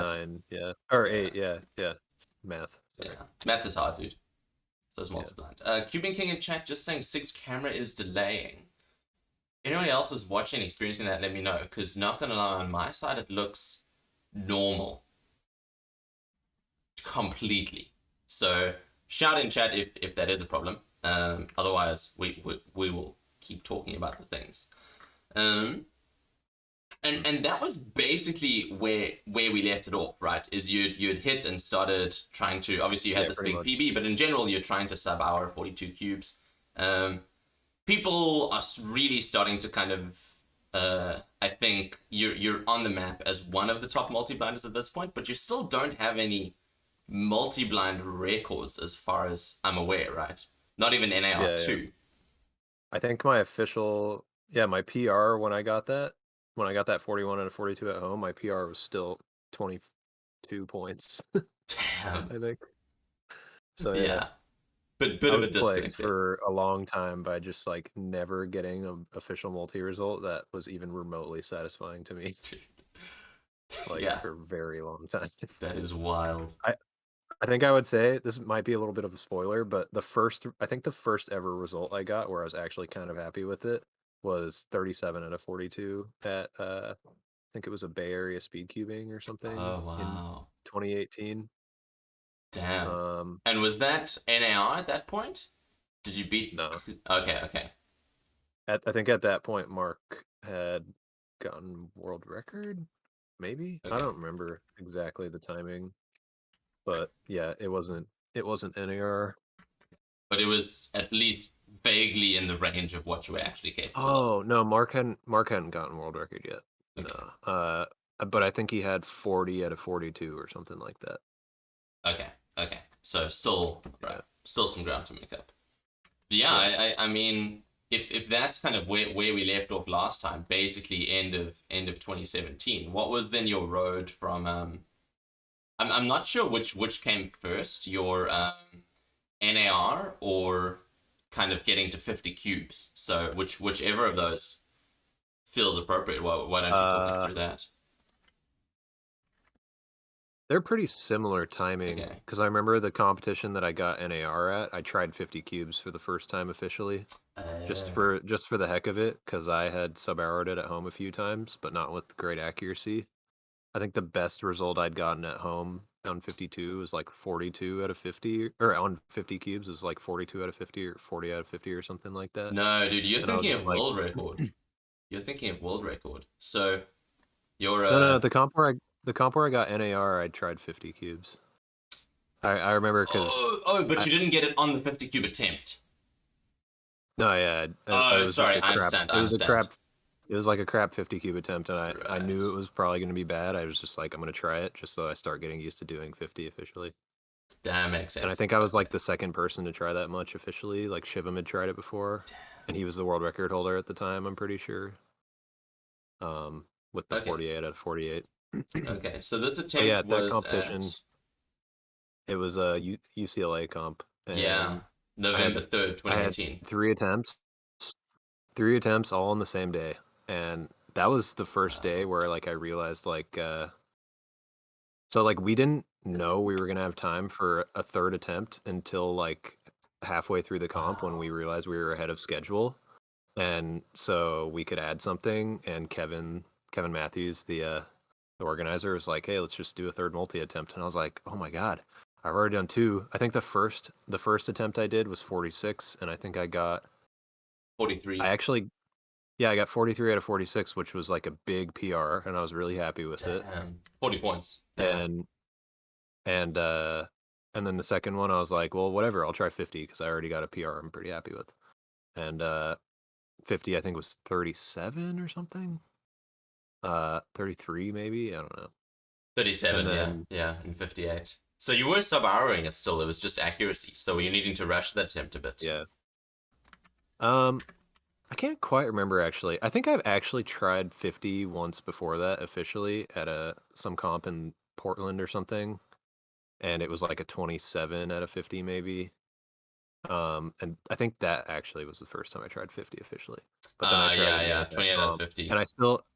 9, yeah. Or Yeah, 8, yeah, yeah. Math, sorry. yeah. Math is hard, dude. So it's Yeah. multi-blind. Cubing King in chat just saying Sig's camera is delaying. Anyone else is watching, experiencing that, let me know. Because not gonna lie, on my side, it looks normal. Completely. So shout in chat if that is a problem. Otherwise, we will keep talking about the things. Um, and that was basically where we left it off, right? Is you'd hit and started trying to, obviously you had Yeah, this pretty big much. PB, but in general you're trying to sub hour 42 cubes. People are really starting to kind of I think you're on the map as one of the top multi-blinders at this point, but you still don't have any multi-blind records as far as I'm aware, right? Not even NAR Yeah, yeah. 2. I think my official, yeah, my PR when I got that 41 and a 42 at home, my PR was still 22 points, Damn. I think. So yeah, Yeah. But bit I of was a plagued disconnect there. for a long time by just like never getting an official multi result that was even remotely satisfying to me, like Yeah, for a very long time. that is wild. I I think I would say this might be a little bit of a spoiler, but I think the first ever result I got where I was actually kind of happy with it was 37 out of 42 at I think it was a Bay Area speed cubing or something Oh in wow. 2018. Damn. Um, And was that NAR at that point? Did you beat? no, Okay, okay, I think at that point Mark had gotten world record, maybe. I okay. don't remember exactly the timing, but yeah, it wasn't NAR. But it was at least vaguely in the range of what you were actually capable of. Oh, no, Mark hadn't gotten world record yet. Okay, No. But I think he had 40 out of 42 or something like that. okay, okay. So still right, Yeah. still some ground to make up. But yeah, Yeah. I mean, if that's kind of where we left off last time, basically end of 2017. What was then your road from I'm not sure which came first, your NAR or kind of getting to 50 cubes. So whichever of those feels appropriate. Why don't you talk us Uh through that? they're pretty similar timing Okay. because I remember the competition that I got NAR at, I tried 50 cubes for the first time officially. Just for the heck of it, because I had sub-arrowed it at home a few times, but not with great accuracy. I think the best result I'd gotten at home on 52 was like 42 out of 50, or on 50 cubes was like 42 out of 50 or 40 out of 50 or something like that. No, dude, you're And I was thinking just of like, world record. You're thinking of world record. So you're no, no, no. The comp where I got NAR, I tried 50 cubes. I remember because but I you didn't get it on the 50 cube attempt. no, yeah, it Oh, was just sorry, a I crap. understand. I It was a understand. crap. It was like a crap 50 cube attempt, and I knew Right. it was probably going to be bad. I was just like, I'm going to try it just so I start getting used to doing 50 officially. That makes And I sense. think I was Okay. like the second person to try that much officially. Like Shivam had tried it before, and he was the world record holder at the time. I'm pretty sure. With the Okay. 48 out of 48. Okay. So this But yeah, attempt that was at competition, it was a UCLA comp, yeah, and I November had 3rd, I had 2018. three attempts all on the same day, and that was the first day Wow. where like I realized like so like we didn't know we were gonna have time for a third attempt until like halfway through the comp when Wow. we realized we were ahead of schedule, and so we could add something. And Kevin Matthews, the organizer, was like, "Hey, let's just do a third multi attempt." And I was like, "Oh my god, I've already done two." I think the first attempt I did was 46, and I think I 43. actually yeah, I got 43 out of 46, which was like a big PR, and I was really happy with it. Damn. 40 points. Yeah. And and uh and then the second one I was like, well, whatever, I'll try 50 because I already got a PR I'm pretty happy with. And 50 I think was 37 or something. 33 maybe, I don't know. And 37, yeah. then Yeah, and 58. So you were sub-arrowing it still. It was just accuracy. So were you needing to rush that attempt a bit? yeah. Um I can't quite remember actually. I think I've actually tried 50 once before that officially at a some comp in Portland or something, and it was like a 27 out of 50 maybe. And I think that actually was the first time I tried 50 officially. But then I tried it Yeah, again yeah. at that 28 out of comp, and 50.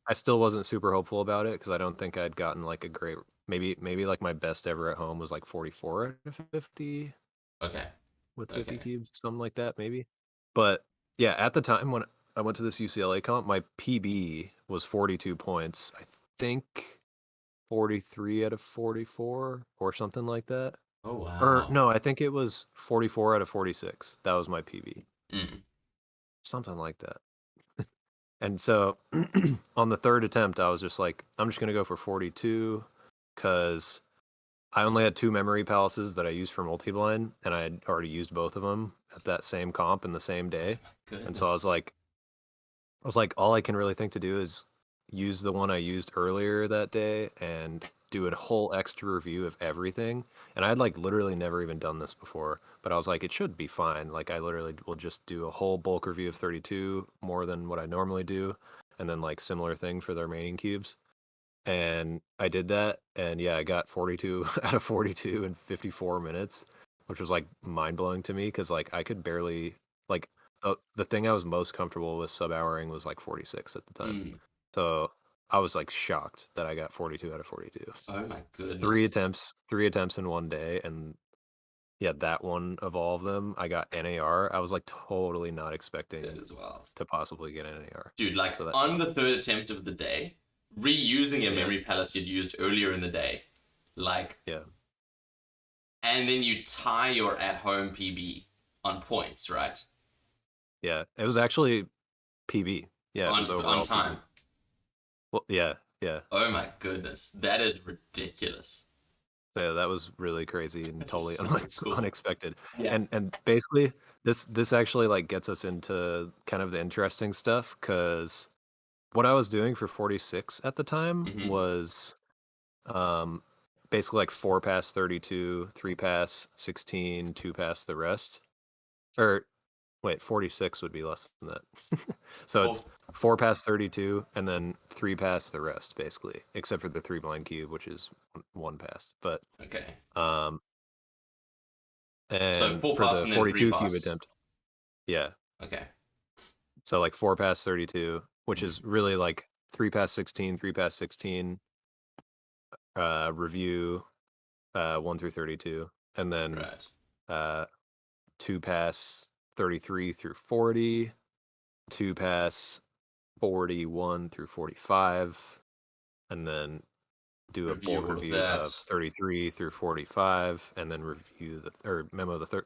I still wasn't super hopeful about it because I don't think I'd gotten like a great maybe like my best ever at home was like 44 out of 50 Okay. with 50 Okay. cubes, something like that, maybe. But yeah, at the time when I went to this UCLA comp, my PB was 42 points. I think 43 out of 44 or something like that. Oh Or wow. no, I think it was 44 out of 46. That was my PB. Mm. Something like that. And so on the third attempt, I was just like, I'm just going to go for 42 because I only had two memory palaces that I used for multi-blind, and I had already used both of them at that same comp in the same Oh day. my And so goodness. I was like, all I can really think to do is use the one I used earlier that day and do a whole extra review of everything. And I'd like literally never even done this before, but I was like, it should be fine. Like I literally will just do a whole bulk review of 32 more than what I normally do, and then like similar thing for the remaining cubes. And I did that, and yeah, I got 42 out of 42 in 54 minutes, which was like mind blowing to me because like I could barely like the thing I was most comfortable with sub-houring was like 46 at the time. Mm. So I was like shocked that I got 42 out of 42. Oh my Three goodness. attempts, three attempts in one day, and yeah, that one of all of them, I got NAR. I was like totally not That expecting is wild. to possibly get NAR. Dude, like So that on shocked the third attempt of the day, reusing a me. Yeah, memory palace you'd used earlier in the day, like, yeah, and then you tie your at home PB on points, right? yeah. It was actually PB. Yeah, it was On overall time. PB. Well, yeah, yeah. Oh my goodness. That is ridiculous. So yeah, that was really crazy and That is totally so cool. unexpected. Yeah. And basically this actually like gets us into kind of the interesting stuff because what I was doing for 46 at the time Mm-hmm. was um basically like 4 pass 32, 3 pass 16, 2 pass the rest. Or wait, 46 would be less than that. So it's Well, 4 past 32 and then 3 past the rest, basically, except for the 3 blind cube, which is 1 pass. But, okay. um, So and four for pass the and then three 42 cube pass. attempt, yeah. Okay. So like 4 past 32, which Mm-hmm. is really like 3 past 16, 3 past 16, review, 1 through 32, and then, Right. uh, 2 pass 33 through 40, 2 pass 41 through 45, and then do a Review bulk all of review of that. 33 through 45, and then review or memo the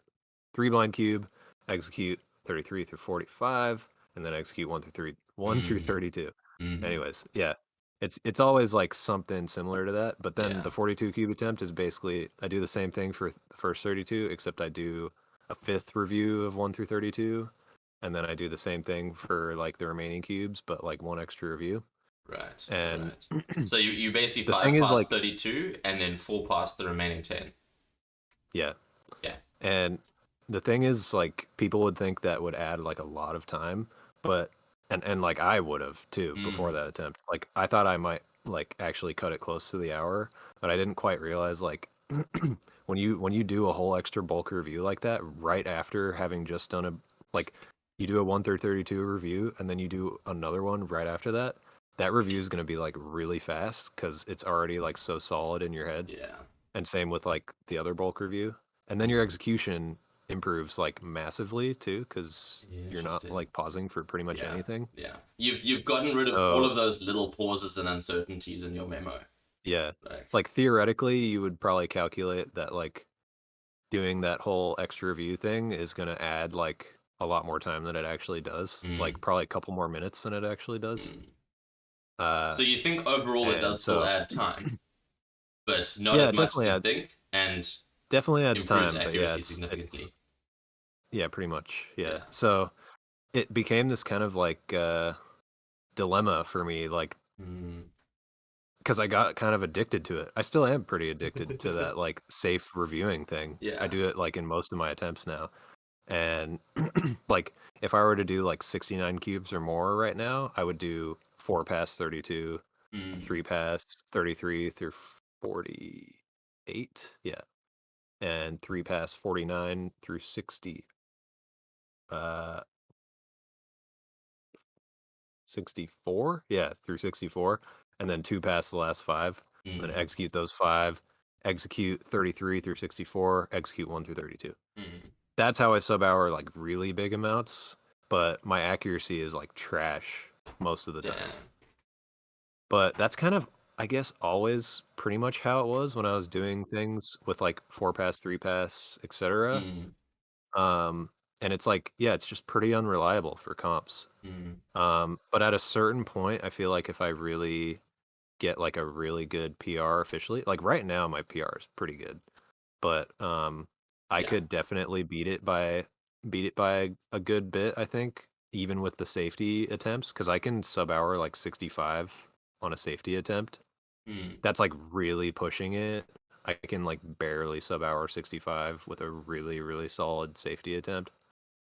three blind cube, execute 33 through 45, and then execute 1 through Mm-hmm. 32. Mm-hmm. Anyways, yeah. It's always like something similar to that, but then Yeah. the 42 cube attempt is basically I do the same thing for the first 32, except I do a fifth review of 1 through 32, and then I do the same thing for like the remaining cubes, but like one extra review. Right. And Right. So you basically the thing five is past like 32 and then four past the remaining 10. yeah. Yeah. And the thing is, like, people would think that would add like a lot of time, but and like I would have too before Mm. that attempt. Like I thought I might like actually cut it close to the hour, but I didn't quite realize like when you do a whole extra bulk review like that right after having just done a like you do a 1 through 32 review and then you do another one right after that, that review is going to be like really fast because it's already like so solid in your head. Yeah. And same with like the other bulk review. And then your Mm. execution improves like massively too, because you're not Interesting. like pausing for pretty much Yeah. anything. Yeah. You've gotten rid of all So of those little pauses and uncertainties in your memo. yeah, Like, like theoretically, you would probably calculate that like doing that whole extra review thing is going to add like a lot more time than it actually does. Like mm, probably a couple more minutes than it actually does. mm. Uh, So you think overall it and does still so add time, but not yeah, as it much as you think, and definitely adds improves time, but yeah, accuracy it's significantly. yeah, pretty much. Yeah. Yeah. So it became this kind of like dilemma for me, like Mm. because I got kind of addicted to it. I still am pretty addicted to that like safe reviewing thing. I Yeah. do it like in most of my attempts now. And like if I were to do like 69 cubes or more right now, I would do 4 pass 32, Mm. 3 pass 33 through 48. Yeah. And 3 pass 49 through 60. Uh 64? Yeah, through 64, and then 2 pass the last 5. then Mm. execute those 5, execute 33 through 64, execute 1 through 32. Mm. That's how I sub-hour, like, really big amounts, but my accuracy is, like, trash most of the time. Damn. But that's kind of, I guess, always pretty much how it was when I was doing things with, like, 4 pass, 3 pass, etc. Mm. Um, and it's like, yeah, it's just pretty unreliable for comps. Mm. But at a certain point, I feel like if I really get, like, a really good PR officially, like, right now, my PR is pretty good. But, I Yeah. could definitely beat it by a good bit, I think, even with the safety attempts, because I can sub-hour, like, 65 on a safety attempt. Mm. That's, like, really pushing it. I can, like, barely sub-hour 65 with a really, really solid safety attempt.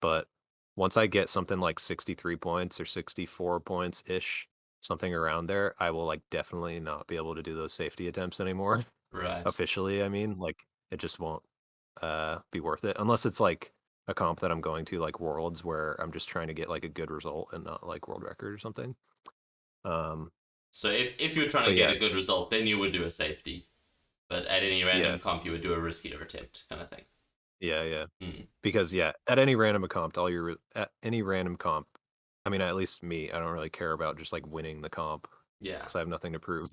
But once I get something like 63 points or 64 points-ish, something around there, I will, like, definitely not be able to do those safety attempts anymore. Right. Officially, I mean, like, it just won't, be worth it unless it's, like, a comp that I'm going to, like, Worlds, where I'm just trying to get, like, a good result and not, like, world record or something. Um, So if you're trying but to get yeah, a good result, then you would do a safety. But at any yeah, random comp, you would do a riskier attempt, kind of thing. yeah, yeah. Mm. Because, yeah, at any random comp, I mean, at least me, I don't really care about just, like, winning the comp Yeah. because I have nothing to prove.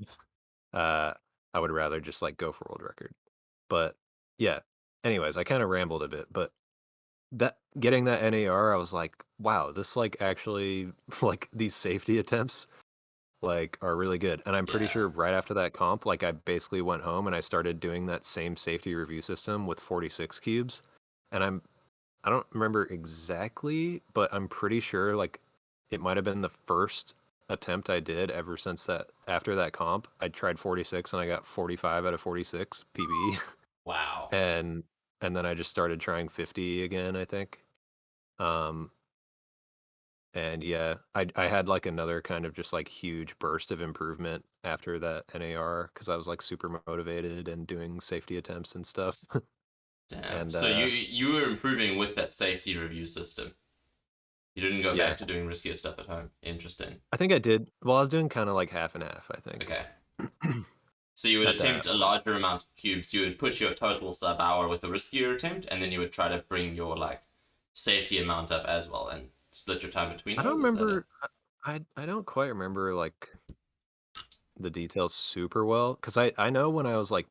Uh, I would rather just, like, go for world record. But, yeah, anyways, I kinda rambled a bit, but that getting that NAR, I was like, "Wow, this, like, actually like, these safety attempts, like, are really good." And I'm pretty Yeah. sure right after that comp, like, I basically went home and I started doing that same safety review system with 46 cubes, and I don't remember exactly, but I'm pretty sure, like, it might have been the first attempt I did ever since that after that comp. I tried 46 and I got 45 out of 46 PB. Wow. and and then I just started trying 50 again, I think. Um and yeah, I had like another kind of just like huge burst of improvement after that NAR because I was like super motivated and doing safety attempts and stuff. Damn. and So you were improving with that safety review system. You didn't go yeah, back to doing riskier stuff at home. Interesting. I think I did. Well, I was doing kind of like half and half, I think. Okay. So you would At that attempt a point. larger amount of cubes. You would push your total sub hour with a riskier attempt, and then you would try to bring your like safety amount up as well, and split your time between I don't those. Is that it? remember. I don't quite remember like the details super well because I know when I was like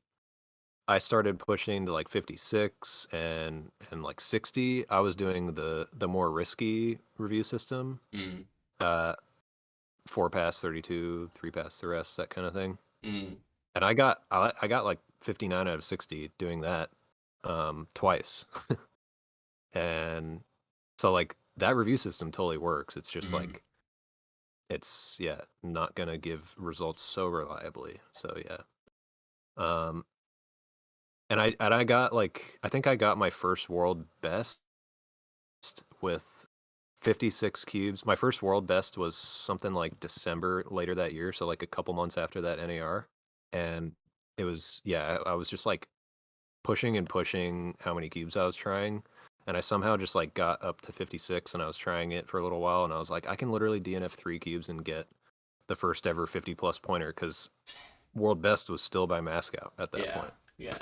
I started pushing to like 56 and like 60. I was doing the more risky review system. Mm. Uh, 4 pass 32, 3 pass the rest, that kind of thing. Mm. And I got like 59 out of 60 doing that twice. And so like that review system totally works. It's just Mm. like it's yeah, not gonna give results so reliably. So yeah. Um and I got like I think I got my first world best with 56 cubes. My first world best was something like December later that year, so like a couple months after that NAR. And it was yeah, I was just like pushing and pushing how many cubes I was trying. And I somehow just like got up to 56 and I was trying it for a little while and I was like, I can literally DNF 3 cubes and get the first ever 50 plus pointer because world best was still by Mascout at that Yeah. point. Yeah.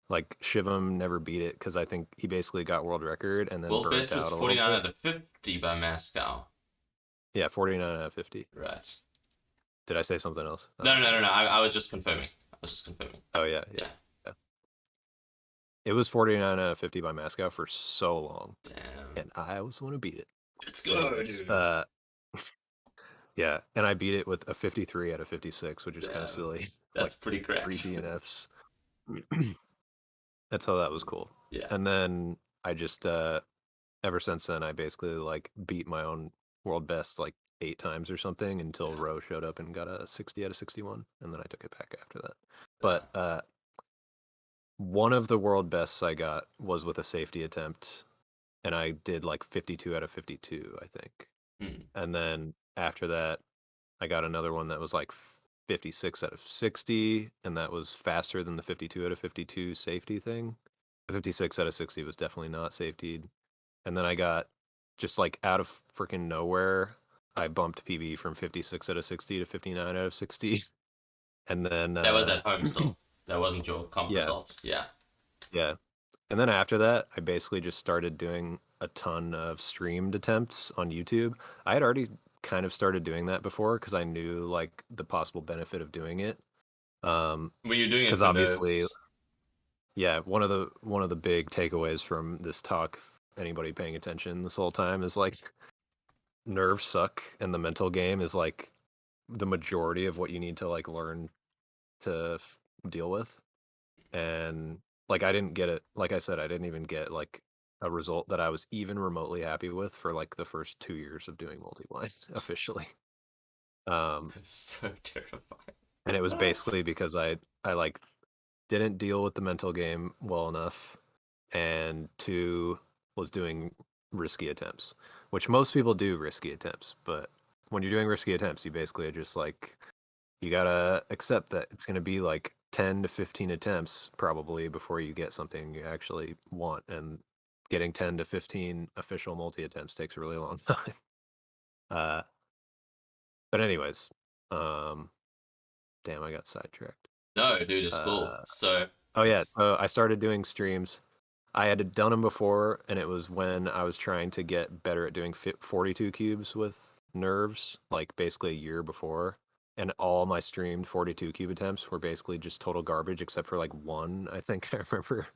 Like Shivam never beat it because I think he basically got world record and then World burnt best was out a little 49 bit. out of 50 by Moscow. Yeah, 49 out of 50. Right. Did I say something else? I No, don't no, know. no, no, no. I was just confirming. I was just confirming. Oh yeah, yeah, Yeah. yeah. It was 49 out of 50 by Mascout for so long, Damn. and I was the one who beat it. Let's go, Anyways, dude. yeah, and I beat it with a 53 out of 56, which is kind of Damn. silly. That's Like pretty three cracked. DNFs. That's how that was cool. Yeah. And then I just ever since then I basically like beat my own world best like 8 times or something until Yeah. Roe showed up and got a 60 out of 61, and then I took it back after that. Yeah. But one of the world bests I got was with a safety attempt, and I did like 52 out of 52, I think. Hmm. And then after that, I got another one that was like 56 out of 60, and that was faster than the 52 out of 52 safety thing. The 56 out of 60 was definitely not safetied. And then I got just like out of freaking nowhere, I bumped PB from 56 out of 60 to 59 out of 60. and then That was at home still. That wasn't your comp yeah, result. Yeah. yeah. And then after that, I basically just started doing a ton of streamed attempts on YouTube. I had already kind of started doing that before because I knew like the possible benefit of doing it. Were you doing it Because for obviously, nerves? yeah, one of the big takeaways from this talk, anybody paying attention this whole time, is like nerves suck, and the mental game is like the majority of what you need to like learn to deal with. And like I didn't get it. Like I said, I didn't even get like a result that I was even remotely happy with for like the first 2 years of doing multi-blind officially. Um, That is so terrifying. and it was basically because I like didn't deal with the mental game well enough, and two was doing risky attempts, which most people do risky attempts, but when you're doing risky attempts, you basically are just like you gotta accept that it's gonna be like 10 to 15 attempts probably before you get something you actually want, and getting 10 to 15 official multi attempts takes a really long time. Uh, but anyways, um, damn, I got sidetracked. No, dude, it's cool. Uh, So oh yeah, it's so I started doing streams. I had done them before, and it was when I was trying to get better at doing 42 cubes with nerves, like basically a year before. And all my streamed 42 cube attempts were basically just total garbage, except for like one. I think I remember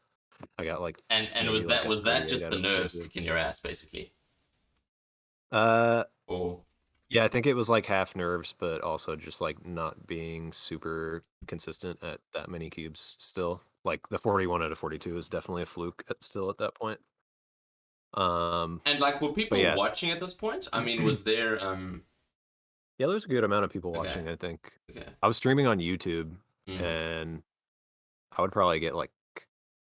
I got like and maybe like a was that 38 just out the of nerves 42. kicking your ass basically? Uh, Or yeah, I think it was like half nerves, but also just like not being super consistent at that many cubes still. Like the 41 out of 42 is definitely a fluke still at that point. Um, and like were but people yeah, watching at this point? I mean, was there yeah, there's a good amount of people okay, watching, I think. okay. I was streaming on YouTube, Mm, and I would probably get like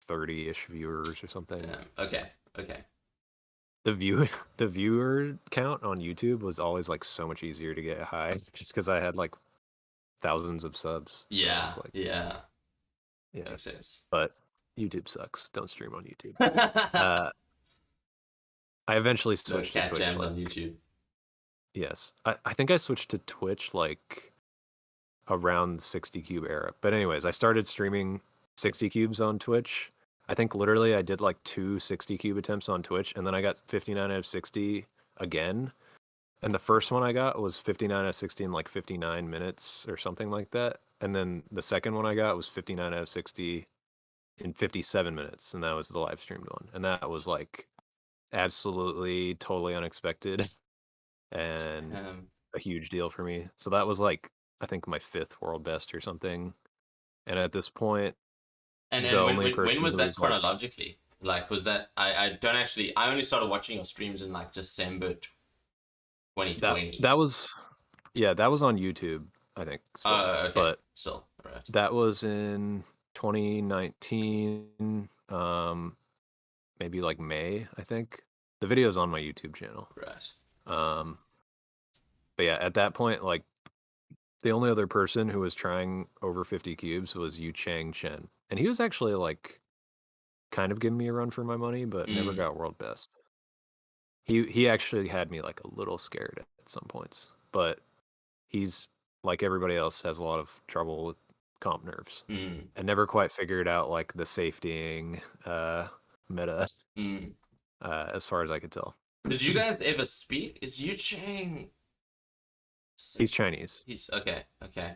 30-ish viewers or something. damn. Okay, okay. The view the viewer count on YouTube was always like so much easier to get high just because I had like thousands of subs. So I Yeah, was like, yeah. yeah. Makes sense. But YouTube sucks. Don't stream on YouTube. Uh, I eventually No switched to cat Twitch. jams Like, on YouTube. yes, I think I switched to Twitch like around 60 cube era. But anyways, I started streaming 60 cubes on Twitch. I think literally I did like two 60 cube attempts on Twitch, and then I got 59 out of 60 again. And the first one I got was 59 out of 60 in like 59 minutes or something like that. And then the second one I got was 59 out of 60 in 57 minutes, and that was the live streamed one. And that was like absolutely totally unexpected and Um, a huge deal for me. So that was like I think my fifth world best or something. And at this point, the and only when person was who that is like chronologically? Like, was that I don't actually I only started watching your streams in like December that 2020. that was yeah, that was on YouTube, I think still. Oh, okay. But Still, right, that was in 2019, maybe like May, I think. The video's on my YouTube channel. right. Um, but yeah, at that point, like the only other person who was trying over 50 cubes was Yu Chang Chen. And he was actually like kind of giving me a run for my money, but never Mm, got world best. He actually had me like a little scared at some points, but he's like everybody else has a lot of trouble with comp nerves mm, and never quite figured out like the safetying meta mm. as far as I could tell. Did you guys ever speak? Is Yu Chang? He's Chinese, He's okay. Okay.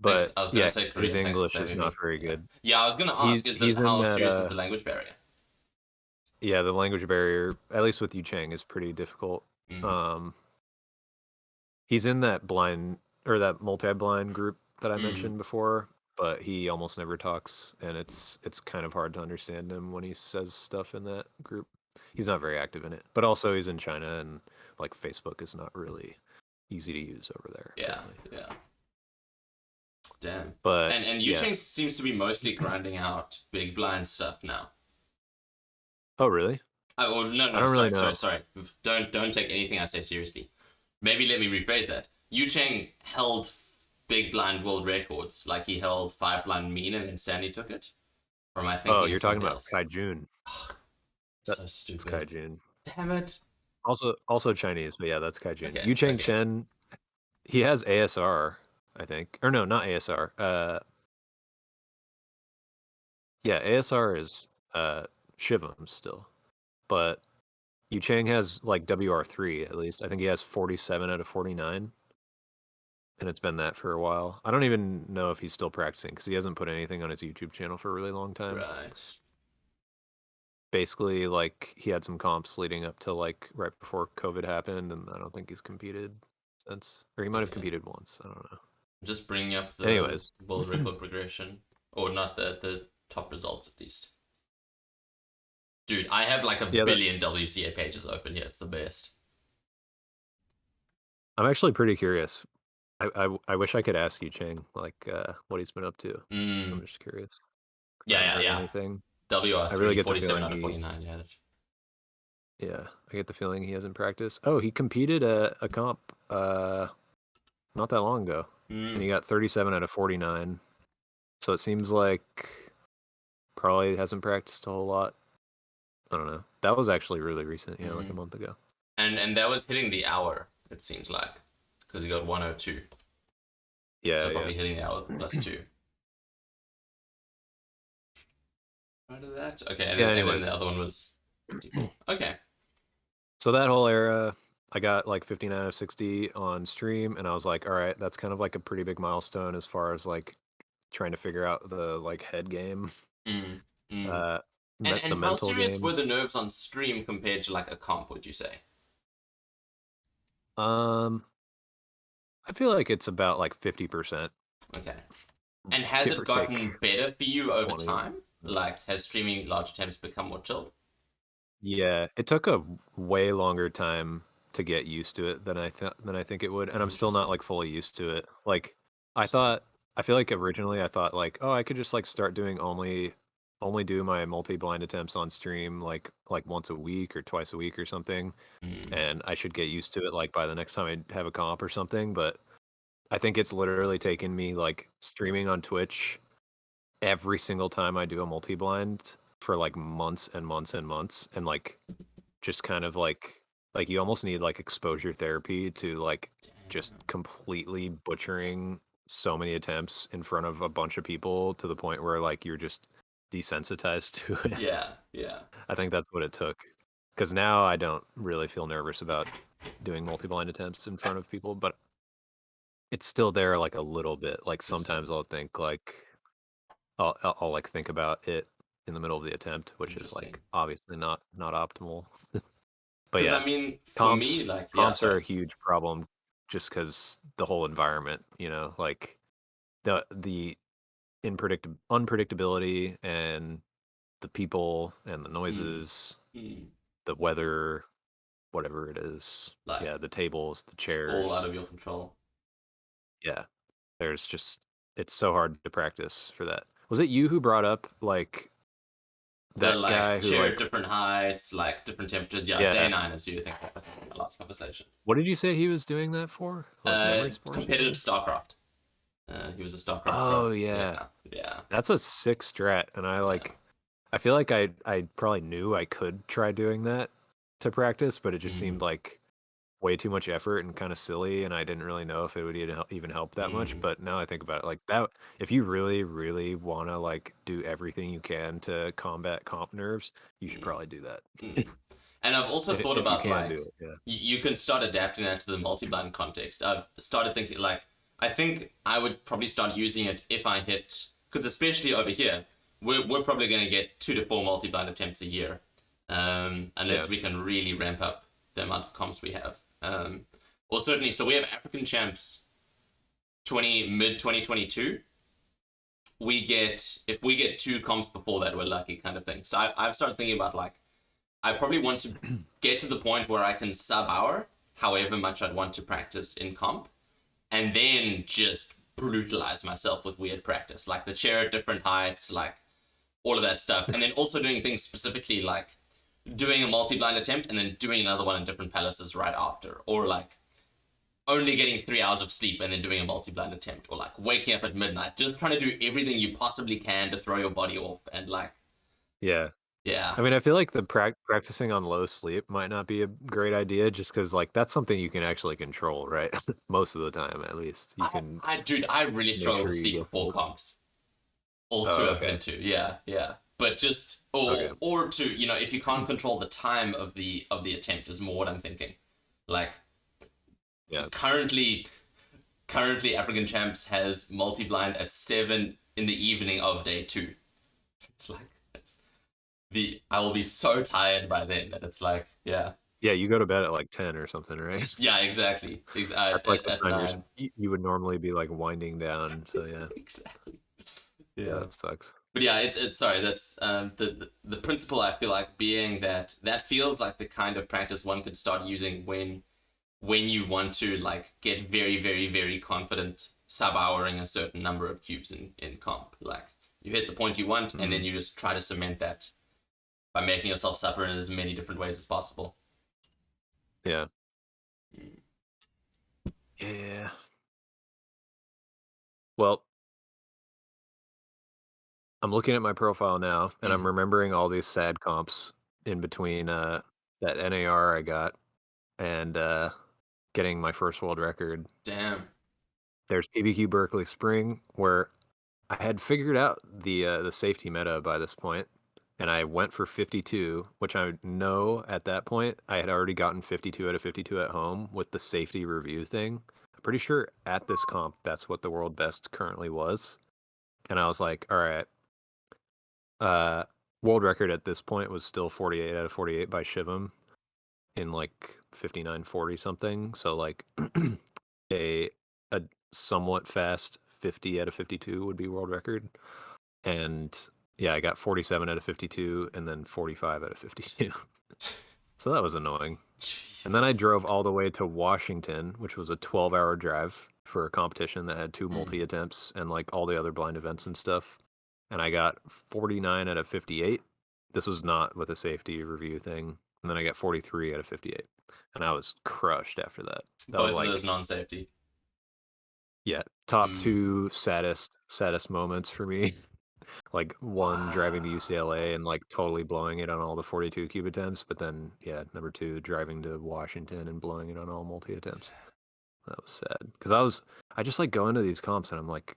Thanks. but I was gonna yeah, say his Korean. Thanks for English is saving not me. very Yeah. good. Yeah, I was gonna He's ask. Is the he's in how that serious is the language barrier? yeah, the language barrier, at least with Yu Chang, is pretty difficult. Mm, Um, he's in that blind or that multi-blind group that I mm, mentioned before, but he almost never talks, and it's kind of hard to understand him when he says stuff in that group. He's not very active in it, but also he's in China, and like Facebook is not really easy to use over there, yeah. apparently. Yeah. Damn. But And Yu yeah. Chang seems to be mostly grinding out big blind stuff now. Oh, really? Oh no I no don't really sorry know. sorry sorry. Don't take anything I say seriously. Maybe let me rephrase that. Yu Chang held big blind world records, like he held five blind mean and then Stanley took it. Or am I Oh, thinking you're of talking somebody about else? Kai Jun. So That's stupid. Kai Jun. Damn it. Also Chinese, but yeah, that's Kai Jun. Okay, Yu Chang okay. Chen, he has ASR, I think. Or no, not ASR. Yeah, ASR is Shivum still, but Yu Chang has like WR3 at least. I think he has 47 out of 49, and it's been that for a while. I don't even know if he's still practicing because he hasn't put anything on his YouTube channel for a really long time. Right. Basically, like he had some comps leading up to like right before COVID happened, and I don't think he's competed since, or he might have Okay. competed once. I don't know. Just bringing up the Anyways, world record progression, or not the top results at least. Dude, I have like a yeah, that billion WCA pages open here. It's the best. I'm actually pretty curious. I wish I could ask you, Chang, like what he's been up to. I'm Mm. just curious because I Yeah, haven't yeah, heard yeah. anything. I really WR3, get the 47 feeling out of he, 49. Yeah, that's. yeah, I get the feeling he hasn't practiced. Oh, he competed a comp not that long ago, and Mm. he got 37 out of 49. So it seems like probably hasn't practiced a whole lot. I don't know. That was actually really recent, yeah, like a Mm. month ago. And that was hitting the hour, it seems like, because he got 102. Yeah, So yeah, probably hitting the hour with the plus two. Right of that. Okay, yeah. and then Anyways, the other one was 54. Okay. so that whole era, I got like 59 out of 60 on stream, and I was like, all right, that's kind of like a pretty big milestone as far as like trying to figure out the like head game, Mm. Mm. uh, And the how mental serious were game. the nerves on stream compared to like a comp, would you say? Um, I feel like it's about like 50%, Okay. And has give it or take gotten better for you over 20. time? Like, has streaming large attempts become more chilled? Yeah, it took a way longer time to get used to it than I think it would, and I'm still not Interesting. like fully used to it. Like I Interesting. thought, I feel like originally I thought like, oh, I could just like start doing only do my multi-blind attempts on stream like once a week or twice a week or something, Mm. and I should get used to it like by the next time I have a comp or something. But I think it's literally Right. taken me like streaming on Twitch every single time I do a multi-blind for like months and months and months, and like just kind of like you almost need like exposure therapy to like just Damn. completely butchering so many attempts in front of a bunch of people to the point where like you're just desensitized to it. Yeah, yeah. I think that's what it took. Because now I don't really feel nervous about doing multi-blind attempts in front of people, but it's still there like a little bit. Like Interesting. sometimes I'll think like I'll like think about it in the middle of the attempt, which is Interesting. like obviously not optimal. But Because yeah, I mean, for me, comps like, yeah, comps are sorry. a huge problem just because the whole environment, like the unpredictability and the people and the Mm. noises, Mm. the weather, whatever it is. Like, Yeah, the tables, the it's all out chairs. of your control. Yeah, there's just it's so hard to practice for that. Was it you who brought up like The that like guy who chair at like different heights, like different temperatures. Yeah, day yeah, nine is who you think of, I think, in the last conversation. what did you say he was doing that for? Like memory sports or Competitive something? StarCraft. He was a StarCraft pro. Oh yeah. Yeah, yeah. That's a sick strat, and Yeah. I feel like I probably knew I could try doing that to practice, but it just seemed Mm. like way too much effort and kind of silly, and I didn't really know if it would even help that much. Mm. But now I think about it, like that, if you really, really want to like do everything you can to combat comp nerves, you should Mm. probably do that Mm. And I've also thought if you about can like do it. Yeah, you can start adapting that to the multi-blind context. I've started thinking like I think I would probably start using it if I hit because especially over here we're probably going to get 2 to 4 multi-blind attempts a year, yeah, unless we can really ramp up the amount of comps we have. Or certainly, so we have African champs 2022. We get if we get 2 comps before that, we're lucky, kind of thing. So I've started thinking about like I probably want to get to the point where I can sub hour however much I'd want to practice in comp, and then just brutalize myself with weird practice, like the chair at different heights, like all of that stuff, and then also doing things specifically like doing a multi-blind attempt and then doing another one in different palaces right after, or like only getting 3 hours of sleep and then doing a multi-blind attempt, or like waking up at midnight, just trying to do everything you possibly can to throw your body off and like yeah. Yeah. I mean, I feel like the practicing on low sleep might not be a great idea just because, like, that's something you can actually control, right? Most of the time, at least. You can Dude, I really make struggle sure with you sleep get before sleep. comps. All too Oh, open okay. to, yeah, yeah. But just, Okay. or to, if you can't control the time of the attempt is more what I'm thinking. Like, Yeah. currently, African Champs has multi-blind at 7 in the evening of day 2. It's like, I will be so tired by then that it's like, yeah. Yeah, you go to bed at, like, 10 or something, right? Yeah, exactly. That's, like, the At time 9. you would normally be, like, winding down, so yeah. Exactly. Yeah, Yeah. that sucks. But yeah, it's sorry. That's the principle. I feel like being that feels like the kind of practice one could start using when you want to like get very very very confident sub-houring a certain number of cubes in comp. Like you hit the point you want, and then Mhm. you just try to cement that by making yourself suffer in as many different ways as possible. Yeah. Yeah. Well, I'm looking at my profile now, and I'm Mm. remembering all these sad comps in between, that NAR I got and, getting my first world record. Damn. There's PBQ Berkeley Spring, where I had figured out the safety meta by this point, and I went for 52, which I know at that point I had already gotten 52 out of 52 at home with the safety review thing. I'm pretty sure at this comp that's what the world best currently was, and I was like, all right, uh, world record at this point was still 48 out of 48 by Shivam in like 59:40 something. So like a a somewhat fast 50 out of 52 would be world record. And yeah, I got 47 out of 52 and then 45 out of 52. So that was annoying. And then I Jesus. drove all the way to Washington, which was a 12-hour drive for a competition that had two Mm. multi attempts and like all the other blind events and stuff. And I got 49 out of 58. This was not with a safety review thing. And then I got 43 out of 58. And I was crushed after that. That was Both of those like, non-safety. yeah, top Mm. two saddest moments for me. Like one driving to Wow. UCLA and like totally blowing it on all the 42 cube attempts, but then yeah, number two driving to Washington and blowing it on all multi attempts. That was sad because I just like go into these comps and I'm like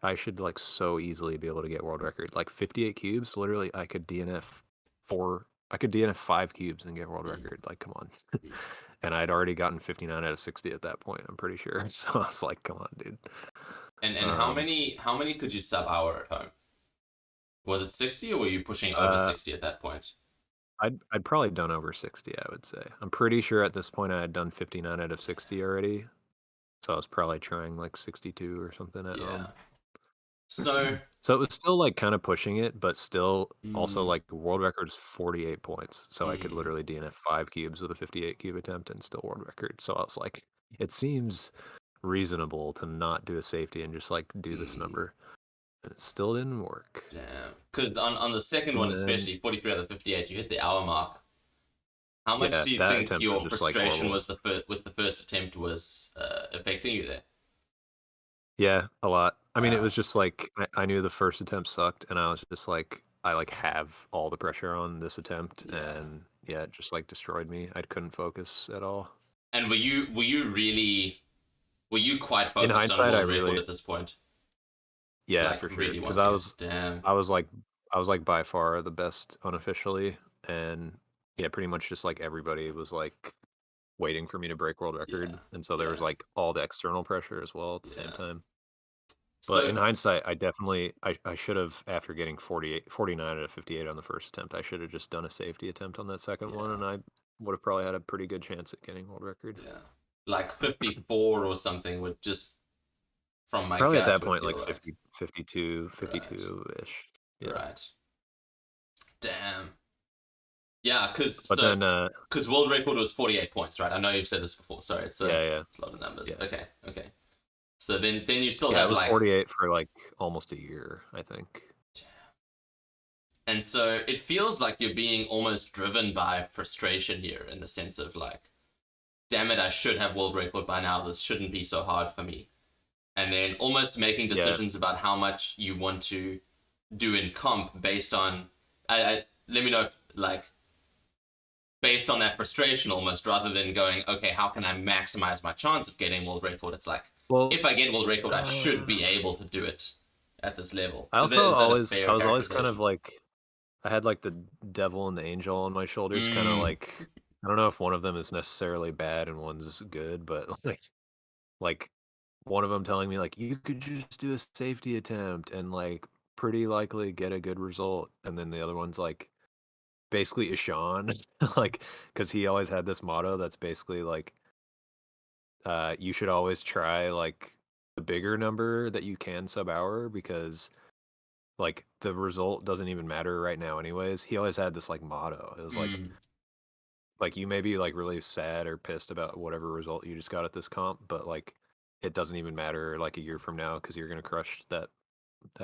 I should like so easily be able to get world record like 58 cubes. Literally, I could DNF 5 cubes and get world Mm. record. Like, come on. Mm. And I'd already gotten 59 out of 60 at that point. I'm pretty sure. So I was like, come on, dude. And Um, how many could you sub-hour at home? Was it 60 or were you pushing over uh, 60 at that point? I'd probably done over 60, I would say. I'm pretty sure at this point I had done 59 out of 60 already. So I was probably trying like 62 or something at home. Yeah. So, So it was still like kind of pushing it, but still also mm, like the world record is 48 points. So I could mm, literally DNF 5 cubes with a 58 cube attempt and still world record. So I was like, it seems reasonable to not do a safety and just like do this mm, number. And it still didn't work. damn. Because on the second one, And then, especially 43 out of 58, you hit the hour mark. How much yeah, do you that think attempt was your just like frustration horrible. was with the first attempt was affecting you there? Yeah, a lot. I mean, it Uh, was just like I knew the first attempt sucked, and I was just like, I like have all the pressure on this attempt, yeah. and yeah, it just like destroyed me. I couldn't focus at all. And were you quite In focused on hindsight, I world record really, at this point? yeah, Like for sure, really because wanting it? Damn. I was like, I was like by far the best unofficially, and yeah, pretty much just like everybody was like waiting for me to break world record, Yeah. and so there was Yeah. like all the external pressure as well at the same Yeah. time. But So in hindsight, I definitely I should have after getting 49 out of 58 on the first attempt, I should have just done a safety attempt on that second one, yeah. and I would have probably had a pretty good chance at getting world record. Yeah. Like 54 or something would just, from my Probably at gut, that would point, feel like like, 50, 52, right, 52-ish. Yeah. right. Damn. Yeah, But then, because world record was 48 points, right? I know you've said this before. Sorry, yeah, yeah, it's a lot of numbers. yeah. Okay, okay. So then you still Yeah, it have was like, 48 for like almost a year, I think. and so it feels like you're being almost driven by frustration here in the sense of like, damn it, I should have world record by now. This shouldn't be so hard for me. And then almost making Yeah. decisions about how much you want to do in comp based on. let me know if, like, based on that frustration almost, rather than going, okay, how can I maximize my chance of getting world record? It's like, Well, if I get world record, I should uh, be able to do it at this level. I also Is that a always fair I was always kind of characterization? like I had like the devil and the angel on my shoulders, kind of Mm, like I don't know if one of them is necessarily bad and one's good, but like one of them telling me like you could just do a safety attempt and like pretty likely get a good result, and then the other one's like basically Ishan, like because he always had this motto that's basically like you should always try like the bigger number that you can sub hour because like the result doesn't even matter right now anyways. He always had this like motto. It was mm. like you may be like really sad or pissed about whatever result you just got at this comp, but like it doesn't even matter like a year from now because you're gonna crush that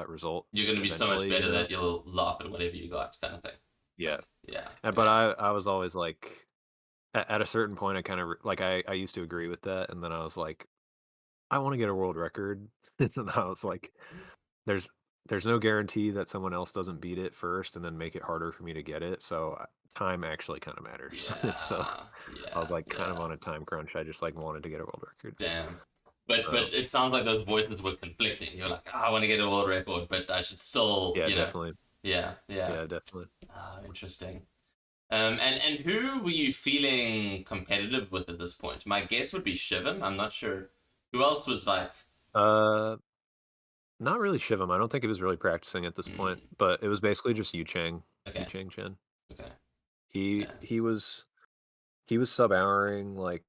result You're going to be so much eventually, you better know? that you'll laugh at whatever you got, kind of thing. Yeah. Like, yeah, But yeah, I was always like at a certain point I kind of like I used to agree with that, and then I was like I want to get a world record. And I was like there's there's no guarantee that someone else doesn't beat it first and then make it harder for me to get it. So time actually kind of matters. So yeah, I was yeah, like kind of yeah. on a time crunch. I just like wanted to get a world record. Damn. But So it sounds like those voices were conflicting. You're like, oh, I want to get a world record, but I should still, yeah, definitely. yeah, yeah. Yeah, definitely. Oh, interesting. And who were you feeling competitive with at this point? My guess would be Shivam. I'm not sure. Who else was like, Uh, Not really Shivam. I don't think he was really practicing at this point, mm, but it was basically just Yu okay, Chang Chen. okay, He damn, he was he was sub houring like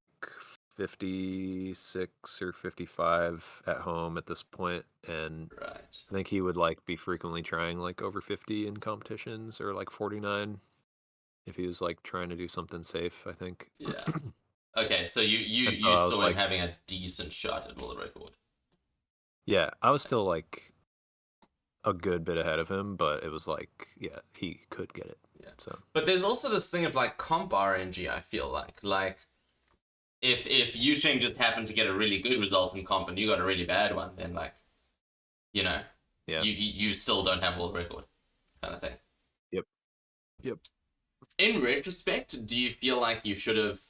56 or 55 at home at this point, and right, I think he would like be frequently trying like over 50 in competitions or like 49 if he was like trying to do something safe, I think. yeah. Okay, so And so you I was saw him like, having a decent shot at world record. yeah, I was still like a good bit ahead of him, but it was like, yeah, he could get it. Yeah, So, but there's also this thing of like comp RNG. I feel like if Yusheng just happened to get a really good result in comp and you got a really bad one, then like you know yeah. you still don't have world record kind of thing. Yep. Yep. In retrospect, do you feel like you should have?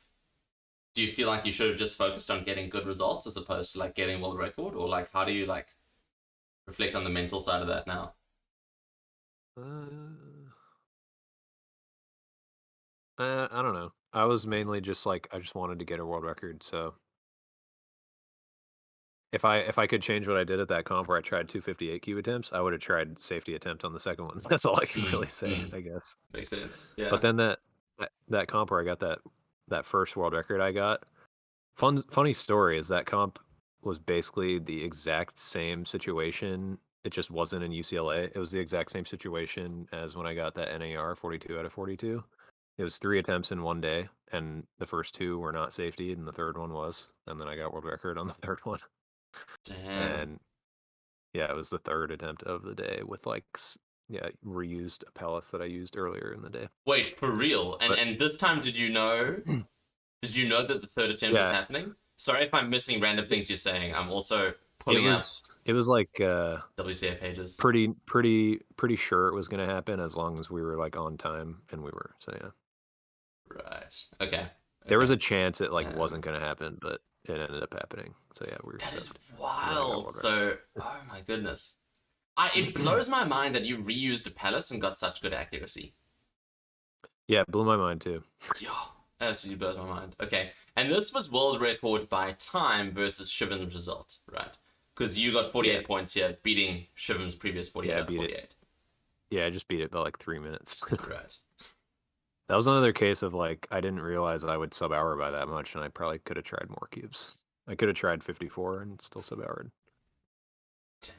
Do you feel like you should have just focused on getting good results as opposed to like getting world record, or like how do you like reflect on the mental side of that now? Uh, I don't know. I was mainly just like I just wanted to get a world record, so if I could change what I did at that comp where I tried 258 cube attempts, I would have tried safety attempt on the second one. That's all I can Mm, really say, mm, I guess. makes sense. But Yeah. then that comp where I got that first world record I got, funny story is that comp was basically the exact same situation. It just wasn't in UCLA. It was the exact same situation as when I got that NAR 42 out of 42. It was 3 attempts in one day, and the first two were not safety, and the third one was. And then I got world record on the third one. Damn. And yeah, it was the third attempt of the day with like yeah, reused pellets that I used earlier in the day. Wait, for real? But And this time, did you know? Did you know that the third attempt was yeah, happening? Sorry if I'm missing random it, things you're saying. I'm also it pulling up was it was like WCA pages. pretty sure it was gonna happen as long as we were like on time and we were. So yeah, Right. Okay. there was Okay. a chance it like Damn. wasn't gonna happen, but it ended up happening. So yeah, we were That is stoked, and then I got wild. world record. So, oh my goodness. It blows my mind that you reused a palace and got such good accuracy. Yeah, it blew my mind too. Yeah, absolutely blows my mind. Okay, and this was world record by time versus Shivan's result, right? Because you got Yeah, 48 points here, beating Shivan's previous 48 yeah, I out of beat it. 48. Yeah, I just beat it by like 3 minutes. Right. That was another case of like I didn't realize I would sub hour by that much, and I probably could have tried more cubes. I could have tried 54 and still sub houred. Damn.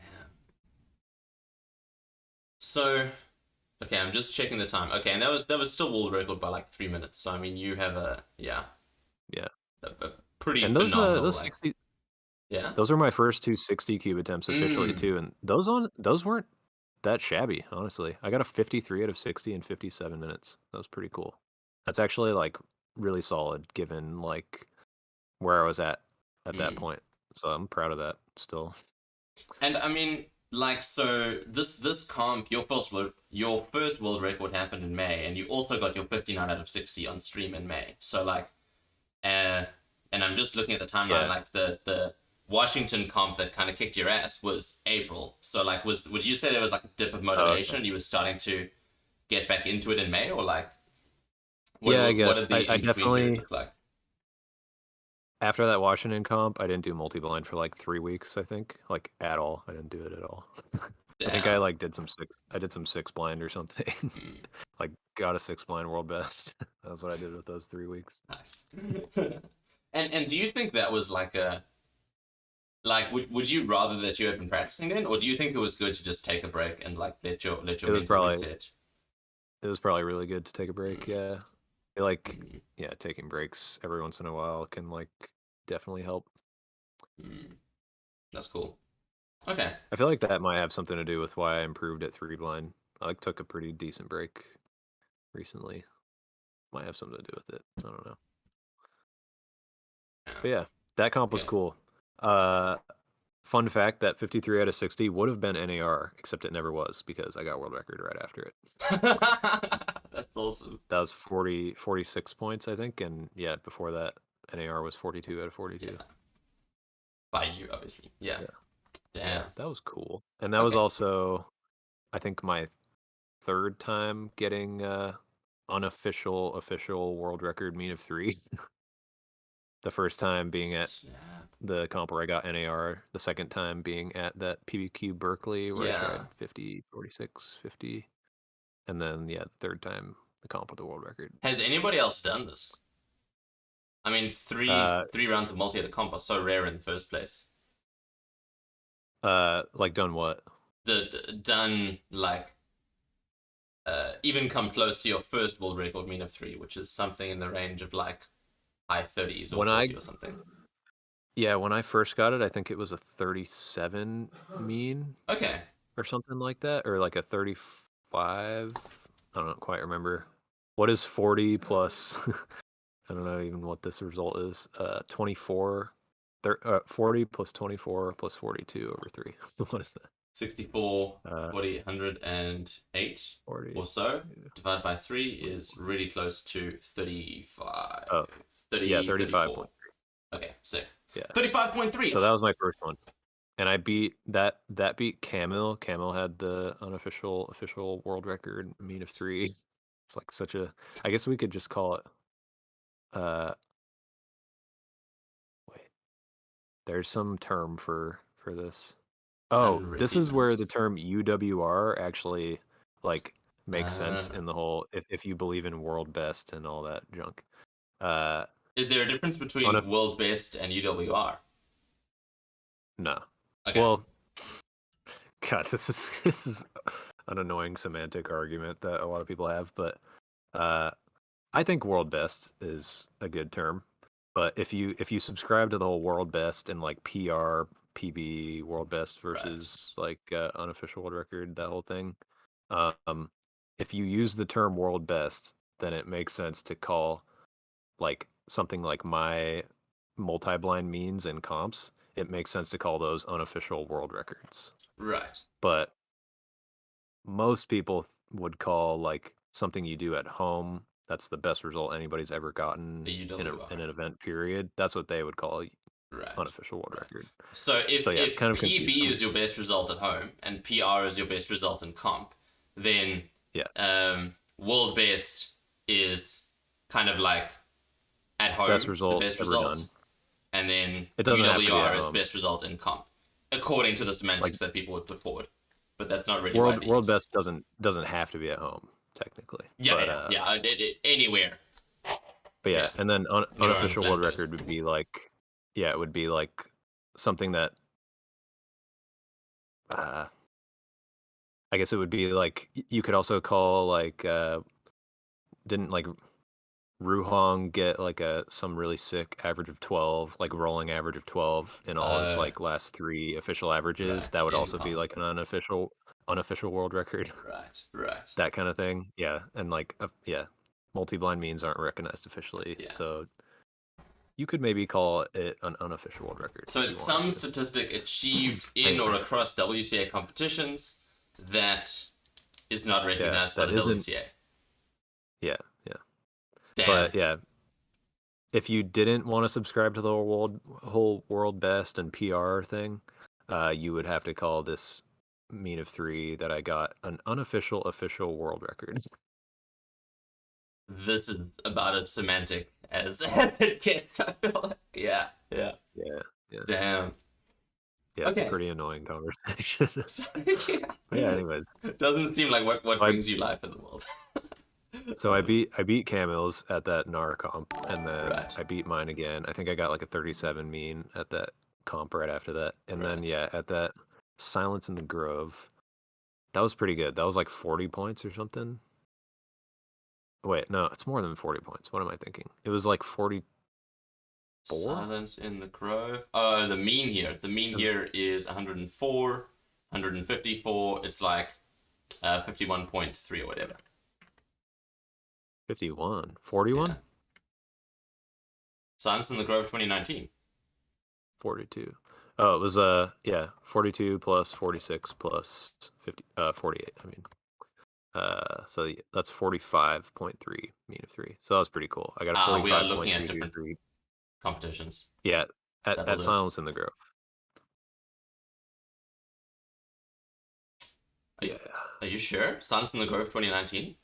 So, okay, I'm just checking the time. Okay, and that was still world record by like 3 minutes. So I mean, you have a yeah, Yeah, a pretty and phenomenal those like 60 yeah. those are my first two 60 cube attempts officially Mm, too, and those weren't that shabby, honestly. I got a 53 out of 60 in 57 minutes. That was pretty cool. That's actually like really solid given like where I was at that mm. point. So I'm proud of that still. And I mean, like so this comp, your first world record happened in May, and you also got your 59 out of 60 on stream in May. So like, uh, and I'm just looking at the timeline. Yeah. Like the Washington comp that kind of kicked your ass was April. So like, would you say there was like a dip of Oh, motivation okay. and you were starting to get back into it in May, or like Yeah, I what guess did the I in between period definitely look like? after that Washington comp, I didn't do multi-blind for like 3 weeks, I think. Like at all. I didn't do it at all. I think I Damn. like did some six blind or something. Mm, Like got a six blind world best. That's what I did with those 3 weeks. nice. And do you think that was like a like would you rather that you had been practicing then, or do you think it was good to just take a break and like let your It was mental probably reset? it was probably really good to take a break, Mm, yeah. I feel like mm, yeah, taking breaks every once in a while can like definitely help. mm. That's cool. Okay. I feel like that might have something to do with why I improved at three blind. I like took a pretty decent break recently. Might have something to do with it. I don't know. Yeah. But yeah, that comp was Okay. cool. Uh Fun fact that 53 out of 60 would have been NAR, except it never was because I got world record right after it. That's awesome. That was 46 points, I think. And yeah, before that, NAR was 42 out of Yeah. 42. By you, obviously. Yeah. Yeah. Damn. Yeah, that was cool. And that was Okay. also, I think, my third time getting unofficial official world record mean of three. The first time being at Snap. the comp where I got NAR, the second time being at that PBQ Berkeley where I Yeah. tried 50, 46, 50. And then yeah, the third time the comp with the world record. Has anybody else done this? I mean, Uh, three rounds of multi at a comp are so rare in the first place. like done what? Done like even come close to your first world record mean of three, which is something in the range of like high 30s or When 40 I or something. yeah, when I first got it, I think it was a 37 mean Okay. or something like that, or like a 35. I don't quite remember. What is 40 plus? I don't know even what this result is. 24. 40 plus 24 plus 42 over 3. What is that? 64, Uh, 40, 108 40. or so divided by 3 is really close to 35. Oh, yeah, 30, 35 34. point. Okay, sick. Yeah. 35.3. So that was my first one. And I beat that beat Camel. Camel had the unofficial official world record mean of three. It's like such a I guess we could just call it uh wait, there's some term for this. Oh, this is where the Unrepeatment. term UWR actually like makes sense Uh, in the whole if you believe in world best and all that junk. Uh is there a difference between unof- world best and UWR? no. Okay. Well, God, this is an annoying semantic argument that a lot of people have, but uh I think world best is a good term, but if you subscribe to the whole world best and like PR, PB, world best Right. versus like unofficial world record, that whole thing, um, if you use the term world best, then it makes sense to call like something like my multi-blind means and comps. It makes sense to call those unofficial world records, Right. but most people would call like something you do at home that's the best result anybody's ever A gotten in UWR. an event period. That's what they would call Right. unofficial world Right. record. So So yeah, it's if kind of PB confusing. is your best result at home and PR is your best result in comp, then Yeah, world best is kind of like at best home the result best ever result, done. and then It doesn't have to be UWR at is home. best result in comp, according to the Like semantics that people would put forward. But that's not really world widely world used. best doesn't have to be at home technically. Yeah, But yeah, yeah. Anywhere. yeah, Yeah, and then anywhere on the unofficial world planet Earth. record would be like yeah, it would be like something that uh I guess it would be like you could also call like didn't like Ruhong get like a some really sick average of 12, like rolling average of 12 in all his Uh, like last three official averages. right. That would In also be comp. like an unofficial world record, Right. Right. that kind of thing. Yeah, and like yeah, multi-blind means aren't recognized officially. Yeah. So you could maybe call it an unofficial world record So if you it's wanted some to. statistic achieved I in mean, or across WCA competitions that is not yeah, recognized by that the isn't. WCA. Yeah, yeah. Damn. But yeah, if you didn't want to subscribe to the whole world best and PR thing, you would have to call this mean of 3 that I got an unofficial official world record. This is about as semantic as it gets, I feel like. Yeah, yeah. Yeah, yeah, Damn. yeah. It's a Okay. pretty annoying conversation. So, But yeah. yeah. Anyways, Doesn't seem like what so I brings you life in the world. so I beat Camille's at that NAR comp, and then Right, I beat mine again. I think I got like a 37 mean at that comp right after that, and then right. yeah, at that Silence in the Grove, that was pretty good. That was like 40 points or something. Wait, no, it's more than 40 points. What am I thinking? It was like 44? Silence in the Grove. Oh, the mean here. The mean It was here is 104, 154. It's like 51.3 or whatever. 51. Yeah. 41? Silence in the Grove 2019. 42. Oh, it was yeah, 42 plus 46 plus 50 48, I mean. So yeah, that's 45.3 mean of 3. So that was pretty cool. I got a We are looking at 45.3 different degree. competitions. Yeah, That'll at do it. Silence in the Grove. Are, Yeah. are you sure? Silence in the Grove 2019?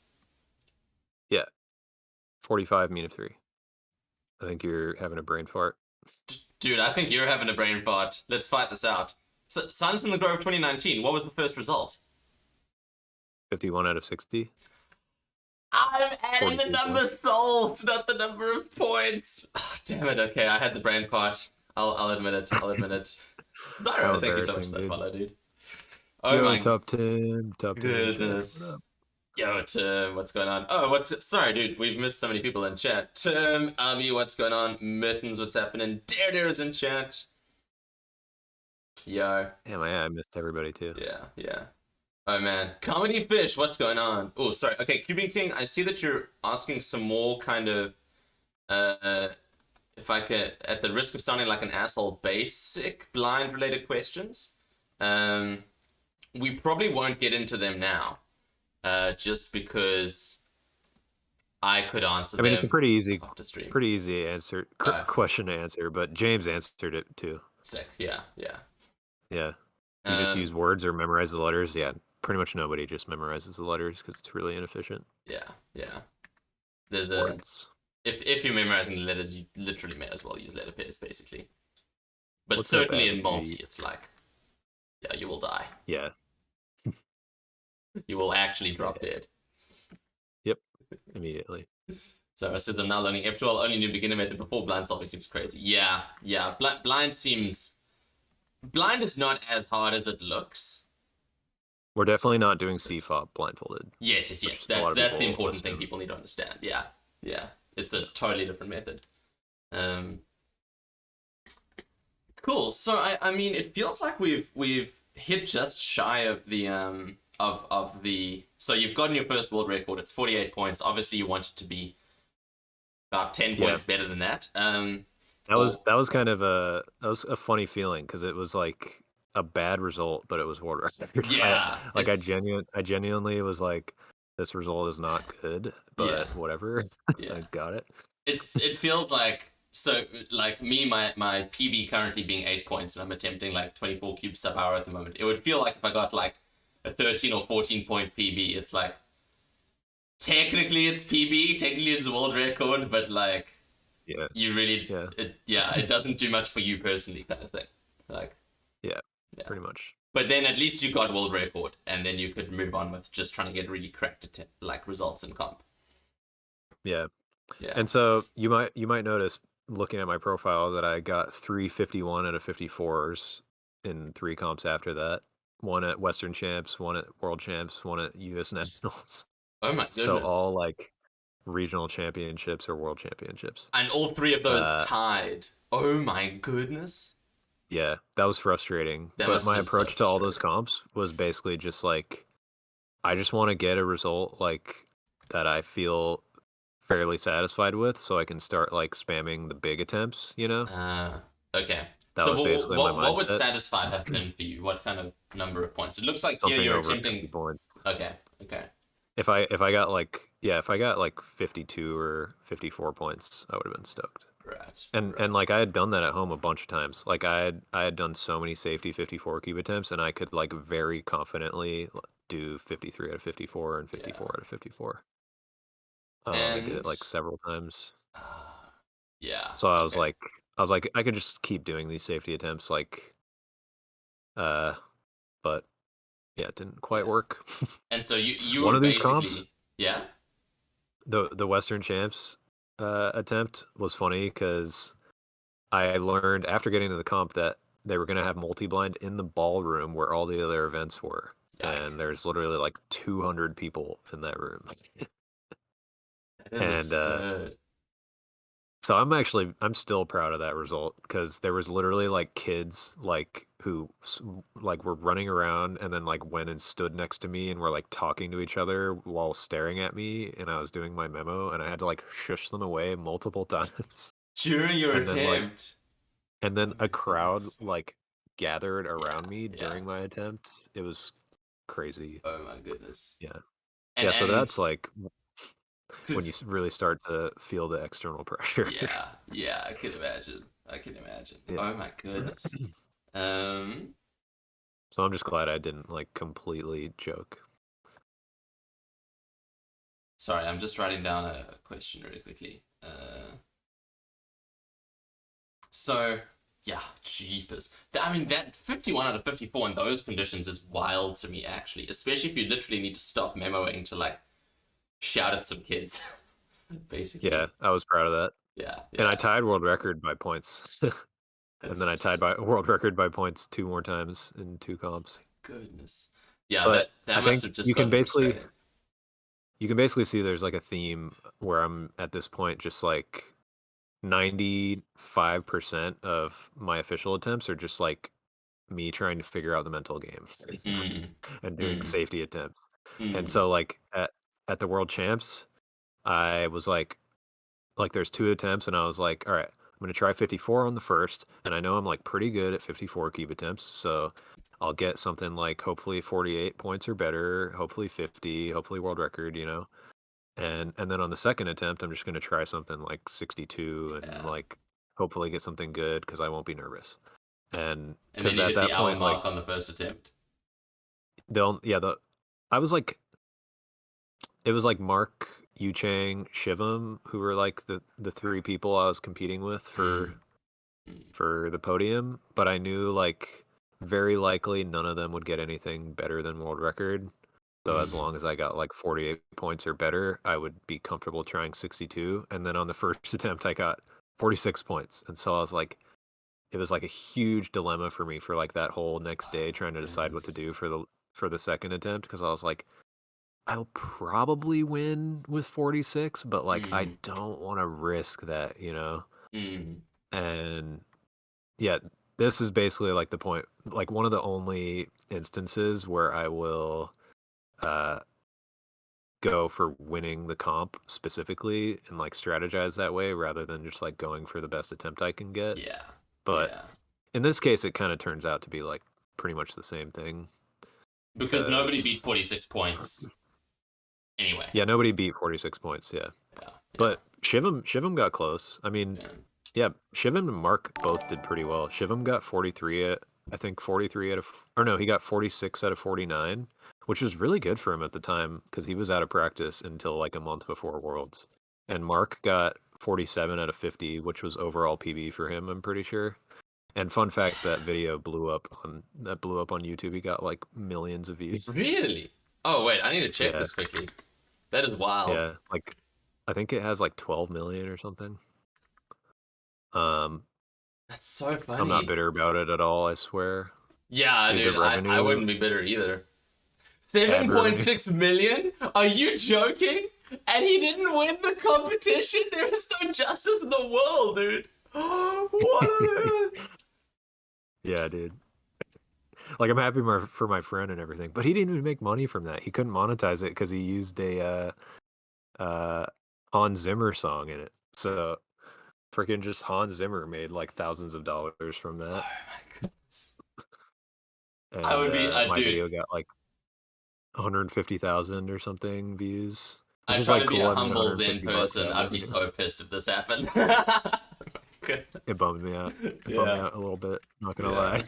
Yeah. 45 mean of 3. I think you're having a brain fart. Dude, I think you're having a brain fart. Let's fight this out. So, Silence in the Grove 2019, what was the first result? 51 out of 60. I'm adding the 42 number points. solved, not the number of points. Oh, damn it. Okay, I had the brain fart. I'll admit it. I'll admit it. How Zyro, thank you so much embarrassing, for that dude. follow, dude. Oh Yo, my top 10 in chat. What goodness. up? Yo, Tim, what's going on? Oh, what's... Sorry, dude. We've missed so many people in chat. Tim, Abby, what's going on? Mittens, what's happening? Dare's in chat. Yo. Damn, yeah, I missed everybody too. Yeah, yeah. Oh, man. Comedy Fish, what's going on? Oh, sorry. Okay, Cuban King, I see that you're asking some more kind of... if I could... At the risk of sounding like an asshole, basic blind-related questions. We probably won't get into them now. Just because I could answer I mean, it's a them pretty easy, after stream. answer Oh, question to answer, but James answered it too. sick. Yeah, yeah. Yeah, you just use Um, words or memorize the letters. Yeah, pretty much nobody just memorizes the letters because it's really inefficient. yeah, yeah. There's a Words. if you're memorizing the letters, you literally may as well use letter pairs, basically. But What's up, certainly in Abby? multi, it's like, yeah, you will die. Yeah. You will actually drop dead. Yep. Immediately. So it says I'm now learning F12, only new beginner method before blind solving seems crazy. Yeah, yeah. Blind seems... Blind is not as hard as it looks. We're definitely not doing CFOP blindfolded. Yes, yes, yes. That's the important thing people need to understand. Yeah, yeah. It's a totally different method. Cool. So I mean, it feels like we've hit just shy of the of the. So you've gotten your first world record. It's 48 points. Obviously, you want it to be about 10 points better than that. That was kind of a funny feeling because it was like a bad result, but it was world record. Yeah, I genuinely was like, this result is not good, but whatever. Yeah. I got it. It feels like so like me my PB currently being 8 points and I'm attempting like 24 cubes sub hour at the moment. It would feel like if I got like a 13 or 14 point PB, it's like technically it's PB, technically it's a world record, but like you really it doesn't do much for you personally, kind of thing. Like yeah, pretty much. But then at least you got world record, and then you could move on with just trying to get really cracked like results in comp. Yeah. Yeah. And so you might notice looking at my profile that I got 351 out of 54s in 3 comps after that. One at Western Champs, one at World Champs, one at US Nationals. Oh my goodness. So all like regional championships or world championships. And all 3 of those tied. Oh my goodness. Yeah, that was frustrating. But my approach to all those comps was basically just like, I just want to get a result like that I feel fairly satisfied with, so I can start like spamming the big attempts, you know? Okay. That So was basically my what would mindset. satisfied have been for you? What kind of number of points? It looks like here Something you're over 50 attempting. points. Okay. Okay. If I got like yeah, if I got like 52 or 54 points, I would have been stoked. Right. And Right. like I had done that at home a bunch of times. Like I had done so many safety 54 cube attempts, and I could like very confidently do 53 out of 54 and Yeah. 54 out of 54. I did it And like several times. uh, yeah. So Okay. I was like I could just keep doing these safety attempts like uh but yeah, it didn't quite Yeah. work. And so you One were of these comps, basically, yeah. the Western Champs attempt was funny cuz I learned after getting to the comp that they were going to have multi-blind in the ballroom where all the other events were. And Yike. there's literally like 200 people in that room. That is And absurd. so I'm still proud of that result because there was literally like kids like like were running around and then like went and stood next to me and were like talking to each other while staring at me and I was doing my memo and I had to like shush them away multiple times. During your And then like attempt. and Oh then a my crowd goodness. like gathered Yeah. around me Yeah. during my attempt. It was crazy. Oh my goodness. Yeah. And Yeah, so and that's like when you because really start to feel the external pressure. yeah, yeah, I can imagine. I can imagine. Yeah. Oh my goodness. Um, So I'm just glad I didn't like completely joke. sorry, I'm just writing down a question really quickly. So yeah, jeepers. I mean, that 51 out of 54 in those conditions is wild to me, actually. Especially if you literally need to stop memoing to like shout at some kids, Yeah, basically. I was proud of that. Yeah, And I yeah. tied world record by points. And then I tied That's by world record by points two more times in two comps. goodness. Yeah, But I that must think have just gotten frustrating. you can basically see there's like a theme where I'm at this point just like 95% of my official attempts are just like me trying to figure out the mental game Mm, and doing mm, safety attempts. And mm. so like at the world champs, I was like there's two attempts and I was like, all right, I'm gonna try 54 on the first, and I know I'm like pretty good at 54 cube attempts, so I'll get something like hopefully 48 points or better, hopefully 50, hopefully world record, you know. And then on the second attempt, I'm just gonna try something like 62 and Yeah. like hopefully get something good because I won't be nervous. And And then because you at hit the that hour point, like mark on the first attempt. they'll yeah the I was like it was like Mark, Yu Chang, Shivam who were like the three people I was competing with Mm, mm, for the podium, but I knew like very likely none of them would get anything better than world record. So as mm. long as I got like 48 points or better, I would be comfortable trying 62. And then on the first attempt, I got 46 points. And so I was like, it was like a huge dilemma for me for like that whole next Oh day trying to my decide what to goodness. do for the second attempt because I was like, I'll probably win with 46, but like I Mm, don't want to risk that, you know? mm. And yeah, this is basically like the point, like one of the only instances where I will uh go for winning the comp specifically and like strategize that way rather than just like going for the best attempt I can get. Yeah. But Yeah. in this case, it kind of turns out to be like pretty much the same thing Because nobody beat because 46 points anyway. yeah, nobody beat 46 points. Yeah, Yeah. Yeah. but Shivam got close. I mean, Yeah. yeah, Shivam and Mark both did pretty well. Shivam got 43 at I think 43 out of or no, he got 46 out of 49, which was really good for him at the time because he was out of practice until like a month before Worlds. And Mark got 47 out of 50, which was overall PB for him, I'm pretty sure. And fun fact, that blew up on YouTube. He got like millions of views. Really? Oh, wait, I need to check Yeah, this quickly. That is wild. yeah. Like I think it has like 12 million or something. Um, That's so I'm not funny. bitter about it at all, I swear. Yeah, Dude, the dude, I revenue, wouldn't be bitter either. ad revenue. 7.6 million? Are you joking? And he didn't win the competition? There is no justice in the world, dude. What on earth? Yeah, dude. Like I'm happy for my friend and everything, but he didn't even make money from that. He couldn't monetize it because he used a Hans Zimmer song in it. So freaking just Hans Zimmer made like thousands of dollars from Oh that, my goodness. I and would be, my dude. video got like 150,000 or something views, which I is try like to be cool. a I mean, humble Zen 150 bucks person. out of I'd be revenue. so pissed if this happened. Oh my It goodness. bummed me out. It bummed me Yeah. out a little bit. Not gonna Yeah. lie.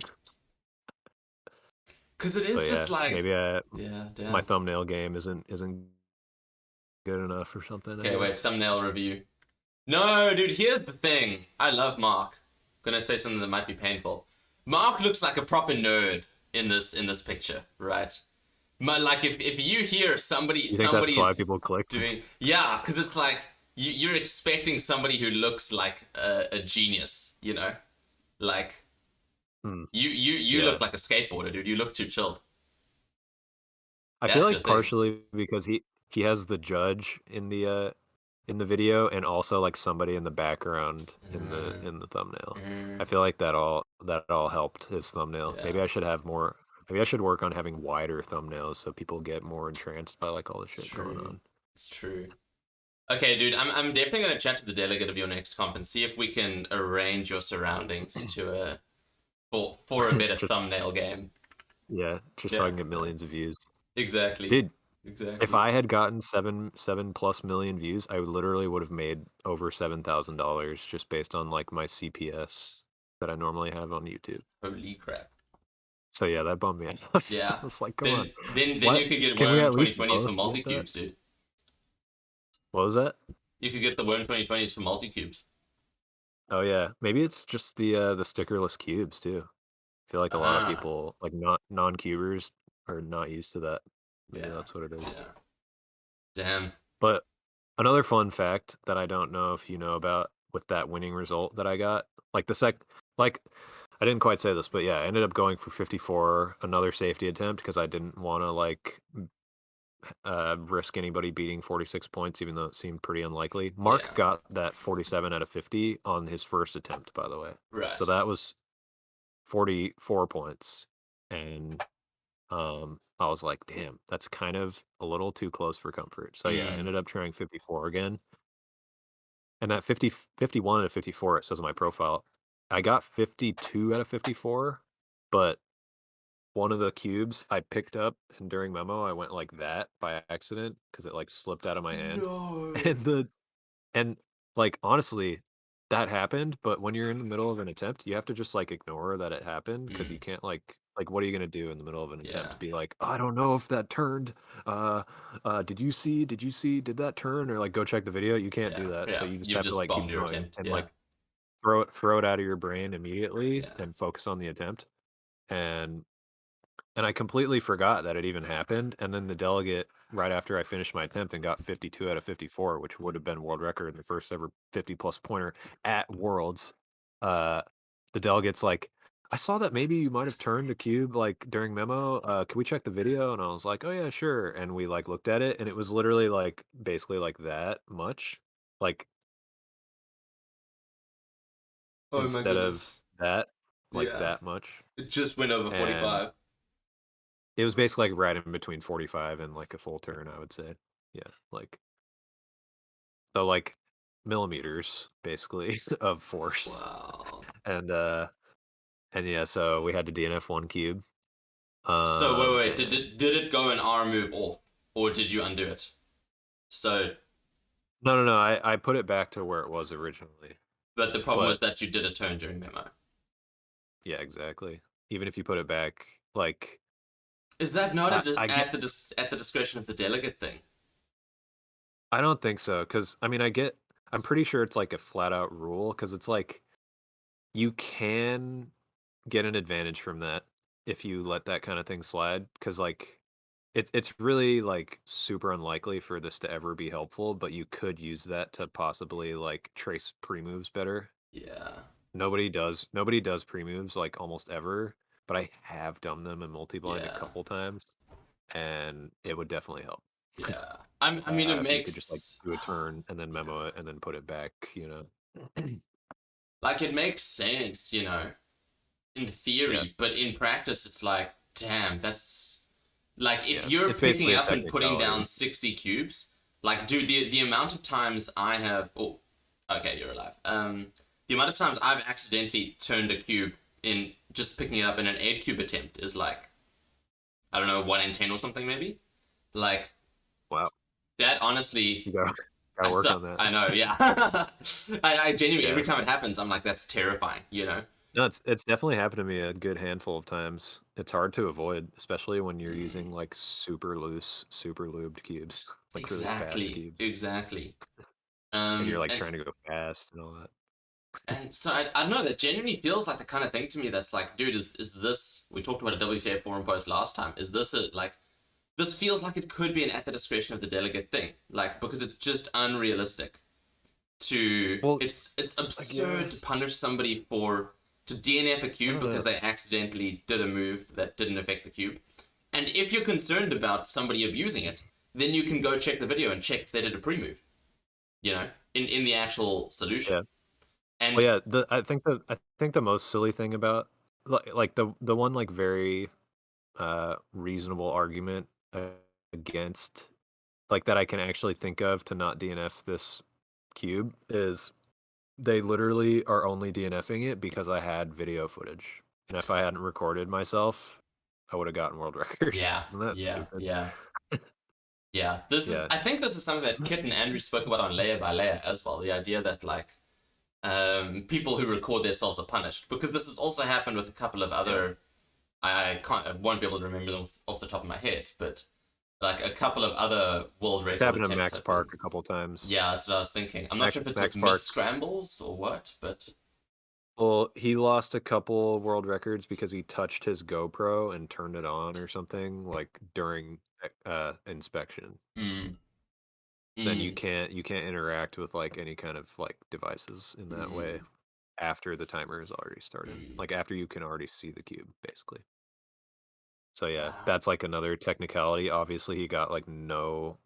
Because it But is yeah, just like, maybe yeah, my damn. thumbnail game isn't good enough or something, I Okay, wait, guess. thumbnail review. No, dude, here's the thing. I love Mark. Gonna say something that might be painful. Mark looks like a proper nerd in this picture, right? Like if you hear You think that's why somebody's people clicked? doing, yeah, because it's like you're expecting somebody who looks like a genius, you know? Like Hmm. you Yeah. look like a skateboarder, dude. You look too chilled. I feel That's your like thing. partially because he has the judge in the video and also like somebody in the background Uh, in the thumbnail. uh, I feel like that all helped his thumbnail. yeah, Maybe I should work on having wider thumbnails so people get more entranced by like all the it's shit going true. on. It's true. Okay, dude, I'm definitely gonna chat to the delegate of your next comp and see if we can arrange your surroundings to for a better Just thumbnail game. yeah, just so I Yeah, can get yeah. millions of views. Exactly. Dude, if Exactly. I had gotten seven plus million views, I literally would have made over $7,000 just based on like my CPS that I normally have on YouTube. Holy crap. So yeah, that bummed me out. I Yeah. was like, come on, Then you what? could get Can we worm at least 2020s for both get that? multi-cubes, dude. What was that? You could get the worm 2020s for multi-cubes. Oh yeah, maybe it's just the stickerless cubes too. I feel like a lot of Ah. people like not non-cubers are not used to that. Maybe Yeah. that's what it is. Yeah. Damn. But another fun fact that I don't know if you know about with that winning result that I got, like like I didn't quite say this, but yeah, I ended up going for 54, another safety attempt because I didn't want to like risk anybody beating 46 points, even though it seemed pretty unlikely. Mark Yeah. got that 47 out of 50 on his first attempt, by the way. So Right. that was 44 points. And I was like, damn, that's kind of a little too close for comfort. So yeah, I Mm. ended up trying 54 again. And that 51 out of 54, it says on my profile, I got 52 out of 54, but one of the cubes I picked up and during memo I went like that by accident because it like slipped out of my hand. No. And and like honestly, that happened, but when you're in the middle of an attempt, you have to just like ignore that it happened because you Mm. can't like what are you gonna do in the middle of an Yeah. attempt? Be like, I don't know if that turned. Uh did that turn? Or like go check the video. You can't Yeah. do that. So Yeah. you just You've have to just like keep bombed your going attempt. and Yeah. like throw it out of your brain immediately Yeah. and focus on the attempt. And I completely forgot that it even happened, and then the delegate, right after I finished my attempt and got 52 out of 54, which would have been world record and the first ever 50-plus pointer at Worlds, uh, the delegate's like, "I saw that maybe you might have turned the cube, like, during memo, can we check the video?" And I was like, "Oh, yeah, sure." And we, like, looked at it, and it was literally, like, basically, like, that much, like, Oh my instead of goodness. that, like, Yeah. that much, It just went over and 45. it was basically, like, right in between 45 and, like, a full turn, I would say. Yeah, like so, like, millimeters, basically, of force. Wow. And, yeah, so we had to DNF 1 cube. So wait. Did And it go an R move off, or did you undo it? So, no, I put it back to where it was originally. but the problem was But that you did a turn during memo. yeah, exactly. Even if you put it back, like, Is that not I get at the discretion of the delegate thing? I don't think so, because I'm pretty sure it's, like, a flat out rule, because it's, like, you can get an advantage from that if you let that kinda thing slide, because like, it's really, like, super unlikely for this to ever be helpful, but you could use that to possibly, like, trace pre-moves better. Yeah. Nobody does pre-moves, like, almost ever, but I have done them in multi-blind a Yeah. couple times, and it would definitely help. Yeah. I mean, it If you could just, like, makes do a turn and then memo it and then put it back, you know? like it makes sense, in Yeah, theory, but in practice, it's like, damn, that's like if yeah. you're It's picking basically a up and putting down technicality. 60 cubes. Like, dude, the amount of times I have. Oh, okay, you're alive. The amount of times I've accidentally turned a cube in just picking it up in an 8 cube attempt is like, I don't know, 1 in 10 or something maybe. Like Wow, that, honestly, you gotta work on that. I know, yeah. I genuinely, every Yeah. time it happens, I'm like, that's terrifying, you know? No, it's definitely happened to me a good handful of times. It's hard to avoid, especially when you're Mm, using like super loose, super lubed cubes, like really fast exactly, cubes, exactly. and you're like And trying to go fast and all that. so I don't know, that genuinely feels like the kind of thing to me that's like, dude, is this, we talked about a WCA forum post last time, is this a, like, this feels like it could be an at the discretion of the delegate thing, like, because it's just unrealistic to, Well, it's I absurd to guess punish somebody for, to DNF a I cube don't know. because they accidentally did a move that didn't affect the cube. And if you're concerned about somebody abusing it, then you can go check the video and check if they did a pre-move, you know, in the actual solution. Yeah. Well, And yeah. I think the most silly thing about like the one like very reasonable argument against like that I can actually think of to not DNF this cube is they literally are only DNFing it because I had video footage. And if I hadn't recorded myself, I would have gotten world record. yeah, Isn't that yeah, stupid? yeah. Yeah, this is. Yeah. I think this is something that Kit and Andrew spoke about on Layer by Layer as well. The idea that like people who record themselves are punished, because this has also happened with a couple of Yeah. other. I won't be able to remember them off the top of my head, but like a couple of other world It's record happened to attempts Max have been. Park a couple times. Yeah, that's what I was thinking. I'm not Max sure if it's with Max miss Park's scrambles or what, but well, he lost a couple world records because he touched his GoPro and turned it on or something like during inspection. mm, So then mm, you can't interact with like any kind of like devices in that way mm, after the timer is already started. mm. Like after you can already see the cube, basically. So yeah, Wow. that's like another technicality. Obviously, he got like no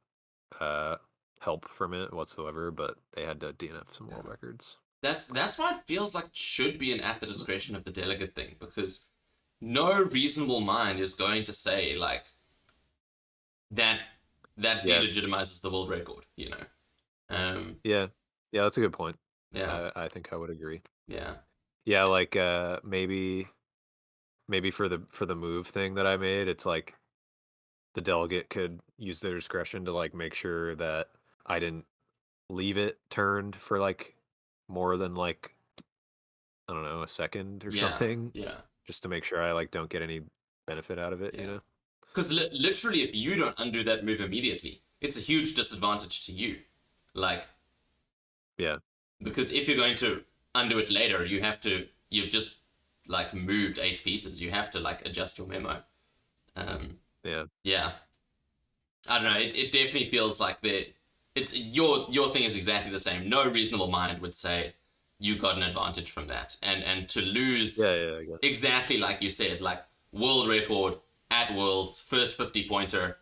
uh help from it whatsoever, but they had to DNF some world Yeah. records. That's why it feels like it should be an at the discretion of the delegate thing, because no reasonable mind is going to say like that that Yeah, delegitimizes the world record, you know. Um, yeah, yeah. That's a good point. yeah, I think I would agree. yeah, Yeah, like maybe for the move thing that I made, it's like the delegate could use their discretion to like make sure that I didn't leave it turned for like more than like I don't know, a second or yeah, something, yeah, just to make sure I like don't get any benefit out of it, you yeah. know? Because literally, if you don't undo that move immediately, it's a huge disadvantage to you. Like, Yeah, because if you're going to undo it later, you've just like moved 8 pieces. You have to like adjust your memo. Um, yeah, yeah, I don't know. It definitely feels like it's your thing is exactly the same. No reasonable mind would say you got an advantage from that, and to lose yeah, yeah. I guess. exactly like you said, like world record at Worlds, first 50 pointer,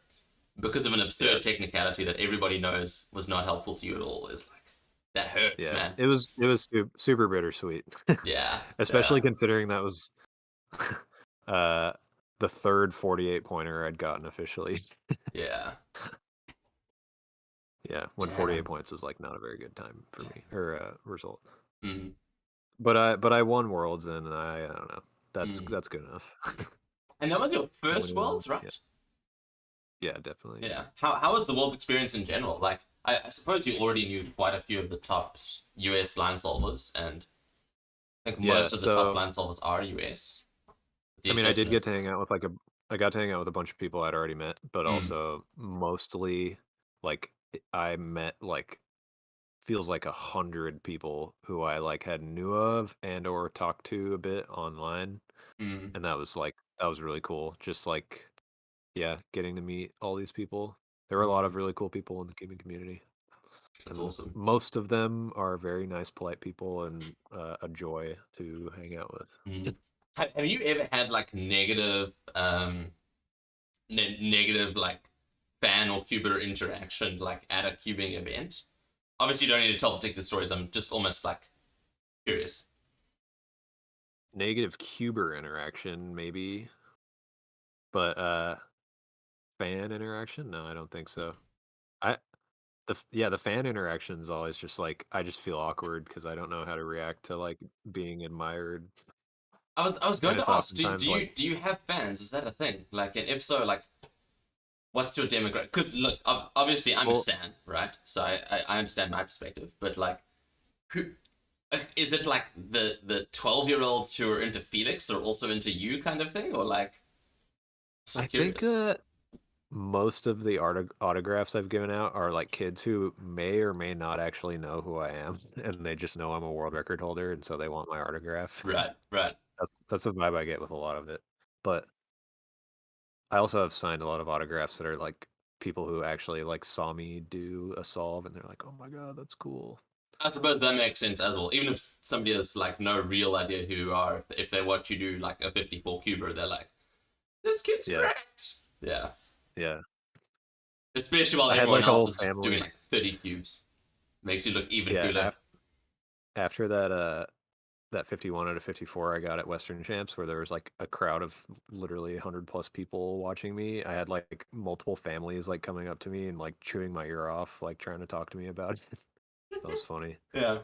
because of an Yeah, absurd technicality that everybody knows was not helpful to you at all, is like, that hurts, yeah. man. It was super bittersweet, Yeah, especially yeah, considering that was uh the third 48 pointer I'd gotten officially. yeah. Yeah, when 48 Damn, points was like not a very good time for me damn. or result. Mm, But I won worlds and I don't know. mm. That's good enough. And that was your first Winning, Worlds, yeah, right? yeah, definitely. Yeah. How was the Worlds experience in general? Like, I suppose you already knew quite a few of the top US blind solvers, and I think Yeah, most of the top so blind solvers are US, with the I mean, I exception did of. get to hang out with I got to hang out with a bunch of people I'd already met, but Mm, also mostly like I met like feels like 100 people who I like had knew of and or talked to a bit online, mm, and that was really cool. Just like yeah, getting to meet all these people. There were a lot of mm. really cool people in the gaming community, That's and awesome. most of them are very nice, polite people and a joy to hang out with. Mm. Have you ever had like negative negative like fan or cuber interaction like at a cubing event? Obviously, you don't need to tell particular stories. I'm just almost like curious. Negative cuber interaction, maybe, but fan interaction? No, I don't think so. I the fan interaction is always just like I just feel awkward because I don't know how to react to like being admired, I was and going to it's ask, do oftentimes like, you do you have fans? Is that a thing? Like, and if so, like, what's your demographic? Because look, obviously I'm a well, stan, right? So I understand my perspective, but like, who is it? Like the 12-year-olds who are into Felix are also into you, kind of thing, or like? So I think curious. most of the autographs I've given out are like kids who may or may not actually know who I am, and they just know I'm a world record holder, and so they want my autograph. Right, right. That's the vibe I get with a lot of it. But I also have signed a lot of autographs that are like people who actually like saw me do a solve, and they're like, "Oh my god, that's cool." I suppose that makes sense as well. Even if somebody has like no real idea who you are, if they watch you do like a 54 cuber, they're like, "This kid's Yeah, great." Yeah, yeah. especially while I had everyone like a else whole is doing family. like 30 cubes, makes you look even Yeah, cooler. after that 51 out of 54 I got at Western Champs, where there was like a crowd of literally 100 plus people watching me. I had like multiple families like coming up to me and like chewing my ear off, like trying to talk to me about it. That was funny. Yeah.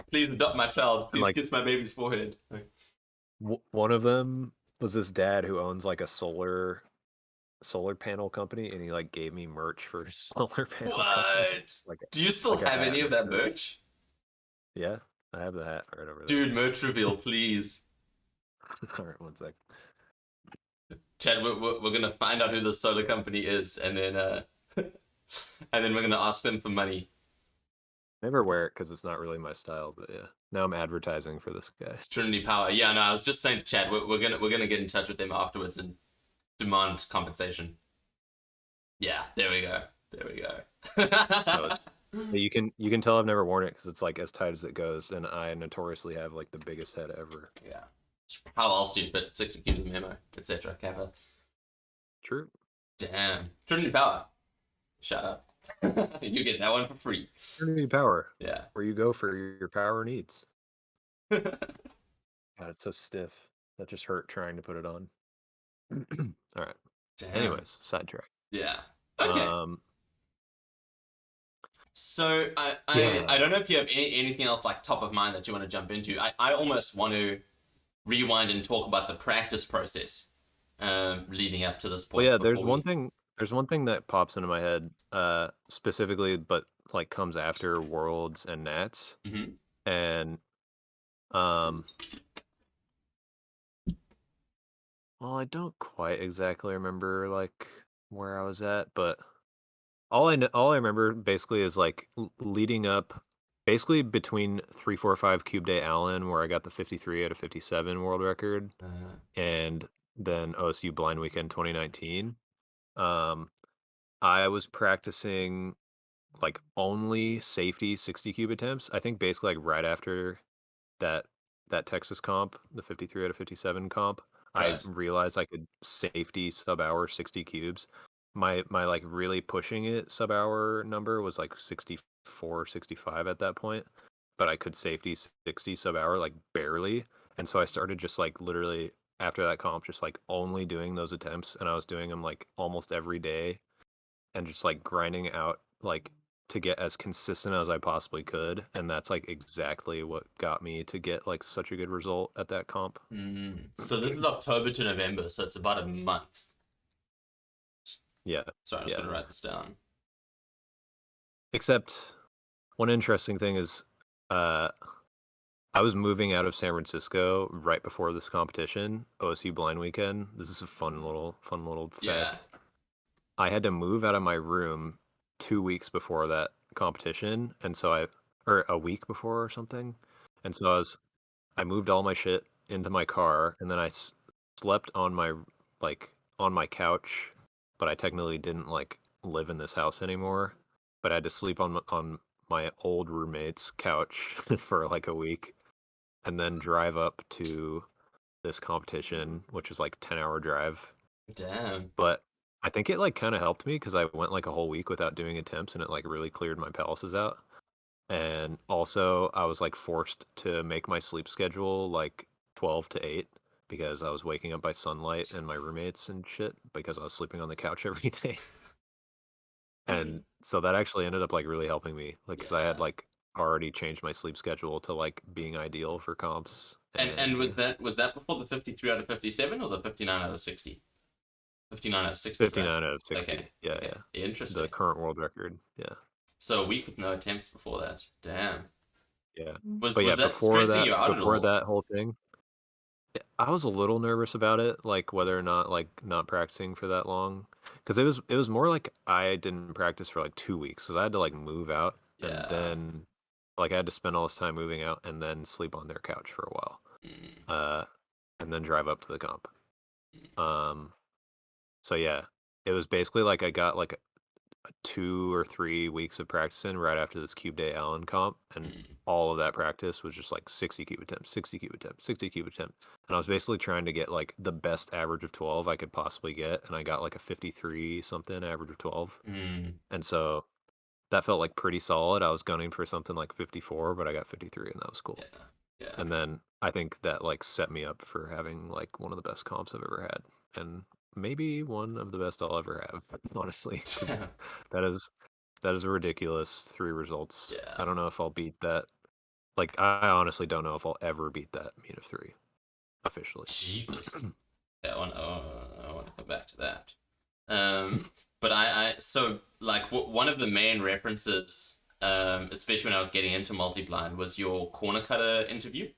Please adopt my child. And Please like kiss my baby's forehead. Like, one of them was this dad who owns like a solar panel company, and he like gave me merch for his solar panel company, what? like Do you still like a have hat any and of a that shirt. merch? Yeah, I have the hat right over there. Dude, merch reveal, please. All right, one sec. Chad, we're gonna find out who the solar company is, and then and then we're gonna ask them for money. Never wear it because it's not really my style, but yeah. Now I'm advertising for this guy. Trinity Power. Yeah, no, I was just saying to Chad, we're gonna get in touch with them afterwards and demand compensation. Yeah, there we go. There we No, it's go. you can tell I've never worn it because it's like as tight as it goes, and I notoriously have like the biggest head ever. Yeah. How else do you fit 60 cubes of memo, etc. Kappa? True. Damn. Trinity Power. Shut up. You get that one for free. Trinity Power, Yeah. where you go for your power needs. God, it's so stiff. That just hurt trying to put it on. All right. Damn. Anyways, sidetrack. Yeah. Okay. Um, So I yeah. don't know if you have anything else like top of mind that you want to jump into. I almost want to rewind and talk about the practice process leading up to this Well, point yeah. before we. There's one thing that pops into my head, specifically, but like comes after Worlds and Nats, Mhm. and um, well, I don't quite exactly remember like where I was at, but all I remember basically is like leading up, basically between 345 Cube Day Allen, where I got the 53 out of 57 world record, and then OSU Blind Weekend 2019. Um, I was practicing like only safety 60 cube attempts. I think basically like right after that Texas comp, the 53 out of 57 comp, I Right. realized I could safety sub hour 60 cubes. My like really pushing it sub hour number was like 64, 65 at that point, but I could safety 60 sub hour like barely. And so I started just like literally after that comp just like only doing those attempts, and I was doing them like almost every day and just like grinding out like to get as consistent as I possibly could. And that's like exactly what got me to get like such a good result at that comp. So this is October to November, so it's about a month. Yeah. Sorry, I'm just Yeah. gonna write this down. Except one interesting thing is uh I was moving out of San Francisco right before this competition, OSU Blind Weekend. This is a fun little Yeah. fact. I had to move out of my room 2 weeks before that competition, and so or a week before or something. And so I moved all my shit into my car, and then slept on my like on my couch, but I technically didn't like live in this house anymore. But I had to sleep on my old roommate's couch for like a week, and then drive up to this competition, which is like 10-hour drive. Damn. But I think it like kind of helped me because I went like a whole week without doing attempts, and it like really cleared my palaces out. And also, I was like forced to make my sleep schedule like 12 to 8 because I was waking up by sunlight and my roommates and shit because I was sleeping on the couch every day. And so that actually ended up, like, really helping me, like, because I had, Yeah. like, already changed my sleep schedule to, like, being ideal for comps, And and yeah. was that before the 53 out of 57 or the 59 out of 60? 59 out of 60, correct? 59 out of 60. Okay. Yeah, Okay. yeah. The Interesting. current world record. Yeah. So a week with no attempts before that. Damn. Yeah. Was But yeah, was that stressing you out at before all? that whole thing, I was a little nervous about it, like whether or not like not practicing for that long, because it was more like I didn't practice for like 2 weeks, because I had to like move out, and Yeah. then like I had to spend all this time moving out, and then sleep on their couch for a while, Mm, uh, and then drive up to the comp. mm, Um, so yeah, it was basically like I got like 2 or 3 weeks of practicing right after this cube day Allen comp, and mm, all of that practice was just like 60 cube attempts, 60 cube attempts, 60 cube attempts. And I was basically trying to get like the best average of 12 I could possibly get, and I got like a 53 something average of 12. mm. And so that felt like pretty solid. I was gunning for something like 54, but I got 53, and that was cool. Yeah. Yeah. And then I think that like set me up for having like one of the best comps I've ever had, and maybe one of the best I'll ever have, honestly, because that is that is a ridiculous 3 results. Yeah. I don't know if I'll beat that. Like, I honestly don't know if I'll ever beat that mean of three officially. Jeepers. That one. Oh, I want to come back to that. Um, but so like one of the main references, especially when I was getting into multi-blind, was your corner cutter interview.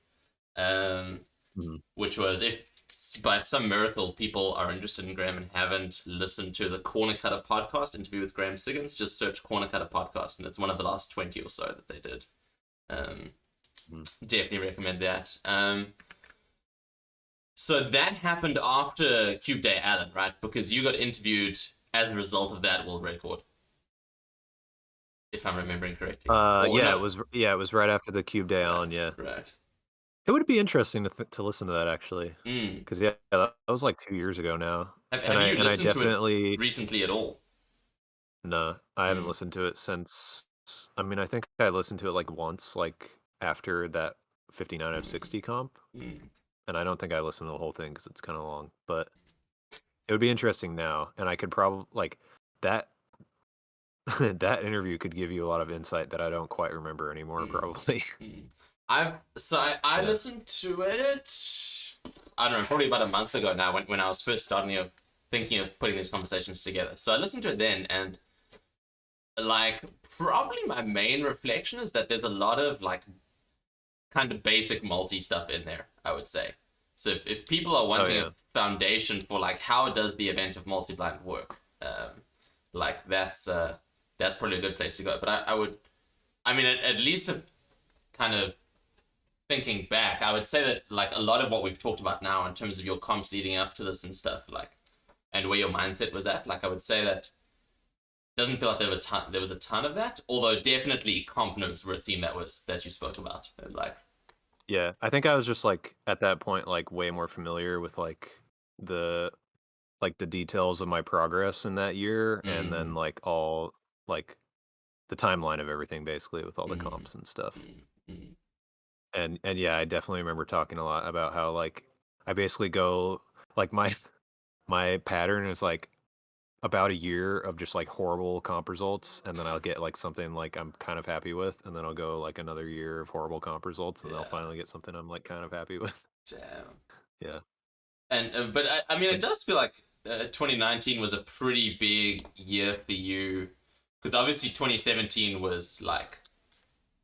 Um, Mhm. which was, if by some miracle people are interested in Graham and haven't listened to the Corner Cutter podcast interview with Graham Siggins, just search Corner Cutter podcast, and it's one of the last 20 or so that they did. Um, Mhm. Definitely recommend that. So that happened after Cube Day Allen, right? Because you got interviewed as a result of that world record, if I'm remembering correctly. Or Yeah, no. it was right after the Cube Day Allen. Right, Yeah, right. it would be interesting to listen to that actually, Mm. because yeah, that was like 2 years ago now, Have you and I listened to it definitely recently at all? no, I haven't Mm. listened to it since. I mean, I think I listened to it like once, like after that 59 of Mm. 60 comp, Mm. and I don't think I listened to the whole thing because it's kind of long. But it would be interesting now, and I could probably like that. That interview could give you a lot of insight that I don't quite remember anymore, Mm. probably. Mm. I Yeah. listened to it. I don't know, probably about a month ago now, when I was first starting of thinking of putting these conversations together. So I listened to it then, and like probably my main reflection is that there's a lot of like kind of basic multi stuff in there, I would say. So if people are Oh wanting a yeah. foundation for like how does the event of multi-blind work, like that's probably a good place to go. But I would, I mean, at least kind of thinking back, I would say that like a lot of what we've talked about now in terms of your comps leading up to this and stuff, like, and where your mindset was at, like I would say that doesn't feel like there was a ton of that, although definitely comp notes were a theme that you spoke about, and like, Yeah. I think I was just like at that point like way more familiar with the the details of my progress in that year, and then mm, like all like the timeline of everything basically with all the mm, comps and stuff. mm, mm, And yeah, I definitely remember talking a lot about how like I basically go like my pattern is like about a year of just like horrible comp results, and then I'll get like something like I'm kind of happy with, and then I'll go like another year of horrible comp results, and then I'll yeah, finally get something I'm like kind of happy with. damn. Yeah. And but I mean, it And does feel like 2019 was a pretty big year for you, because obviously 2017 was like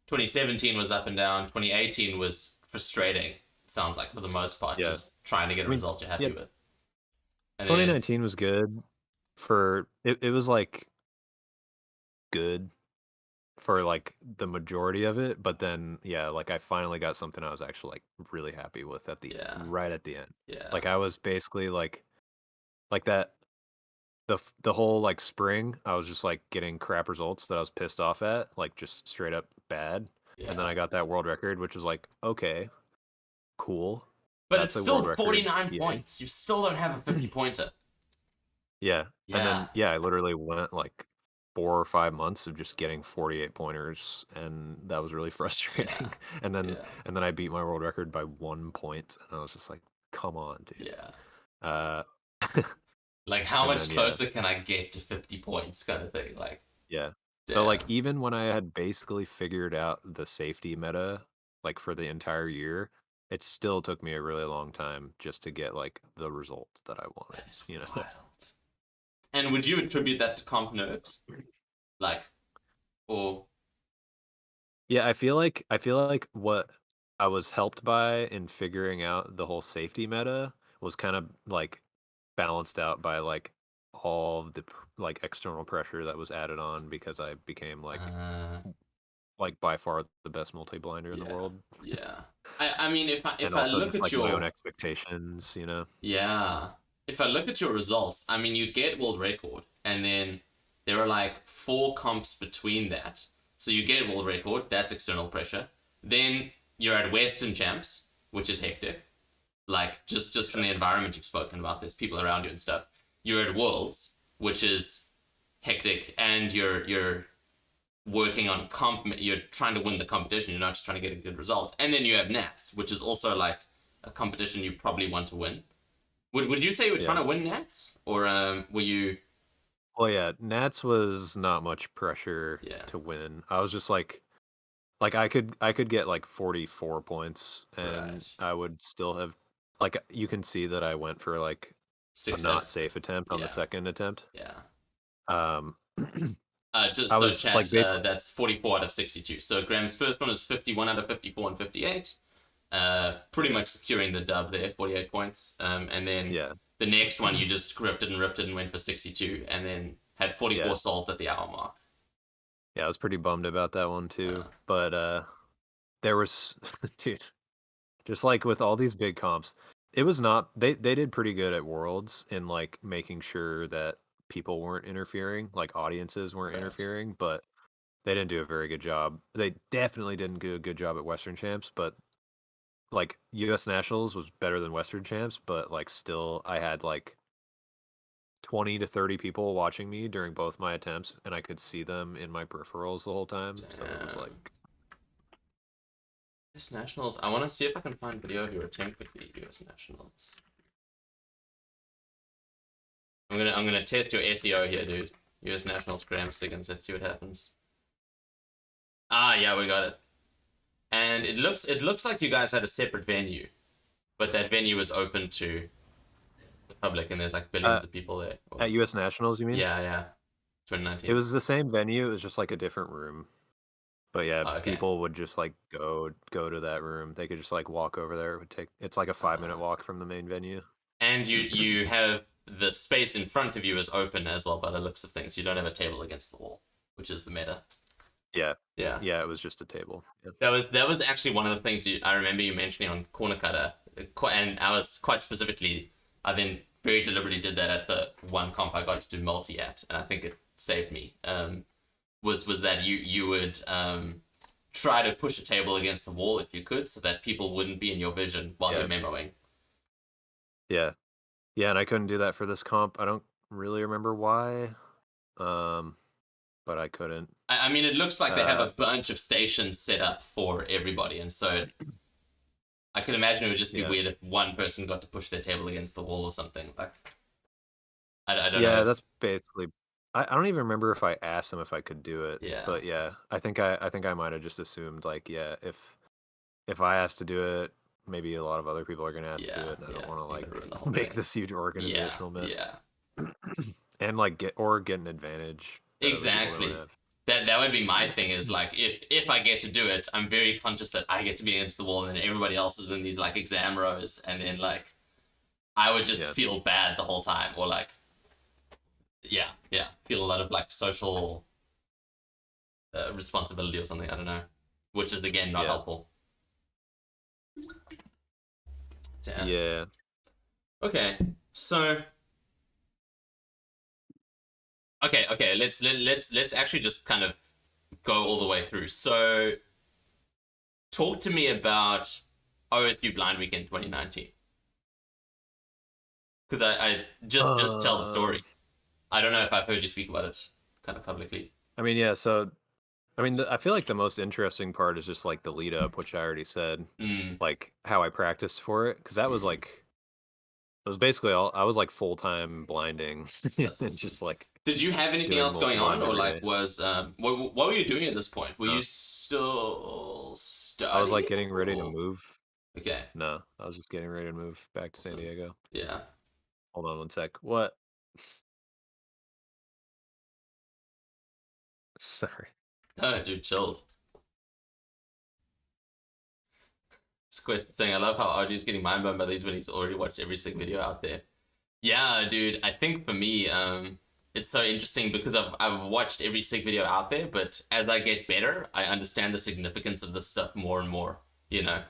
2017 was up and down. 2018 was frustrating. It sounds like for the most part, yeah. just trying to get a I mean, result you're yeah, happy with. And then 2019 was good for it was like good for like the majority of it, but then yeah, like I finally got something I was actually like really happy with at the yeah, right at the end. yeah, Like I was basically like that the whole like spring, I was just like getting crap results that I was pissed off at, like just straight up bad. And then yeah. I got that world record, which was like, okay, cool. But it's That's a world still record. 49 Yay. points. You still don't have a 50 pointer. Yeah. And Yeah, then yeah, I literally went like 4 or 5 months of just getting 48 pointers, and that was really yeah, frustrating. And yeah, then I beat my world record by 1 point, and I was just like, come on, dude. yeah. Uh Like, how and much then yeah. closer can I get to 50 points, kind of thing. Like, Yeah. But, like, Damn. even when I had basically figured out the safety meta, like, for the entire year, it still took me a really long time just to get, like, the result that I wanted, That is you know? wild. And would you attribute that to comp nerves? Like, or Yeah, I feel like what I was helped by in figuring out the whole safety meta was kind of, like, balanced out by, like, all of the like, external pressure that was added on because I became, uh, like, by far the best multi-blinder in the yeah, world. yeah. I mean, And if I also look just, at like, my own your expectations, you know? yeah, if I look at your results, I mean, you get world record, and then there are like four comps between that. So you get world record, that's external pressure. Then you're at Western champs, which is hectic. Like just from Yeah. the environment you've spoken about, there's people around you and stuff. You're at Worlds, which is hectic, and you're working on comp. You're trying to win the competition. You're not just trying to get a good result. And then you have Nats, which is also like a competition you probably want to win. Would you say you were trying Yeah. to win Nats, or were you? Well, yeah, Nats was not much pressure Yeah, to win. I was just I could get like 44 points and right. I would still have like you can see that I went for like a Six. not safe attempt on the Yeah, second attempt. yeah. Um Just I so was like chat. basically That's 44 out of 62. So Graham's first one is 51 out of 54 and 58. Pretty much securing the dub there, 48 points. And then yeah. the next one you just ripped it and went for 62, and then had 44 Yeah. solved at the hour mark. Yeah, I was pretty bummed about that one too. Uh, But there was dude, just like with all these big comps, it was not they did pretty good at Worlds in like making sure that people weren't interfering, like audiences weren't right. interfering, but they didn't do a very good job. They definitely didn't do a good job at Western Champs, but like US Nationals was better than Western Champs, but like still I had like 20 to 30 people watching me during both my attempts and I could see them in my peripherals the whole time. So it was Damn. like US Nationals. I want to see if I can find video of your attempt with the US Nationals. I'm gonna test your SEO here, dude. US Nationals Graham Siggins. Let's see what happens. Ah, yeah, we got it. And it looks like you guys had a separate venue, but that venue was open to the public, and there's like uh billions of people there. at US Nationals, you mean? Yeah, yeah. It 2019. was the same venue, it was just like a different room. But yeah, Oh, okay. people would just like go to that room. They could just like walk over there. It would take it's like a 5 minute walk from the main venue. And you have the space in front of you is open as well by the looks of things. You don't have a table against the wall, which is the meta. Yeah. Yeah. Yeah, it was just a table. Yeah. That was actually one of the things I remember you mentioning on Corner Cutter, and I was quite specifically. I then very deliberately did that at the one comp I got to do multi at, and I think it saved me. Was that you would try to push a table against the wall if you could, so that people wouldn't be in your vision while Yeah. you're memoing. Yeah. Yeah, and I couldn't do that for this comp. I don't really remember why. Um, but I couldn't. I mean, it looks like they have a Uh, bunch of stations set up for everybody, and so I could imagine it would just be yeah. weird if one person got to push their table against the wall or something. Like I don't know Yeah, if that's basically I don't even remember if I asked them if I could do it. yeah But yeah, I think I might have just assumed like, yeah, if I asked to do it, maybe a lot of other people are gonna ask to yeah do it, and I don't yeah want to you're like gonna ruin the whole make day. this huge Yeah organizational mess. yeah And like get an advantage that other people don't exactly. have. That would be my thing is like if I get to do it, I'm very conscious that I get to be against the wall and then everybody else is in these like exam rows, and then like I would just Yeah. feel bad the whole time, or like yeah feel a lot of like social responsibility or something. I don't know, which is again not Yeah. helpful. Damn. Yeah. Okay, so let's actually just kind of go all the way through. So talk to me about OSU Blind Weekend 2019, because I just tell the Um story. I don't know if I've heard you speak about it kind of publicly. I mean, yeah, so I mean, I feel like the most interesting part is just like the lead up, which I already said, Mm, like how I practiced for it, because that was mm, like It was basically all I was like full-time blinding That's and awesome. just like Did you have anything doing else going on, multi-blind or every like day. was what were you doing at this point? Were No, you still I was like studying, getting ready to or move. okay? No, I was just getting ready to move back to San Awesome. Diego. Yeah. Hold on one sec. What? Sorry. Oh, dude, chilled. It's question saying, I love how RG's getting mind blown by these when he's already watched every single video out there. Yeah, dude. I think for me, it's so interesting because I've watched every Sig video out there, but as I get better, I understand the significance of this stuff more and more. You know,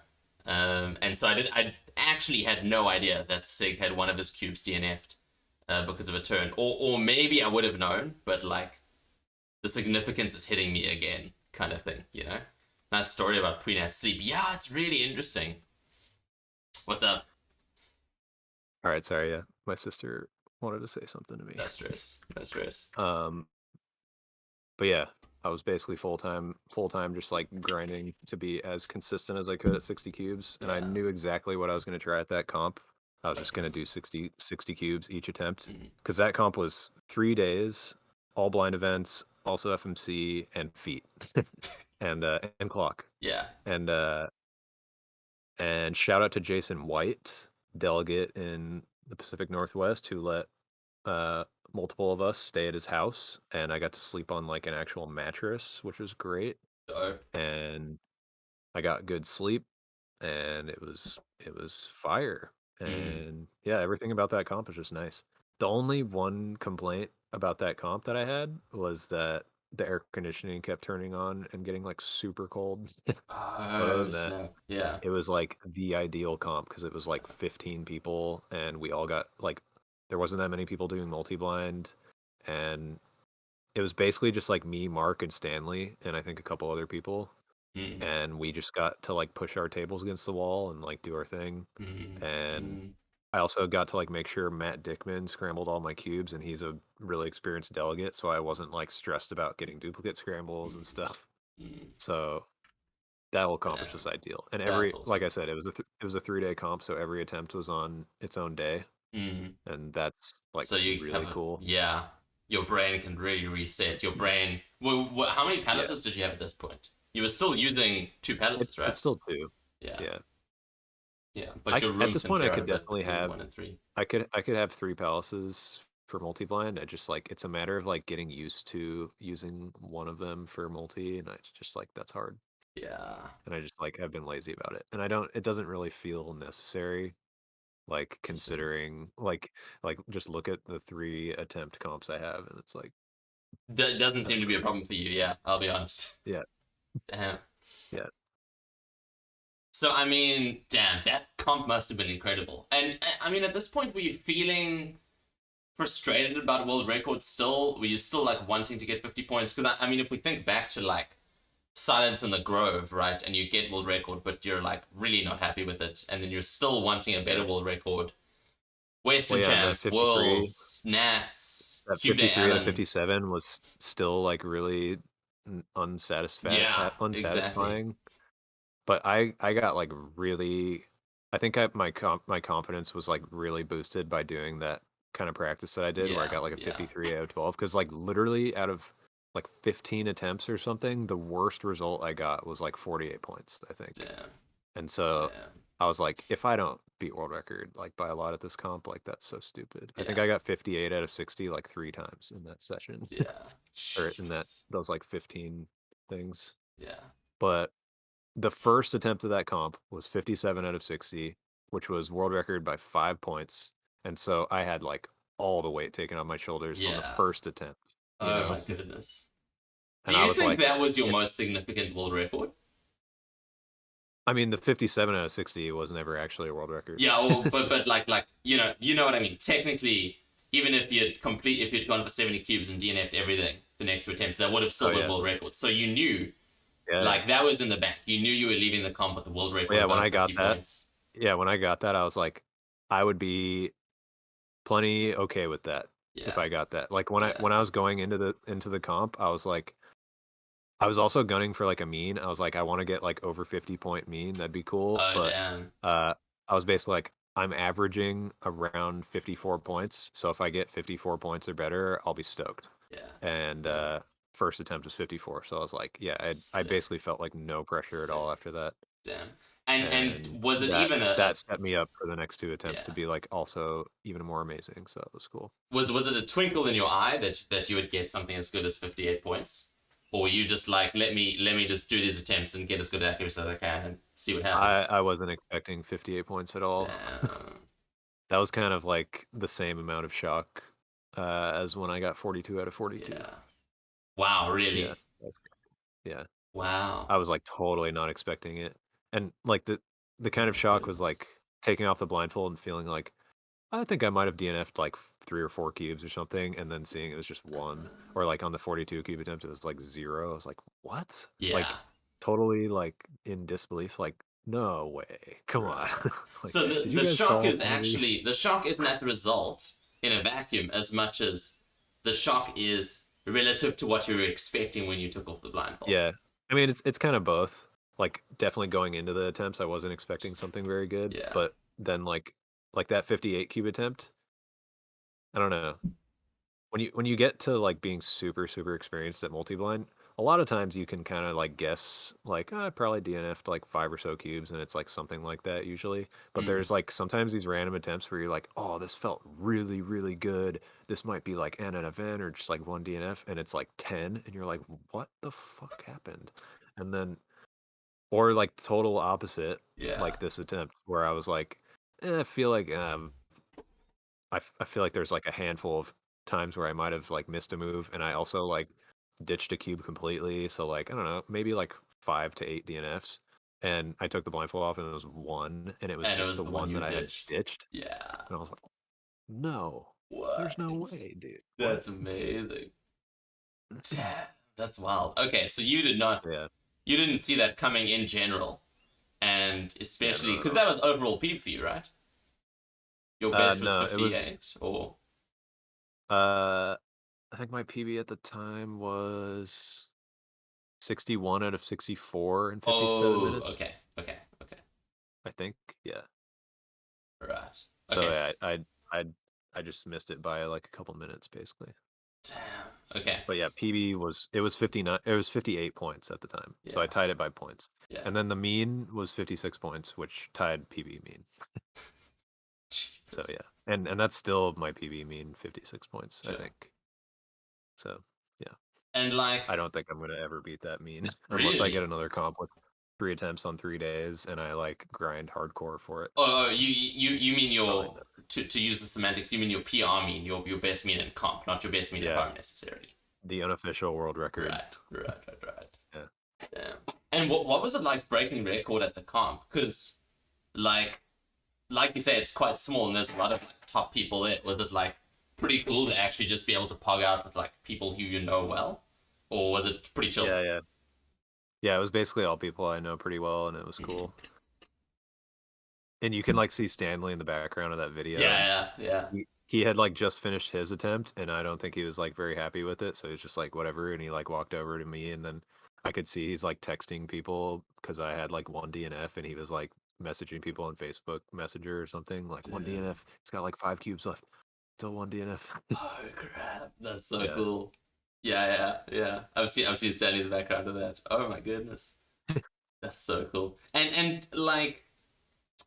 and so I actually had no idea that Sig had one of his cubes DNF'd because of a turn, or maybe I would have known, but like the significance is hitting me again, kind of thing. You know, nice story about pre-nat sleep. Yeah, it's really interesting. What's up? All right, sorry. Yeah, my sister wanted to say something to me. No stress. No stress. um, but yeah, I was basically full time, just like grinding to be as consistent as I could at 60 cubes, and I Yeah, knew exactly what I was going to try at that comp. I was that's just going to awesome. do 60 cubes each attempt Mm, because that comp was 3 days, all blind events, also FMC and feet, and clock, yeah. and shout out to Jason White, delegate in the Pacific Northwest, who let uh, multiple of us stay at his house, and I got to sleep on like an actual mattress, which was great. Dope. And I got good sleep, and it was fire. Mm. And yeah, everything about that comp was just nice. The only one complaint about that comp that I had was that the air conditioning kept turning on and getting like super cold. But other Oh, than that, snap. Yeah. it was like the ideal comp because it was like 15 people, and we all got like there wasn't that many people doing multi-blind, and it was basically just like me, Mark, and Stanley, and I think a couple other people, Mm. and we just got to like push our tables against the wall and like do our thing. Mm. And Mm. I also got to like make sure Matt Dickman scrambled all my cubes, and he's a really experienced delegate, so I wasn't like stressed about getting duplicate scrambles and Mm. stuff. Mm. So that whole comp was just Damn. ideal. And That's like awesome. I said, it was a 3 day comp, so every attempt was on its own day, Mm. and that's like So you have really a, cool. yeah, your brain can really reset. Your brain. How many Yeah, palaces did you have at this point? You were still using two palaces, it's right? still two. Yeah. Yeah, Yeah. But your at rooms this can point I clear out could a bit definitely between have one and three. I could have three palaces for multi blind. I just like it's a matter of like getting used to using one of them for multi, and it's just like that's hard. Yeah. And I just like have been lazy about it, and I don't. It doesn't really feel necessary. Like Interesting. considering like just look at the 3 attempt comps I have, and it's like That doesn't seem that's to be a rough. problem for you. Yeah, I'll be honest. Yeah, Damn. yeah. So I mean, damn, that comp must have been incredible. And I mean, at this point, were you feeling frustrated about world records still? Were you still like wanting to get 50 points? Because I mean, if we think back to like Silence in the Grove, right, and you get world record, but you're like really not happy with it, and then you're still wanting a better Yeah. world record. Well, Western yeah, champs, worlds, Nats, that Cube Day 53 out of Allen. 57 was still like really Yeah, exactly. unsatisfying. But I got like really, I think my confidence was like really boosted by doing that kind of practice that I did, where I Yeah, got like a yeah. 53 out of 12. Because like literally out of like 15 attempts or something, the worst result I got was like 48 points, I think. Damn, And so damn. I was like, if I don't beat world record like by a lot at this comp, like that's so stupid. I think Yeah, I got 58 out of 60 like 3 times in that session yeah. or in that Jeepers. those like 15 things. Yeah, But the first attempt of that comp was 57 out of 60, which was world record by 5 points. And so I had like all the weight taken off my shoulders on the yeah. first attempt, you Oh know? my goodness. And Do I you was think like, that was your if most significant world record? I mean, the 57 out of 60 was never actually a world record. Yeah, well, but like you know what I mean. Technically, even if you'd gone for 70 cubes and DNF'd everything the next two attempts, that would have Oh still been yeah. world record. So you knew Yeah. like that was in the bank. You knew you were leaving the comp with the world Well, record yeah, above 50 points. when I got that, I was like, I would be plenty okay with that if Yeah, I got that. Like yeah. when I was going into the comp, I was like, I was also gunning for like a mean. I was like, I want to get like over 50 point mean. That'd be cool. Oh But damn. uh, I was basically like, I'm averaging around 54 points, so if I get 54 points or better, I'll be stoked. Yeah. And, Yeah. first attempt was 54, so I was like, yeah, I Sick. basically felt like no pressure at all Sick. after that, Damn. And and was it that even that set me up for the next 2 attempts to yeah. be, like, also even more amazing, so that was cool. Was it a twinkle in your eye that you would get something as good as 58 points? Or were you just like, let me just do these attempts and get as good accuracy as I can and see what happens? I wasn't expecting 58 points at all. Damn. That was kind of like the same amount of shock, as when I got 42 out of 42. Yeah. Wow, Yeah, really? that's yeah. Wow. I was, like, totally not expecting it, and, like, the Oh kind of my shock was, goodness. like, taking off the blindfold and feeling like, I think I might have DNF'd, like, 3 or 4 cubes or something, and then seeing it was just 1, or, like, on the 42 cube attempt, it was, like, 0. I was like, "What?" Yeah. Like, totally, like, in disbelief, like, "No way. Come on." Right. Like, So "Did you the guys shock solve is one of these?" actually the shock isn't at the result in a vacuum as much as the shock is relative to what you were expecting when you took off the blindfold. Yeah. I mean, it's kinda both. Like, definitely going into the attempts, I wasn't expecting something very good, Yeah. but then, like, that 58 cube attempt, I don't know. When you get to, like, being super, super experienced at multi-blind, a lot of times you can kinda, like, guess, like, "Oh, I probably DNF'd, like, 5 or so cubes," and it's, like, something like that usually, but Mm. there's, like, sometimes these random attempts where you're like, "Oh, this felt really, really good. This might be, like, N out of N or just, like, 1 DNF," and it's, like, 10, and you're like, "What the fuck happened?" And then or, like, total opposite, Yeah. like this attempt where I was like, I feel like, I feel like there's, like, a handful of times where I might have, like, missed a move, and I also, like, ditched a cube completely, so, like, I don't know, maybe, like, 5 to 8 DNFs, and I took the blindfold off, and it was 1, and it was And it just was the the one 1 you that I had ditched. ditched, Yeah. and I was like, "No. There's What? no way, dude. What?" That's amazing. Damn. That's wild. Okay, so you didn't see that coming in general. And Yeah, especially no, because no. that was overall peak for you, right? Your best was No, it was, 58 or uh, I think my PB at the time was 61 out of 64 in 57 oh, minutes, okay, okay, okay. I think, yeah. Right. Okay. So, yeah, I just missed it by, like, a couple minutes, basically. Damn. Okay. But, yeah, PB was it was 59 it was 58 points at the time, so I Yeah. tied it by points. Yeah. And then the mean was 56 points, which tied PB mean. So, Jesus. yeah. And that's still my PB mean, 56 points, I Sure. think. So, yeah. And like, I don't think I'm gonna ever beat that mean unless I get really? another comp with 3 attempts on 3 days and I, like, grind hardcore for it. Oh, you mean Probably your not. to use the semantics? You mean your PR mean your best mean in comp, not your best mean at Yeah, home necessarily. the unofficial world record. Right. Right. Right. Right. Yeah. Damn. And what was it like breaking record at the comp? Because like you say, it's quite small and there's a lot of like, top people there. Was it like pretty cool to actually just be able to pog out with like people who you know well, or was it pretty Yeah, chilled? yeah. Yeah, it was basically all people I know pretty well, and it was Mm. cool. And you can, like, see Stanley in the background of that video, and Yeah, yeah, yeah. he had, like, just finished his attempt, and I don't think he was, like, very happy with it, so he was just like, "Whatever," and he, like, walked over to me, and then I could see he's, like, texting people because I had, like, 1 DNF, and he was, like, messaging people on Facebook Messenger or something, like, "1 Damn. DNF. It's got, like, 5 cubes left. Still 1 DNF." Oh crap, that's so Yeah. cool. Yeah, yeah, yeah. I've seen Stanley in the background of that. Oh my goodness, that's so cool. And like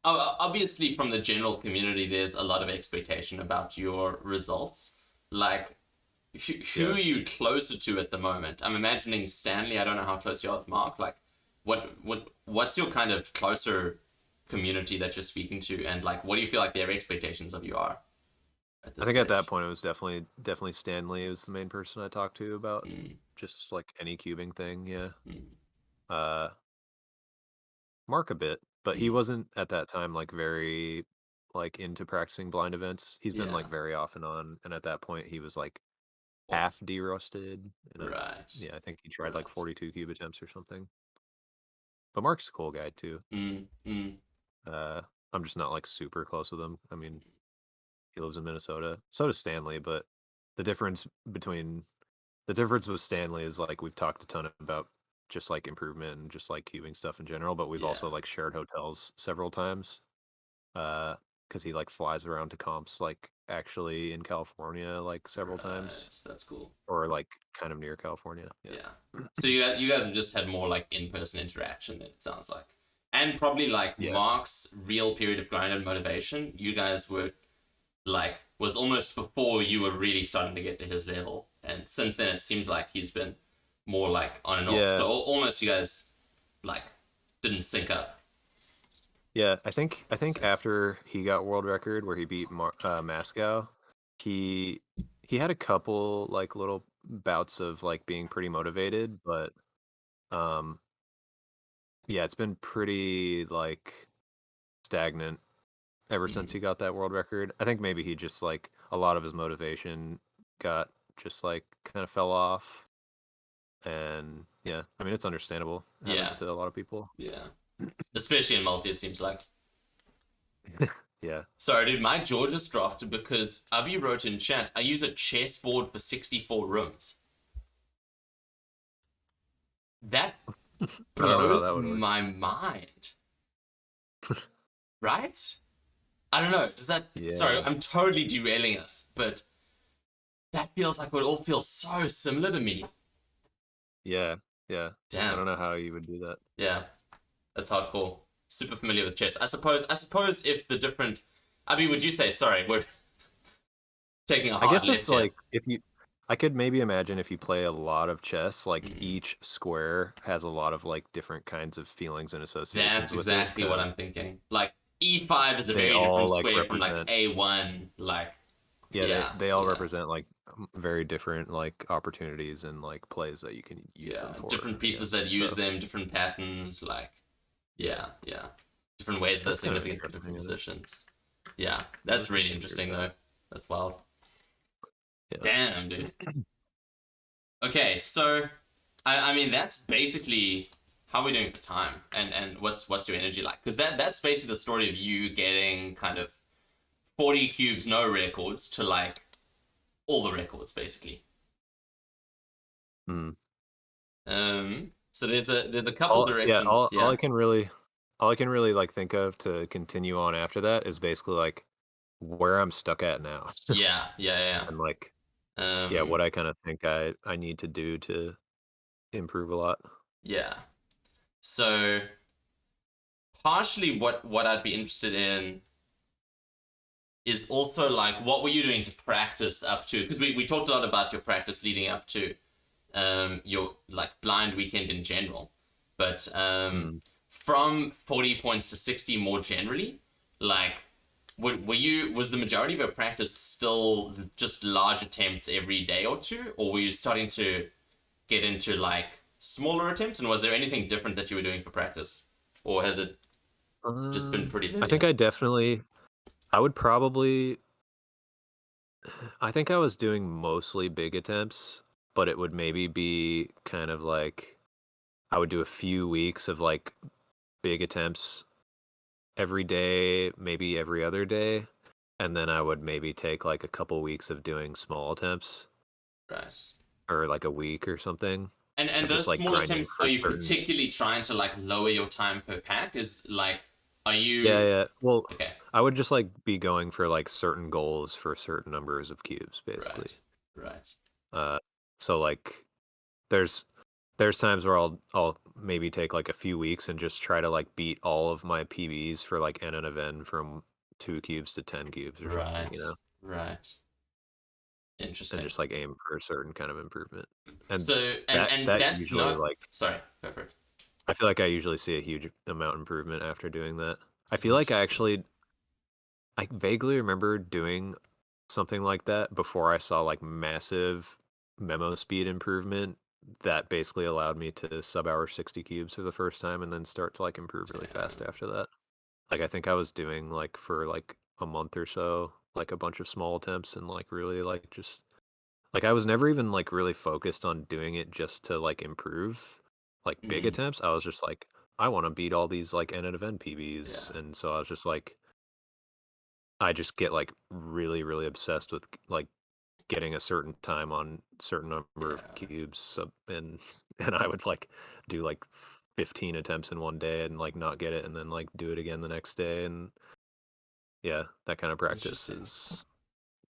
obviously from the general community, there's a lot of expectation about your results. Like, who Yeah. are you closer to at the moment? I'm imagining Stanley. I don't know how close you are with Mark. Like, what's your kind of closer community that you're speaking to, and like, what do you feel like their expectations of you are at I this think at that stage? point, it was definitely Stanley was the main person I talked to about Mm, just, like, any cubing thing, yeah. mm, Uh Mark a bit, but he mm. wasn't at that time, like, very, like, into practicing blind events. He's been, like, Yeah. very off and on, and at that point, he was, like, Off. half derusted, and Right. yeah, I think he tried, like, Right. 42 cube attempts or something. But Mark's a cool guy too. Mm, mm. Uh, I'm just not, like, super close with him. I mean, he lives in Minnesota. So does Stanley, but the difference between the difference with Stanley is, like, we've talked a ton about just, like, improvement and just, like, cubing stuff in general, but we've Yeah. also, like, shared hotels several times. Uh because he like flies around to comps like actually in California like several times Right. That's cool. or like kind of near California. Yeah. Yeah. So you guys have just had more like in-person interaction, it sounds like. And probably like Yeah. Mark's real period of grind and motivation, you guys were like was almost before you were really starting to get to his level. And since then it seems like he's been more like on and off. Yeah. So almost you guys like didn't sync up. Yeah, I think Sense. after he got world record where he beat Mascow, he he had a couple like little bouts of like being pretty motivated, but um yeah, it's been pretty like stagnant ever since Mm. he got that world record. I think maybe he just like a lot of his motivation got just like kind of fell off, and yeah, I mean it's understandable. It happens Yeah. to a lot of people. Yeah. Especially in multi, it seems like. Yeah. Sorry, dude, my jaw just dropped because Abby wrote in chat, I use a chessboard for 64 rooms. That I don't know how blows that would work. my mind. Right? I don't know. Does that. Sorry, Yeah. I'm totally derailing us, but that feels like it would all feel so similar to me. Yeah, yeah. I Damn. don't know how you would do that. Yeah, that's hardcore. Super familiar with chess. I suppose if the different. Abby, would you say, sorry, we're taking a I hard guess if left here. like if you I could maybe imagine if you play a lot of chess, like Mm. each square has a lot of like different kinds of feelings and That's associations with it exactly what because I'm thinking. Like e5 is a they very all different like square from like represent a1. Like yeah, yeah, they all yeah, represent like very different like opportunities and like plays that you can use them yeah. for, Different I pieces guess. that use So, them, different patterns. Like yeah. yeah, yeah. Different ways they're That's kind of significant for interesting, different isn't it? positions. Yeah, Never that's really considered interesting that. though. That's wild. Yeah. Damn, dude. Okay, so I mean that's basically how we're doing for time, and what's your energy like? Because that's basically the story of you getting kind of 40 cubes, no records, to like all the records basically. Mm. So there's a couple All yeah, directions. all Yeah, I can really like think of to continue on after that is basically like where I'm stuck at now. yeah, yeah, And like yeah. yeah, what I kind of think I need to do to improve a lot. Yeah. So partially what I'd be interested in is also like what were you doing to practice up to? Because we talked a lot about your practice leading up to your like blind weekend in general, but Mm. from 40 points to 60 more generally, like was the majority of your practice still just large attempts every day or two, or were you starting to get into like smaller attempts, and was there anything different that you were doing for practice, or has it just been pretty I think linear? I would probably I think I was doing mostly big attempts, but it would maybe be kind of like I would do a few weeks of like big attempts every day, maybe every other day, and then I would maybe take like a couple weeks of doing small attempts Right. or like a week or something And of just those like small grinding attempts, are for you certain. particularly trying to like lower your time per pack? Is like, are Yeah, you yeah. Well, okay? I would just like be going for like certain goals for certain numbers of cubes, basically. Right, right. Uh, so like there's there's times where I'll maybe take like a few weeks and just try to like beat all of my PBs for like n and of n from 2 cubes to 10 cubes or something, Right, right. and Interesting. just like aim for a certain kind of improvement. And So and that that's usually no. like Sorry, go for it. I feel like I usually see a huge amount improvement after doing that. I feel like Interesting. I vaguely remember doing something like that before I saw like massive memo speed improvement that basically allowed me to sub hour 60 cubes for the first time and then start to like improve really fast Damn. after that. Like I think I was doing like for like a month or so, like a bunch of small attempts and like really like just like I was never even like really focused on doing it just to like improve like big Mm, attempts. I was just like I want to beat all these like N out of N PBs, yeah, and so I was just like I just get like really really obsessed with like getting a certain time on certain number of yeah. cubes and and I would like do like 15 attempts in one day and like not get it and then like do it again the next day, and Yeah, that kind of practice Interesting. is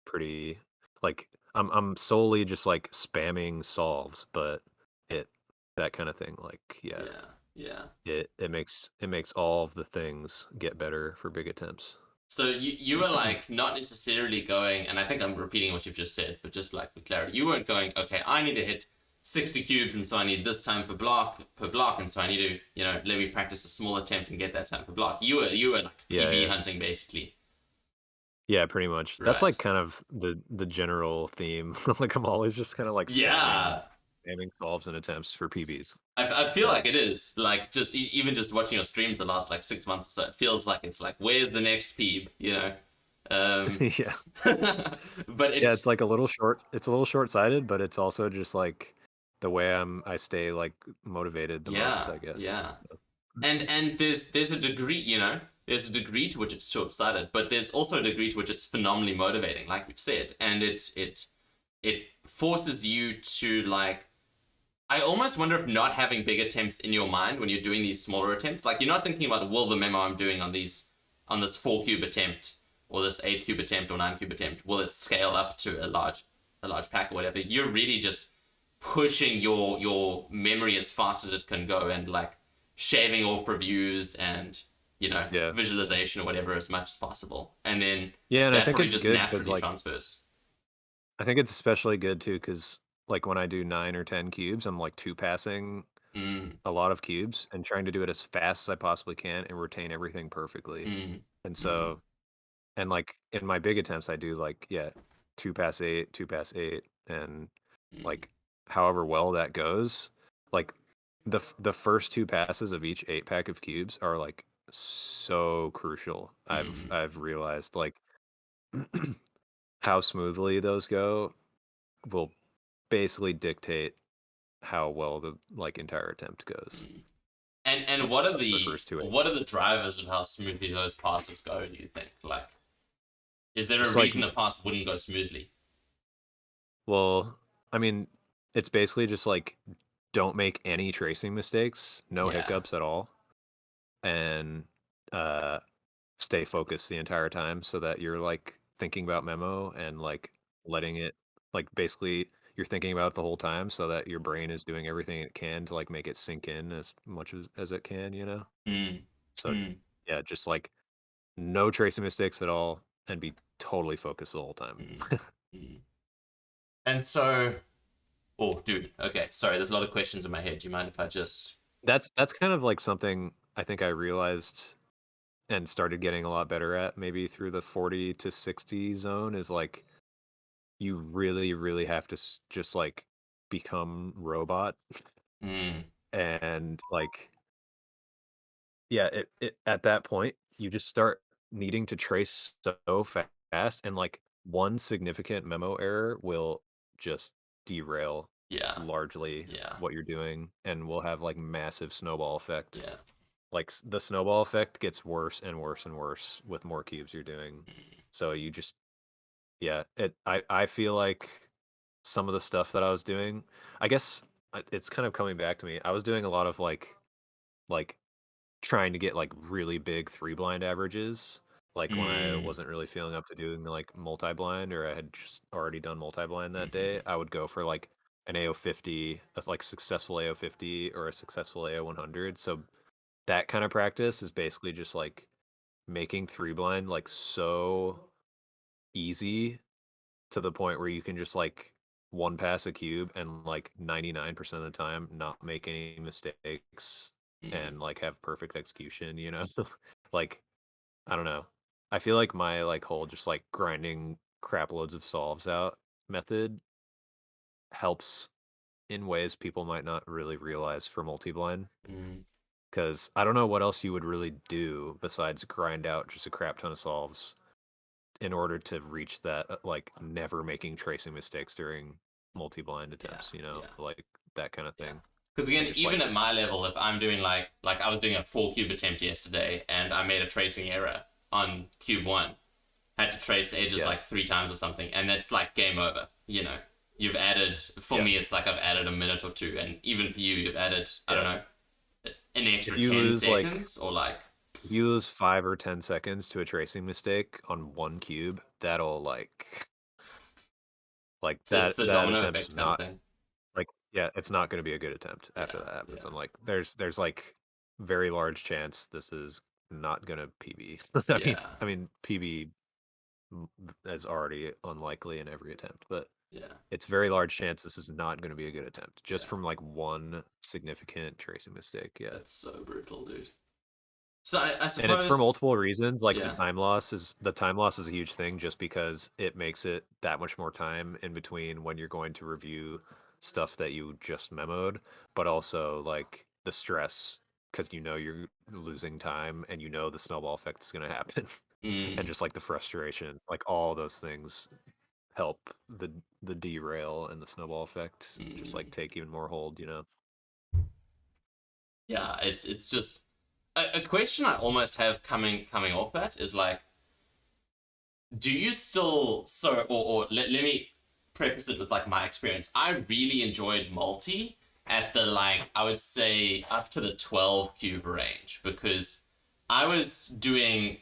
pretty like I'm solely just like spamming solves, but it that kind of thing, like yeah, Yeah, yeah. it makes all of the things get better for big attempts. So you were like not necessarily going, and I think I'm repeating what you've just said, but just like for clarity, you weren't going, okay, I need to hit 60 cubes, and so I need this time for block per block, and so I need to, let me practice a small attempt and get that time per block. You were like Yeah, PB yeah. hunting basically, Yeah, pretty much. That's right? like kind of the general theme. Like I'm always just kind of like spamming Yeah, spamming solves and attempts for PBs. I feel like it That's is like just even just watching your streams the last like 6 months or so, it feels like it's like where's the next peeb, yeah. but Yeah, it it's like a little short. It's a little short-sighted, but it's also just like the way I stay like motivated the most, yeah, I guess. yeah. And there's a degree, there's a degree to which it's short-sighted, but there's also a degree to which it's phenomenally motivating, like you've said, and it forces you to like. I almost wonder if not having big attempts in your mind when you're doing these smaller attempts, like you're not thinking about will the memo I'm doing on this 4 cube attempt or this 8 cube attempt or 9 cube attempt, will it scale up to a large pack or whatever. You're really just pushing your memory as fast as it can go and like shaving off reviews and Yeah. visualization or whatever as much as possible, and then Yeah, and I that think probably it's just good because naturally like transfers. I think it's especially good too because like when I do 9 or 10 cubes, I'm like two passing Mm, a lot of cubes and trying to do it as fast as I possibly can and retain everything perfectly. mm, And mm, so and like in my big attempts, I do like yeah, two pass eight, and mm, like however well that goes, like the first two passes of each 8 pack of cubes are like so crucial. mm, I've realized like how smoothly those go will basically dictate how well the like entire attempt goes. mm. And what are The the first two eight. what are the drivers of how smoothly those passes go? Do you think? Like, is there a Just like reason a pass wouldn't go smoothly? well, I mean, it's basically just like don't make any tracing mistakes, no Yeah. hiccups at all, and uh stay focused the entire time so that you're like thinking about memo and like letting it like basically you're thinking about it the whole time so that your brain is doing everything it can to like make it sink in as much as it can, you know? Mm, So mm, yeah, just like no tracing mistakes at all and be totally focused the whole time. mm, mm. And so, oh, dude. Okay, sorry. There's a lot of questions in my head. Do you mind if I just? That's kind of like something I think I realized and started getting a lot better at maybe through the 40 to 60 zone is like you really really have to just like become robot Mm, and like yeah it at that point you just start needing to trace so fast and like one significant memo error will just derail yeah. largely Yeah. what you're doing and will have like massive snowball effect. Yeah. Like the snowball effect gets worse and worse and worse with more cubes you're doing. Mm, So you just yeah, I feel like some of the stuff that I was doing, I guess it's kind of coming back to me. I was doing a lot of like trying to get like really big three blind averages. Like when I mm, wasn't really feeling up to doing like multi blind or I had just already done multi blind that day, mhm, I would go for like an AO50, a like successful AO50 or a successful AO100. So that kind of practice is basically just like making three blind like so easy to the point where you can just like one pass a cube and like 99% of the time not make any mistakes mm, and like have perfect execution, you know? Like, I don't know. I feel like my like whole just like grinding crap loads of solves out method helps in ways people might not really realize for multi-blind. mm. Because I don't know what else you would really do besides grind out just a crap ton of solves in order to reach that like never making tracing mistakes during multi-blind Yeah. attempts, Yeah. like that kind of Yeah. thing. Because And again, just even like at my level, if I'm doing like I was doing a 4 cube attempt yesterday and I made a tracing error on cube one, had to trace edges yeah, like 3 times or something, and that's like game over. You've added, for yeah. me, it's like I've added a minute or two, and even for you, you've added, I don't Yeah. know, an extra If you 10 lose like seconds or like. if you lose 5 or 10 seconds to a tracing mistake on 1 cube, that'll, like, So it's that the that domino attempt's effect kind of not thing. like, yeah, it's not gonna be a good attempt after Yeah, that happens. yeah, I'm like, there's, like, very large chance this is not gonna PB. yeah, I mean, PB is already unlikely in every attempt, but yeah, it's very large chance this is not gonna be a good attempt just yeah. from, like, 1 significant tracing mistake, yeah. That's so brutal, dude. So I And it's for suppose, multiple reasons, like, yeah. the time loss is a huge thing just because it makes it that much more time in between when you're going to review stuff that you just memoed, but also, like, the stress because you know you're losing time and you know the snowball effect is gonna happen, and Mm, just, like, the frustration, like, all those things help the derail and the snowball effect just, like, mm. take even more hold, you know? Yeah, it's just a question I almost have coming off that is like, do you still or let me preface it with like my experience. I really enjoyed multi at the like I would say up to the 12 cube range because I was doing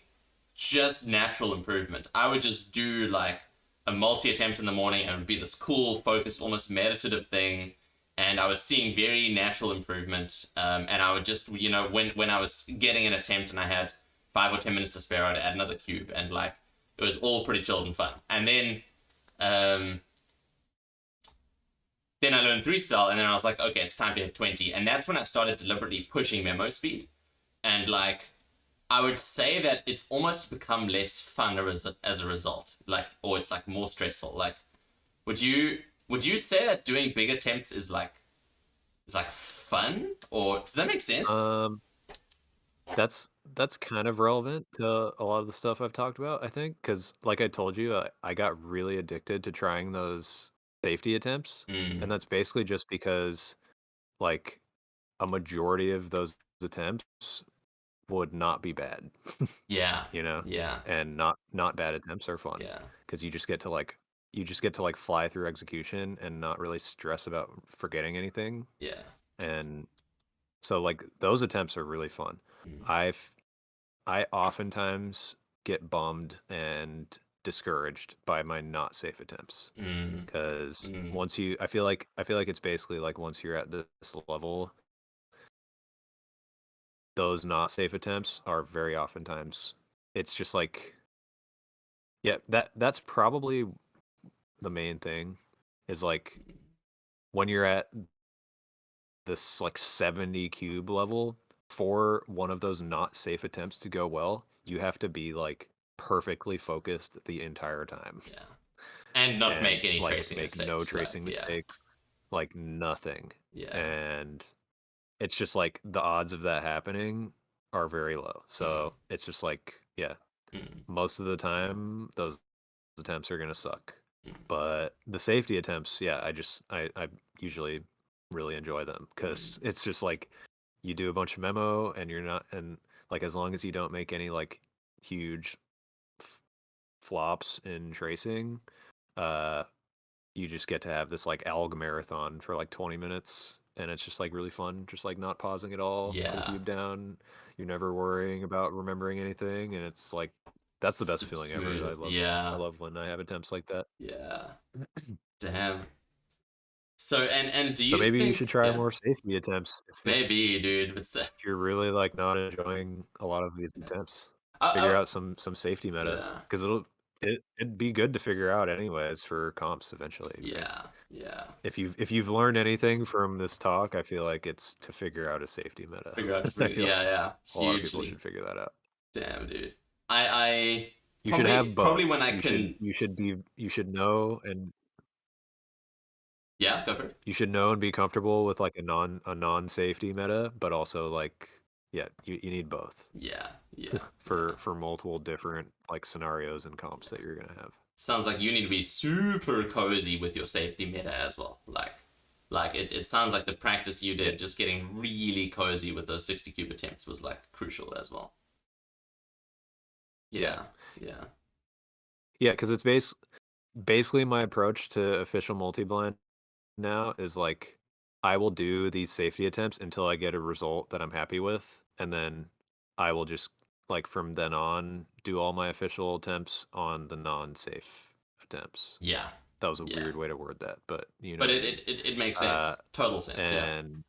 just natural improvement. I would just do like a multi attempt in the morning and it would be this cool, focused, almost meditative thing. And I was seeing very natural improvement. And I would just, when I was getting an attempt and I had 5 or 10 minutes to spare, I'd add another cube. And like, it was all pretty chilled and fun. And um, then I learned three style, and then I was like, okay, it's time to hit 20. And that's when I started deliberately pushing memo speed. And like, I would say that it's almost become less fun as a result, like, or it's like more stressful. Like, would you would you say that doing big attempts is like fun, or does that make sense? Um that's kind of relevant to a lot of the stuff I've talked about, I think, because like I told you, I got really addicted to trying those safety attempts, and Mm, that's basically just because, like, a majority of those attempts would not be bad, yeah, you know? yeah, And not bad attempts are fun yeah, because you just get to, like, fly through execution and not really stress about forgetting anything, yeah, and so, like, those attempts are really fun. mm, I've I oftentimes get bummed and discouraged by my not safe attempts mm, because mm, once you I feel like it's basically like once you're at this level, those not safe attempts are very oftentimes it's just like yeah, that's probably the main thing is like when you're at this like 70 cube level for one of those not safe attempts to go well, you have to be like perfectly focused the entire time. yeah, and not And, make any like, tracing make no mistakes. Like, tracing yeah, mistakes, like, nothing, yeah, and it's just, like, the odds of that happening are very low, mm, so it's just, like, yeah, mm, most of the time, those attempts are gonna suck, mm, but the safety attempts, yeah, I usually really enjoy them mm, because it's just, like, you do a bunch of memo and you're not and, like, as long as you don't make any, like, huge f flops in tracing, uh you just get to have this like alg marathon for like 20 minutes and it's just like really fun just like not pausing at all, put a yeah. cube down, you're never worrying about remembering anything, and it's like that's the best feeling ever. Smooth. I Yeah, love when I have attempts like that. yeah. Damn. So and do So you maybe you think, should try yeah, more safety attempts maybe, dude, but if you're really like not enjoying a lot of these attempts, figure I, out some safety meta yeah, because it'd be good to figure out anyways for comps eventually, right? yeah, yeah. If you've learned anything from this talk, I feel like it's to figure out a safety meta. Figure out to I figure, feel yeah, like yeah, a lot of people should hugely. figure that out. Damn, dude. I You should have probably both. when I can, You should know and yeah, go for it. you should know and be comfortable with like a non-safety meta, but also like yeah, you need both Yeah, yeah, yeah. for multiple different like scenarios and comps that you're gonna have. Sounds like you need to be super cozy with your safety meta as well. Like it sounds like the practice you Yeah. did, just getting really cozy with those 60 cube attempts was like crucial as well. Yeah. Yeah, yeah. Yeah, because basically my approach to official multi-blind now is like I will do these safety attempts until I get a result that I'm happy with, and then I will just like from then on, do all my official attempts on the non-safe attempts. Yeah. That was a Yeah. weird way to word that, but you know But what I mean. it makes Uh, sense. Total sense. Yeah. and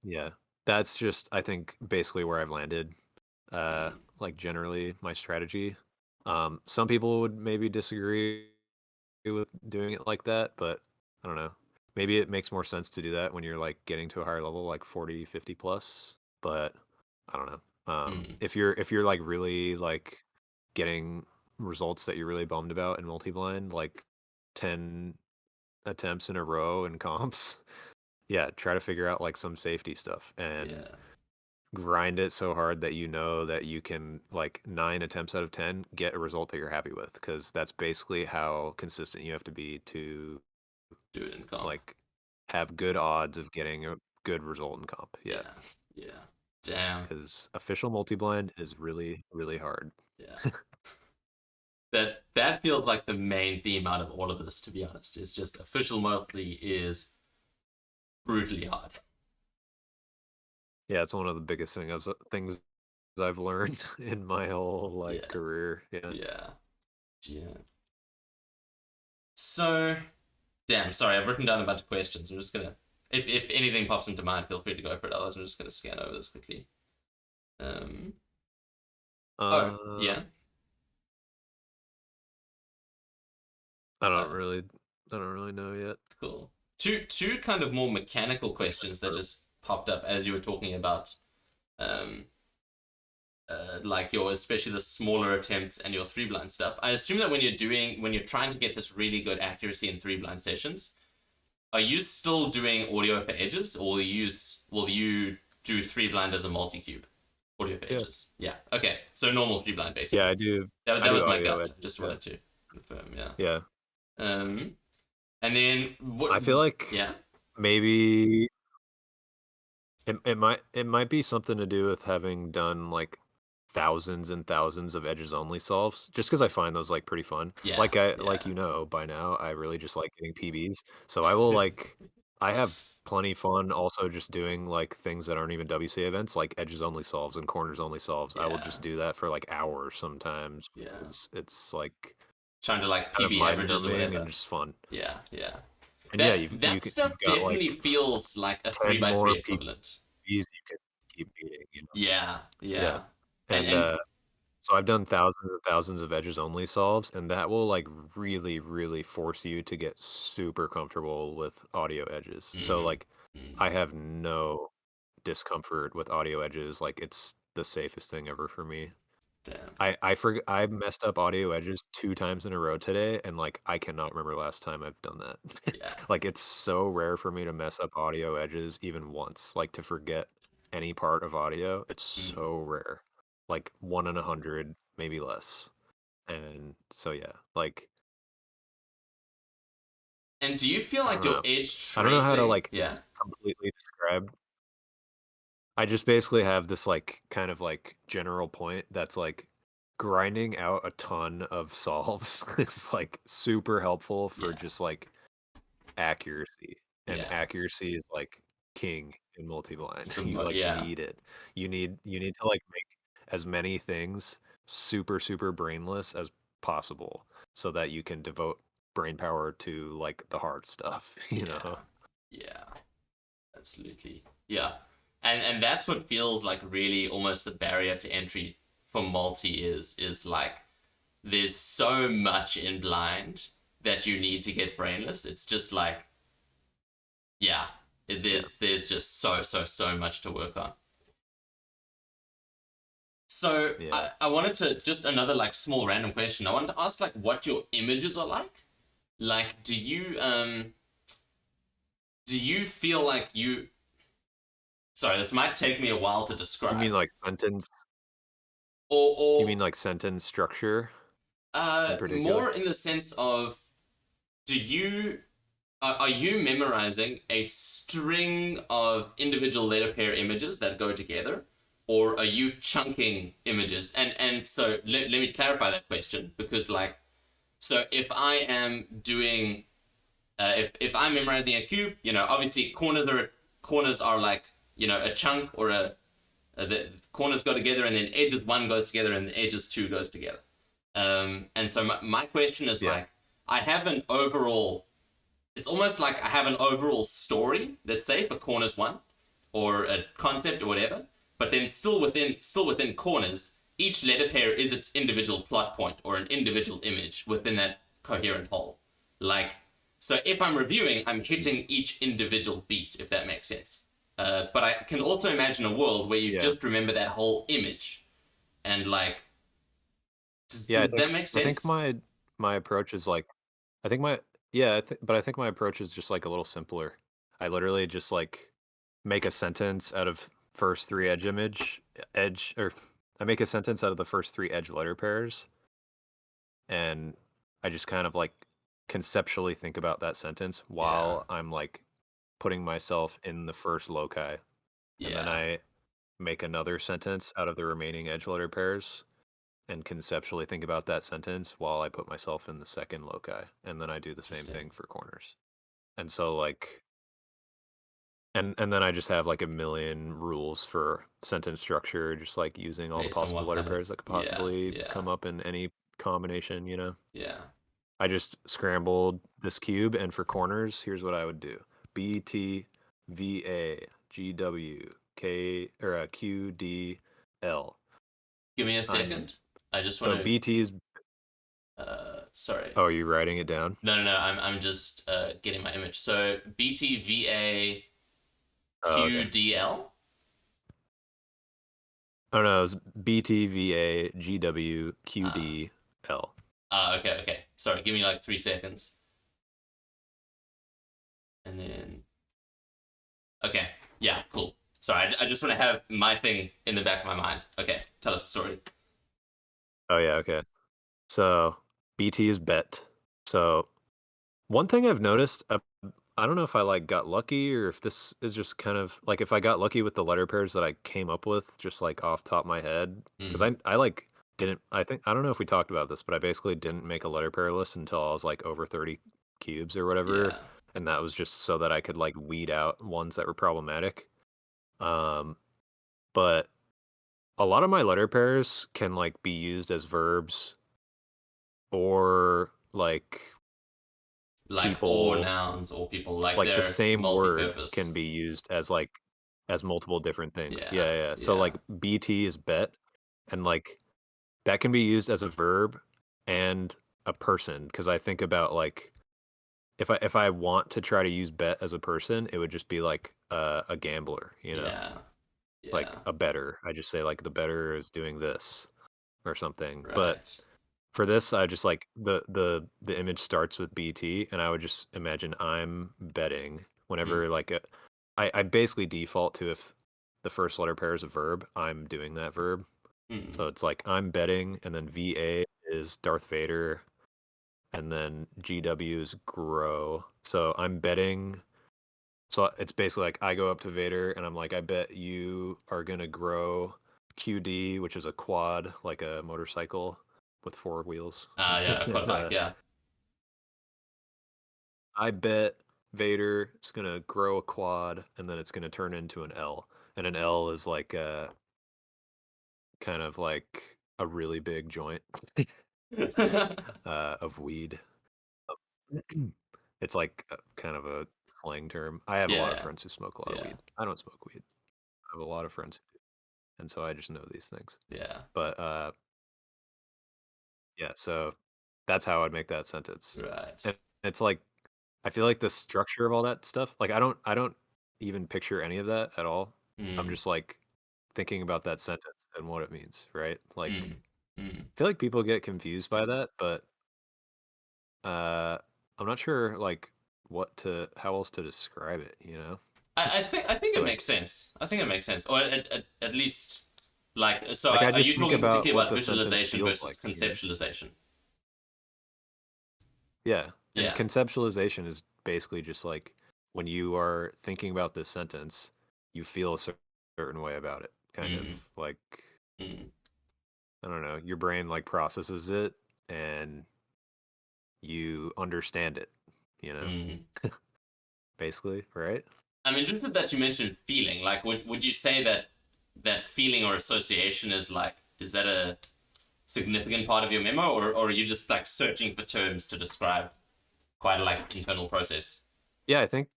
yeah, that's just I think basically where I've landed. Mm. Like generally my strategy. Some people would maybe disagree with doing it like that, but I don't know. Maybe it makes more sense to do that when you're like getting to a higher level, like 40, 50 plus. But I don't know. Mm. If you're like really like getting results that you're really bummed about in multi-blind, like 10 attempts in a row in comps, yeah, try to figure out like some safety stuff and Yeah. grind it so hard that you know that you can like 9 attempts out of 10 get a result that you're happy with, because that's basically how consistent you have to be to Do it in comp. like have good odds of getting a good result in comp. Yeah, Yeah. Yeah. Damn. because official multi-blind is really really hard. Yeah. That feels like the main theme out of all of this, to be honest. Is just official multi is brutally hard. Yeah, it's one of the biggest things I've learned in my whole like Yeah. career. Yeah. Yeah. Yeah. So, damn, sorry, I've written down a bunch of questions. I'm just gonna, if anything pops into mind, feel free to go for it. Otherwise, I'm just gonna scan over this quickly. Um. Oh, uh yeah. i don't Uh, really I don't really know yet. cool. Two kind of more mechanical questions that just popped up as you were talking about, um, like your especially the smaller attempts and your three blind stuff. I assume that when you're trying to get this really good accuracy in three blind sessions, are you still doing audio for edges, or will you do three blind as a multi cube? Audio for Yeah. edges. Yeah. Okay. So normal three blind Yeah, basically. I That do was my audio gut. edits. Just Yeah. wanted to confirm. Yeah. Yeah. Um. And then what? I feel like Yeah. maybe it might be something to do with having done like thousands and thousands of edges only solves, just because I find those like pretty fun. Yeah. Like I like Yeah. by now, I really just like getting PBs. So I will like I have plenty fun also just doing like things that aren't even WC events, like edges only solves and corners only solves. I will Yeah. just do that for like hours sometimes Yeah. because it's like Trying to like kind of PB mind averages or numbing and whatever. just fun. Yeah. Yeah. And yeah, That stuff you've got like definitely feels like a three 10 by three more equivalent. PBs you can keep beating, you know. Yeah. Yeah. Yeah. And And so I've done thousands and thousands of edges only solves, and that will like really, really force you to get super comfortable with audio edges. So mm, like mm, I have no discomfort with audio edges. Like it's the safest thing ever for me. damn. I messed up audio edges 2 times in a row today, and like I cannot remember last time I've done that. Yeah. Like it's so rare for me to mess up audio edges even once. Like to forget any part of audio, it's Mm. so rare. Like 1 in 100, maybe less. And so yeah, like And do you feel I like don't your know. edge I don't know how to tracing? like Yeah. completely describe. I just basically have this like kind of like general point that's like grinding out a ton of solves is like super helpful for Yeah. just like accuracy. And Yeah. accuracy is like king in multi-blind. You like Yeah. need it. You need to like make as many things super super brainless as possible so that you can devote brain power to like the hard stuff, you Yeah. know. Yeah. Absolutely. Yeah. And that's what feels like really almost the barrier to entry for multi is like there's so much in blind that you need to get brainless. It's just like yeah, Yeah. there's just so much to work on. So Yeah. I wanted to just another like small random question. I wanted to ask like what your images are like. Like do you feel like you sorry, this might take me a while to You mean describe. like sentence You Or mean like sentence structure in particular? more in the sense of do you are you memorizing a string of individual letter pair images that go together, or are you chunking images? And so let me clarify that question because like so if I am doing if I'm memorizing a cube, you know, obviously corners are like you know a chunk or The corners go together, and then edges one goes together, and edges two goes together. And so my question is Yeah. like, I have an overall. It's almost like I have an overall story, let's say, for corners one, or a concept or whatever. But then still within corners, each letter pair is its individual plot point or an individual image within that coherent whole. Like, so if I'm reviewing, I'm hitting each individual beat, if that makes sense. But I can also imagine a world where you Yeah. just remember that whole image, and like, Yeah, does that make I think sense? my approach is like I think my yeah, but I think my approach is just like a little simpler. I literally just like make a sentence out of first three edge or I make a sentence out of the first three edge letter pairs and I just kind of like conceptually think about that sentence Yeah, while I'm like putting myself in the first loci. And then yeah, I make another sentence out of the remaining edge letter pairs and conceptually think about that sentence while I put myself in the second loci. And then I do the same interesting. thing for corners. And so like and then I just have like a million rules for sentence structure, just like using all the Based on possible what letter kind of, pairs that could yeah, possibly yeah, come up in any combination, you know. yeah. I just scrambled this cube, and for corners, here's what I would do: B T V A G W K or Q D L. Give me a I'm second. I just want so to. BT is. Sorry. Oh, are you writing it down? No. I'm just getting my image. So BTVA Oh, okay. QDL. Oh no, it's Uh, BTVAGWQDL. okay. Sorry. Give me like 3 seconds, and then okay. Yeah, cool. Sorry, I just want to have my thing in the back of my mind. Okay, tell us the story. Oh yeah, okay. So BT is bet. So one thing I've noticed, I don't know if I like got lucky or if this is just kind of like if I got lucky with the letter pairs that I came up with, just like off the top of my head, because Mm, I like didn't I think I don't know if we talked about this, but I basically didn't make a letter pair list until I was like over 30 cubes or whatever, yeah, and that was just so that I could like weed out ones that were problematic. Um, but a lot of my letter pairs can like be used as verbs or like like or people nouns or people, like like the they're same word can multi-purpose. be used as like as multiple different things. Yeah, Yeah, yeah. So yeah, like BT is bet and like that can be used as a verb and a person because I think about like if I want to try to use bet as a person, it would just be like a gambler, you know? yeah, Like yeah. a better. I just say like the better is doing this or something. But Right. for this, I just like the image starts with BT, and I would just imagine I'm betting Mm, whenever I basically default to if the first letter pair is a verb, I'm doing that verb. mm. So it's like I'm betting, and then VA is Darth Vader, and then GW is grow. So I'm betting. So it's basically like I go up to Vader, and I'm like, I bet you are gonna grow QD, which is a quad, like a motorcycle with four wheels. Yeah, quite And, like, yeah. I bet Vader is gonna grow a quad and then it's gonna turn into an L. And an L is like a kind of like a really big joint of weed. It's like kind of a slang term. I have a lot of Yeah, friends who smoke a lot of yeah, weed. I don't smoke weed. I have a lot of friends who do, and so I just know these things. yeah. But yeah, so that's how I'd make that sentence. Right. And it's like I feel like the structure of all that stuff, like I don't even picture any of that at all. I'm Mm, just like thinking about that sentence and what it means, right? Like mm, mm. I feel like people get confused by that, but uh I'm not sure like how else to describe it, you know? I think it makes Like sense. I think it makes sense, or at least like. So I are just you think talking about particularly what about the sentence visualization feels versus like, you know? conceptualization? Yeah. And Yeah. conceptualization is basically just like when you are thinking about this sentence, you feel a certain way about it. Kind of Mm, like mm, I don't know, your brain like processes it and you understand it, you know, mm. basically, right? I'm interested that you mentioned feeling. Like, would you say that? that feeling or association is like, is that a significant part of your memo, or are you just like searching for terms to describe quite a like internal process? Yeah, I think